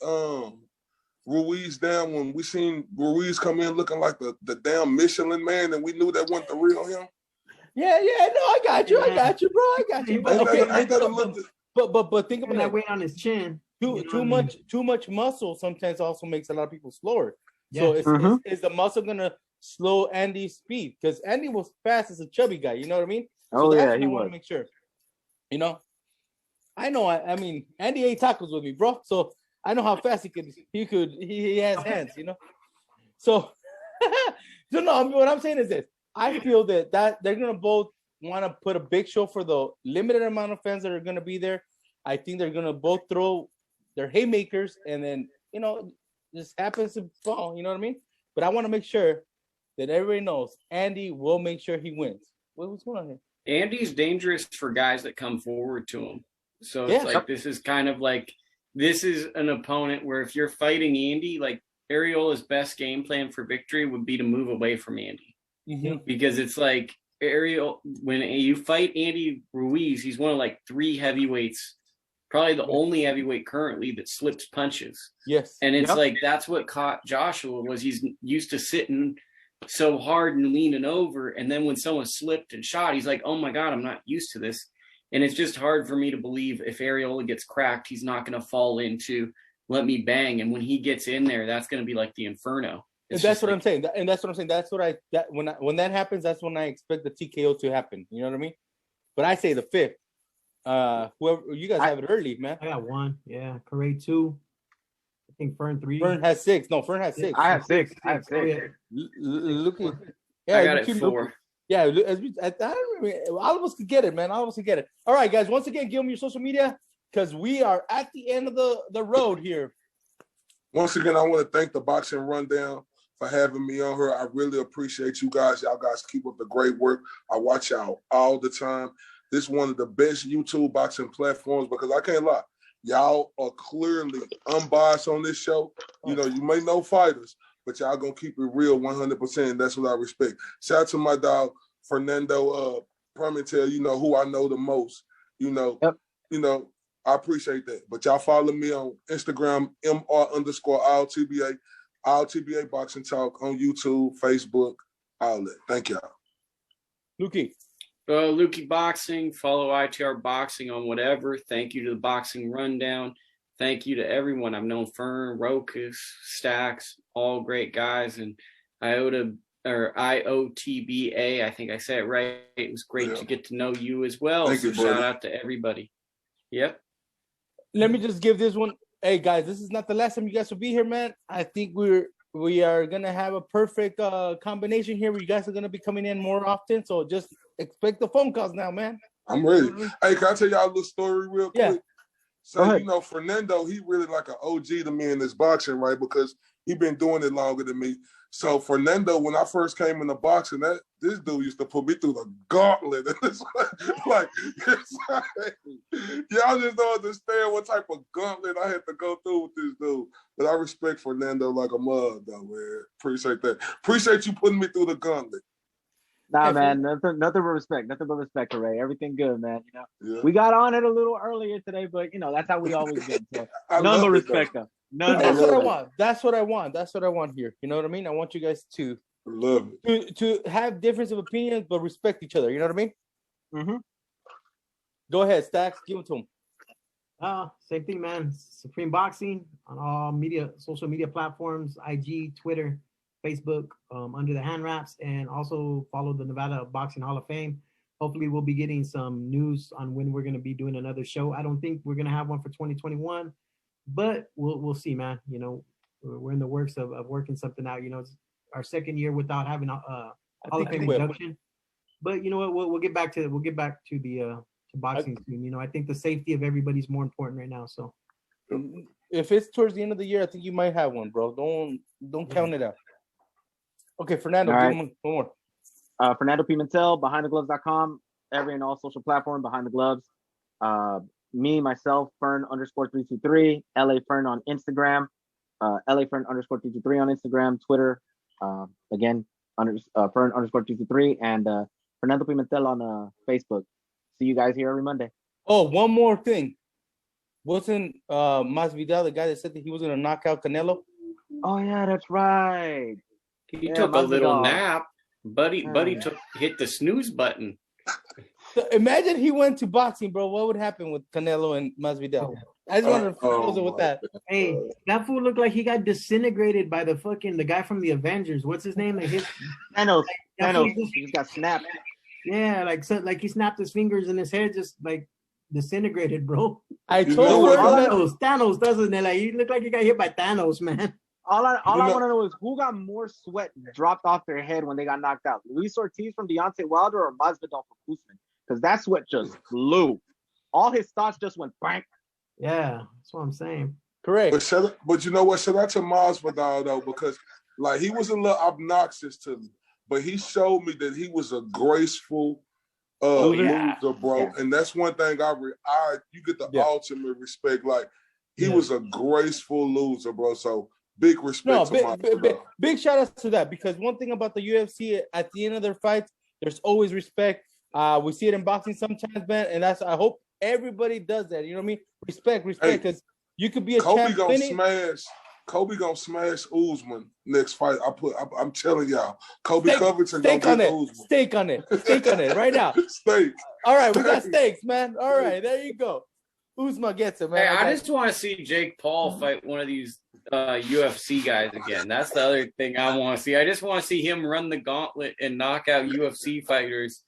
Ruiz down when we seen Ruiz come in looking like the damn Michelin man, and we knew that wasn't the real him? Yeah, no, I got you, bro. I got you. But, but think about that weight on his chin. Too much muscle sometimes also makes a lot of people slower. Yeah. So is the muscle gonna slow Andy's speed? Because Andy was fast as a chubby guy. You know what I mean? So he was. Want to make sure. I know. I mean, Andy ate tacos with me, bro. So I know how fast he has hands. So, no. What I'm saying is this: I feel that they're gonna both want to put a big show for the limited amount of fans that are going to be there. I think they're going to both throw their haymakers, and then, this happens to fall, you know what I mean? But I want to make sure that everybody knows Andy will make sure he wins. What's going on here? Andy's dangerous for guys that come forward to him. So it's like, this is kind of like, this is an opponent where if you're fighting Andy, like Areola's best game plan for victory would be to move away from Andy. Mm-hmm. Because it's like Areola, when you fight Andy Ruiz, he's one of like 3 heavyweights, probably the only heavyweight currently that slips punches. Yes. And it's like, that's what caught Joshua, was he's used to sitting so hard and leaning over. And then when someone slipped and shot, he's like, oh my God, I'm not used to this. And it's just hard for me to believe if Areola gets cracked, he's not going to fall into let me bang. And when he gets in there, that's going to be like the inferno. That's what I'm saying. And that's what I'm saying. That's what when that happens, that's when I expect the TKO to happen. You know what I mean? But I say the 5th. Whoever you guys have it early, man. I got 1. Yeah. Correa 2. I think Fern 3. Fern has 6. No, Fern has 6. I have 6. I have 6. Oh, yeah. Look, I got it 4. Yeah, all of us could get it, man. All of us could get it. All right, guys. Once again, give them your social media because we are at the end of the road here. Once again, I want to thank the Boxing Rundown for having me on here. I really appreciate you guys. Y'all guys keep up the great work. I watch y'all all the time. This is one of the best YouTube boxing platforms because I can't lie. Y'all are clearly unbiased on this show. You may know fighters, but y'all gonna keep it real 100%. That's what I respect. Shout out to my dog Fernando Permentel, who I know the most. I appreciate that. But y'all follow me on Instagram, MR_RTBA, RTBA Boxing Talk on YouTube, Facebook, all that. Thank y'all. Lukey. Lukey Boxing, follow ITR Boxing on whatever. Thank you to the Boxing Rundown. Thank you to everyone. I've known Fern, Rokas, Stacks, all great guys, and IOTBA, I think I said it right. It was great to get to know you as well. Thank you, shout out to everybody. Yep. Let me just give this one. Hey guys, this is not the last time you guys will be here, man. I think we are gonna have a perfect combination here where you guys are gonna be coming in more often. So just expect the phone calls now, man. I'm ready. Hey, can I tell y'all a little story real quick? Yeah. So, Fernando, he really like an OG to me in this boxing, right? Because he been doing it longer than me. So Fernando, when I first came into boxing, this dude used to put me through the gauntlet. It's like y'all just don't understand what type of gauntlet I had to go through with this dude. But I respect Fernando like a mug, though, man. Appreciate that. Appreciate you putting me through the gauntlet. Nah, man, nothing but respect. Nothing but respect, Ray. Everything good, man. We got on it a little earlier today, but that's how we always get. So none but respect, though. That's what I want. That's what I want. That's what I want here. You know what I mean? I want you guys to love it. To have difference of opinions, but respect each other. You know what I mean? Mm-hmm. Go ahead, Stacks. Give it to him. Same thing, man. Supreme Boxing on all social media platforms, IG, Twitter, Facebook, under the hand wraps, and also follow the Nevada Boxing Hall of Fame. Hopefully we'll be getting some news on when we're going to be doing another show. I don't think we're going to have one for 2021, but we'll see, man. We're in the works of working something out. It's our second year without having a Hall of Fame induction. But you know what? We'll get back to the boxing soon. I think the safety of everybody's more important right now. So if it's towards the end of the year, I think you might have one, bro. Don't count it out. Okay, Fernando, give him one more. Fernando Pimentel, BehindTheGloves.com, every and all social platform, Behind the Gloves. Me, myself, Fern_323, LA Fern on Instagram, LA Fern_323 on Instagram, Twitter, again, Fern_223, and Fernando Pimentel on Facebook. See you guys here every Monday. Oh, one more thing. Wasn't Masvidal the guy that said that he was going to knock out Canelo? Oh, yeah, that's right. He took a little nap. Buddy hit the snooze button. So imagine he went to boxing, bro. What would happen with Canelo and Masvidal? I just wanted to close with that. Hey, that fool looked like he got disintegrated by the guy from the Avengers. What's his name? Thanos. He just got snapped. Yeah, like he snapped his fingers and his head just like disintegrated, bro. I told Thanos, doesn't it? Like he looked like he got hit by Thanos, man. All I want to know is who got more sweat dropped off their head when they got knocked out? Luis Ortiz from Deontay Wilder or Masvidal from Usman? Because that sweat just flew. All his thoughts just went bang. Yeah, that's what I'm saying. Correct. But you know what? Shout out to Masvidal though, because like he was a little obnoxious to me, but he showed me that he was a graceful loser, bro. Yeah. And that's one thing you get the ultimate respect. Like he was a graceful loser, bro. So big respect to Masvidal. Big shout out to that, because one thing about the UFC, at the end of their fights, there's always respect. We see it in boxing sometimes, man, and I hope everybody does that. You know what I mean? Respect, because you could be a champ. Kobe gonna smash Usman next fight. I'm telling y'all, Kobe Covington gonna get Usman. Steak on it right now. Steak. All right, we got steaks, man. All right, there you go. Usman gets it, man. Hey, I just want to see Jake Paul fight one of these UFC guys again. That's the other thing I want to see. I just want to see him run the gauntlet and knock out UFC fighters.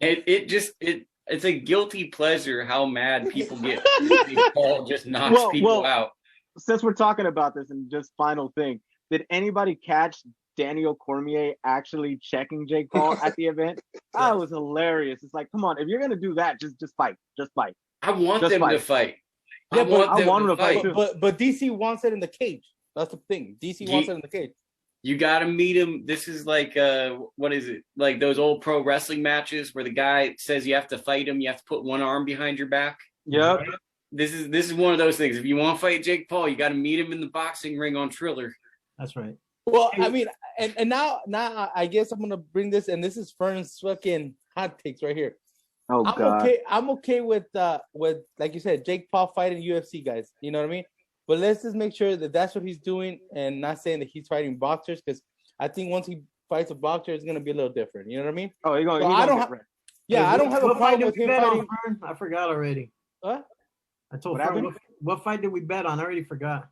It's a guilty pleasure how mad people get when Jake Paul just knocks people out. Since we're talking about this, and just final thing, did anybody catch Daniel Cormier actually checking Jake Paul at the event? That was hilarious. It's like, come on, if you're gonna do that, just fight. I want them to fight. Yeah, I want them to fight too. But DC wants it in the cage. That's the thing. DC wants it in the cage. You got to meet him. This is like, what is it? Like those old pro wrestling matches where the guy says you have to fight him. You have to put one arm behind your back. Yep. This is one of those things. If you want to fight Jake Paul, you got to meet him in the boxing ring on Triller. That's right. Well, I mean, and now I guess I'm gonna bring this, and this is Fern's fucking hot takes right here. Oh God. I'm okay with like you said, Jake Paul fighting UFC guys. You know what I mean? But let's just make sure that that's what he's doing, and not saying that he's fighting boxers, because I think once he fights a boxer, it's gonna be a little different. You know what I mean? Oh, he's gonna I don't have a problem with him fighting. I forgot already. What? I told Fern, what fight did we bet on? I already forgot.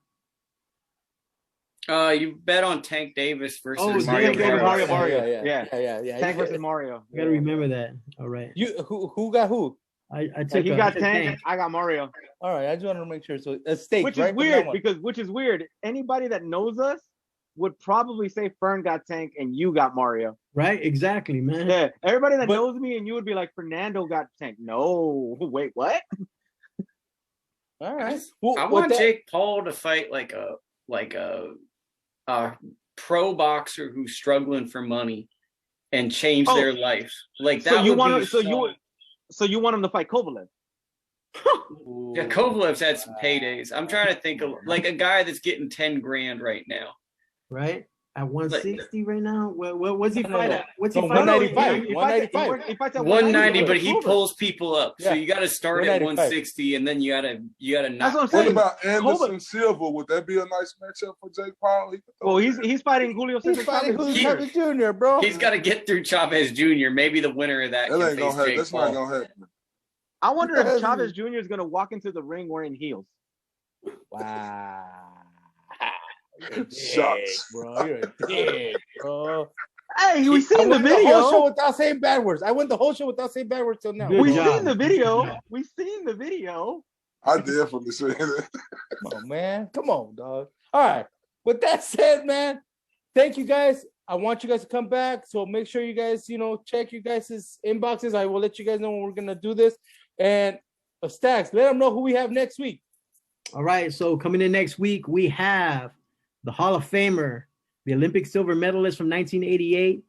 You bet on Tank Davis versus Mario. Yeah. Tank versus Mario. You gotta remember that. All right. Who got who? I took. He got Tank. I got Mario. All right. I just wanted to make sure. So a stake, which is weird which is weird. Anybody that knows us would probably say Fern got Tank and you got Mario. Right? Exactly, man. Yeah. Everybody that knows me and you would be like, Fernando got Tank. No. Wait, what? All right. I want Jake Paul to fight like a pro boxer who's struggling for money and change their life. Like that. So you want him to fight Kovalev? Yeah, Kovalev's had some paydays. I'm trying to think of like a guy that's getting 10 grand right now. Right? At 160 right now? What was he fight at? What's he fight 195. 195. 190, but he pulls people up. So you got to start at 160, and then you got to knock. What about Anderson Silva? Would that be a nice matchup for Jake Paul? Well, he's fighting Julio Cesar Chavez Jr., bro. He's got to get through Chavez Jr. Maybe the winner of that can face Jake Paul. That's not going to happen. I wonder if Chavez Jr. is going to walk into the ring wearing heels. Wow. Shucks, bro. You're a dick, bro. Hey, we seen the video. The whole show without saying bad words. I went the whole show without saying bad words till now. We seen the video. I definitely seen it. Come on, man. Come on, dog. All right. With that said, man, thank you guys. I want you guys to come back. So make sure you guys, check you guys' inboxes. I will let you guys know when we're gonna do this. And Stacks, let them know who we have next week. All right. So coming in next week, we have the Hall of Famer, the Olympic silver medalist from 1988,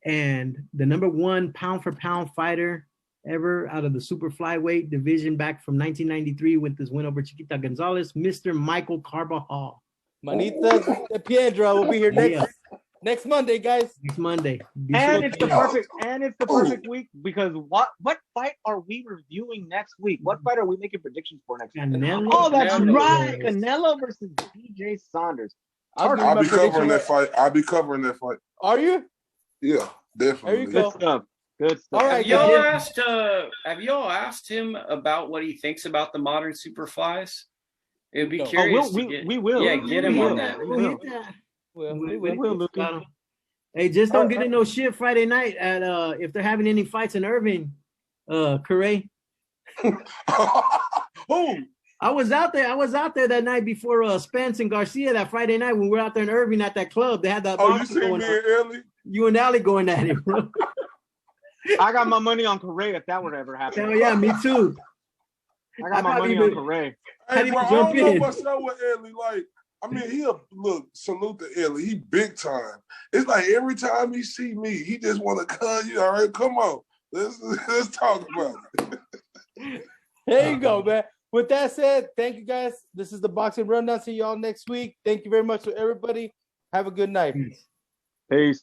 and the #1 pound-for-pound fighter ever out of the super flyweight division back from 1993 with his win over Chiquita Gonzalez, Mr. Michael Carbajal. Manita de Piedra will be here next Monday, guys. Next Monday. It's the perfect week because what fight are we reviewing next week? What fight are we making predictions for next week? Oh, that's right. Canelo versus DJ Saunders. I'll be covering that fight. Are you? Yeah, definitely. There you go. Good stuff. All right, have y'all asked him about what he thinks about the modern superflies? It'd be curious. We will. Yeah, get him on that. We will. Hey, just don't get in no shit Friday night at if they're having any fights in Irving, Curry. Who? I was out there that night before Spence and Garcia that Friday night when we were out there in Irving at that club. They had that. Oh, you seen me and Ellie? You and Allie going at it, bro. I got my money on Correa if that would ever happen. Hell yeah, me too. I got my money on Correa. Hey, bro, I don't know what's up with Ellie. Like, I mean, look, salute to Ellie. He big time. It's like every time he see me, he just want to come. You all right? Come on. Let's talk about it. There you go, man. With that said, thank you guys. This is the Boxing Rundown. See y'all next week. Thank you very much to everybody. Have a good night. Peace.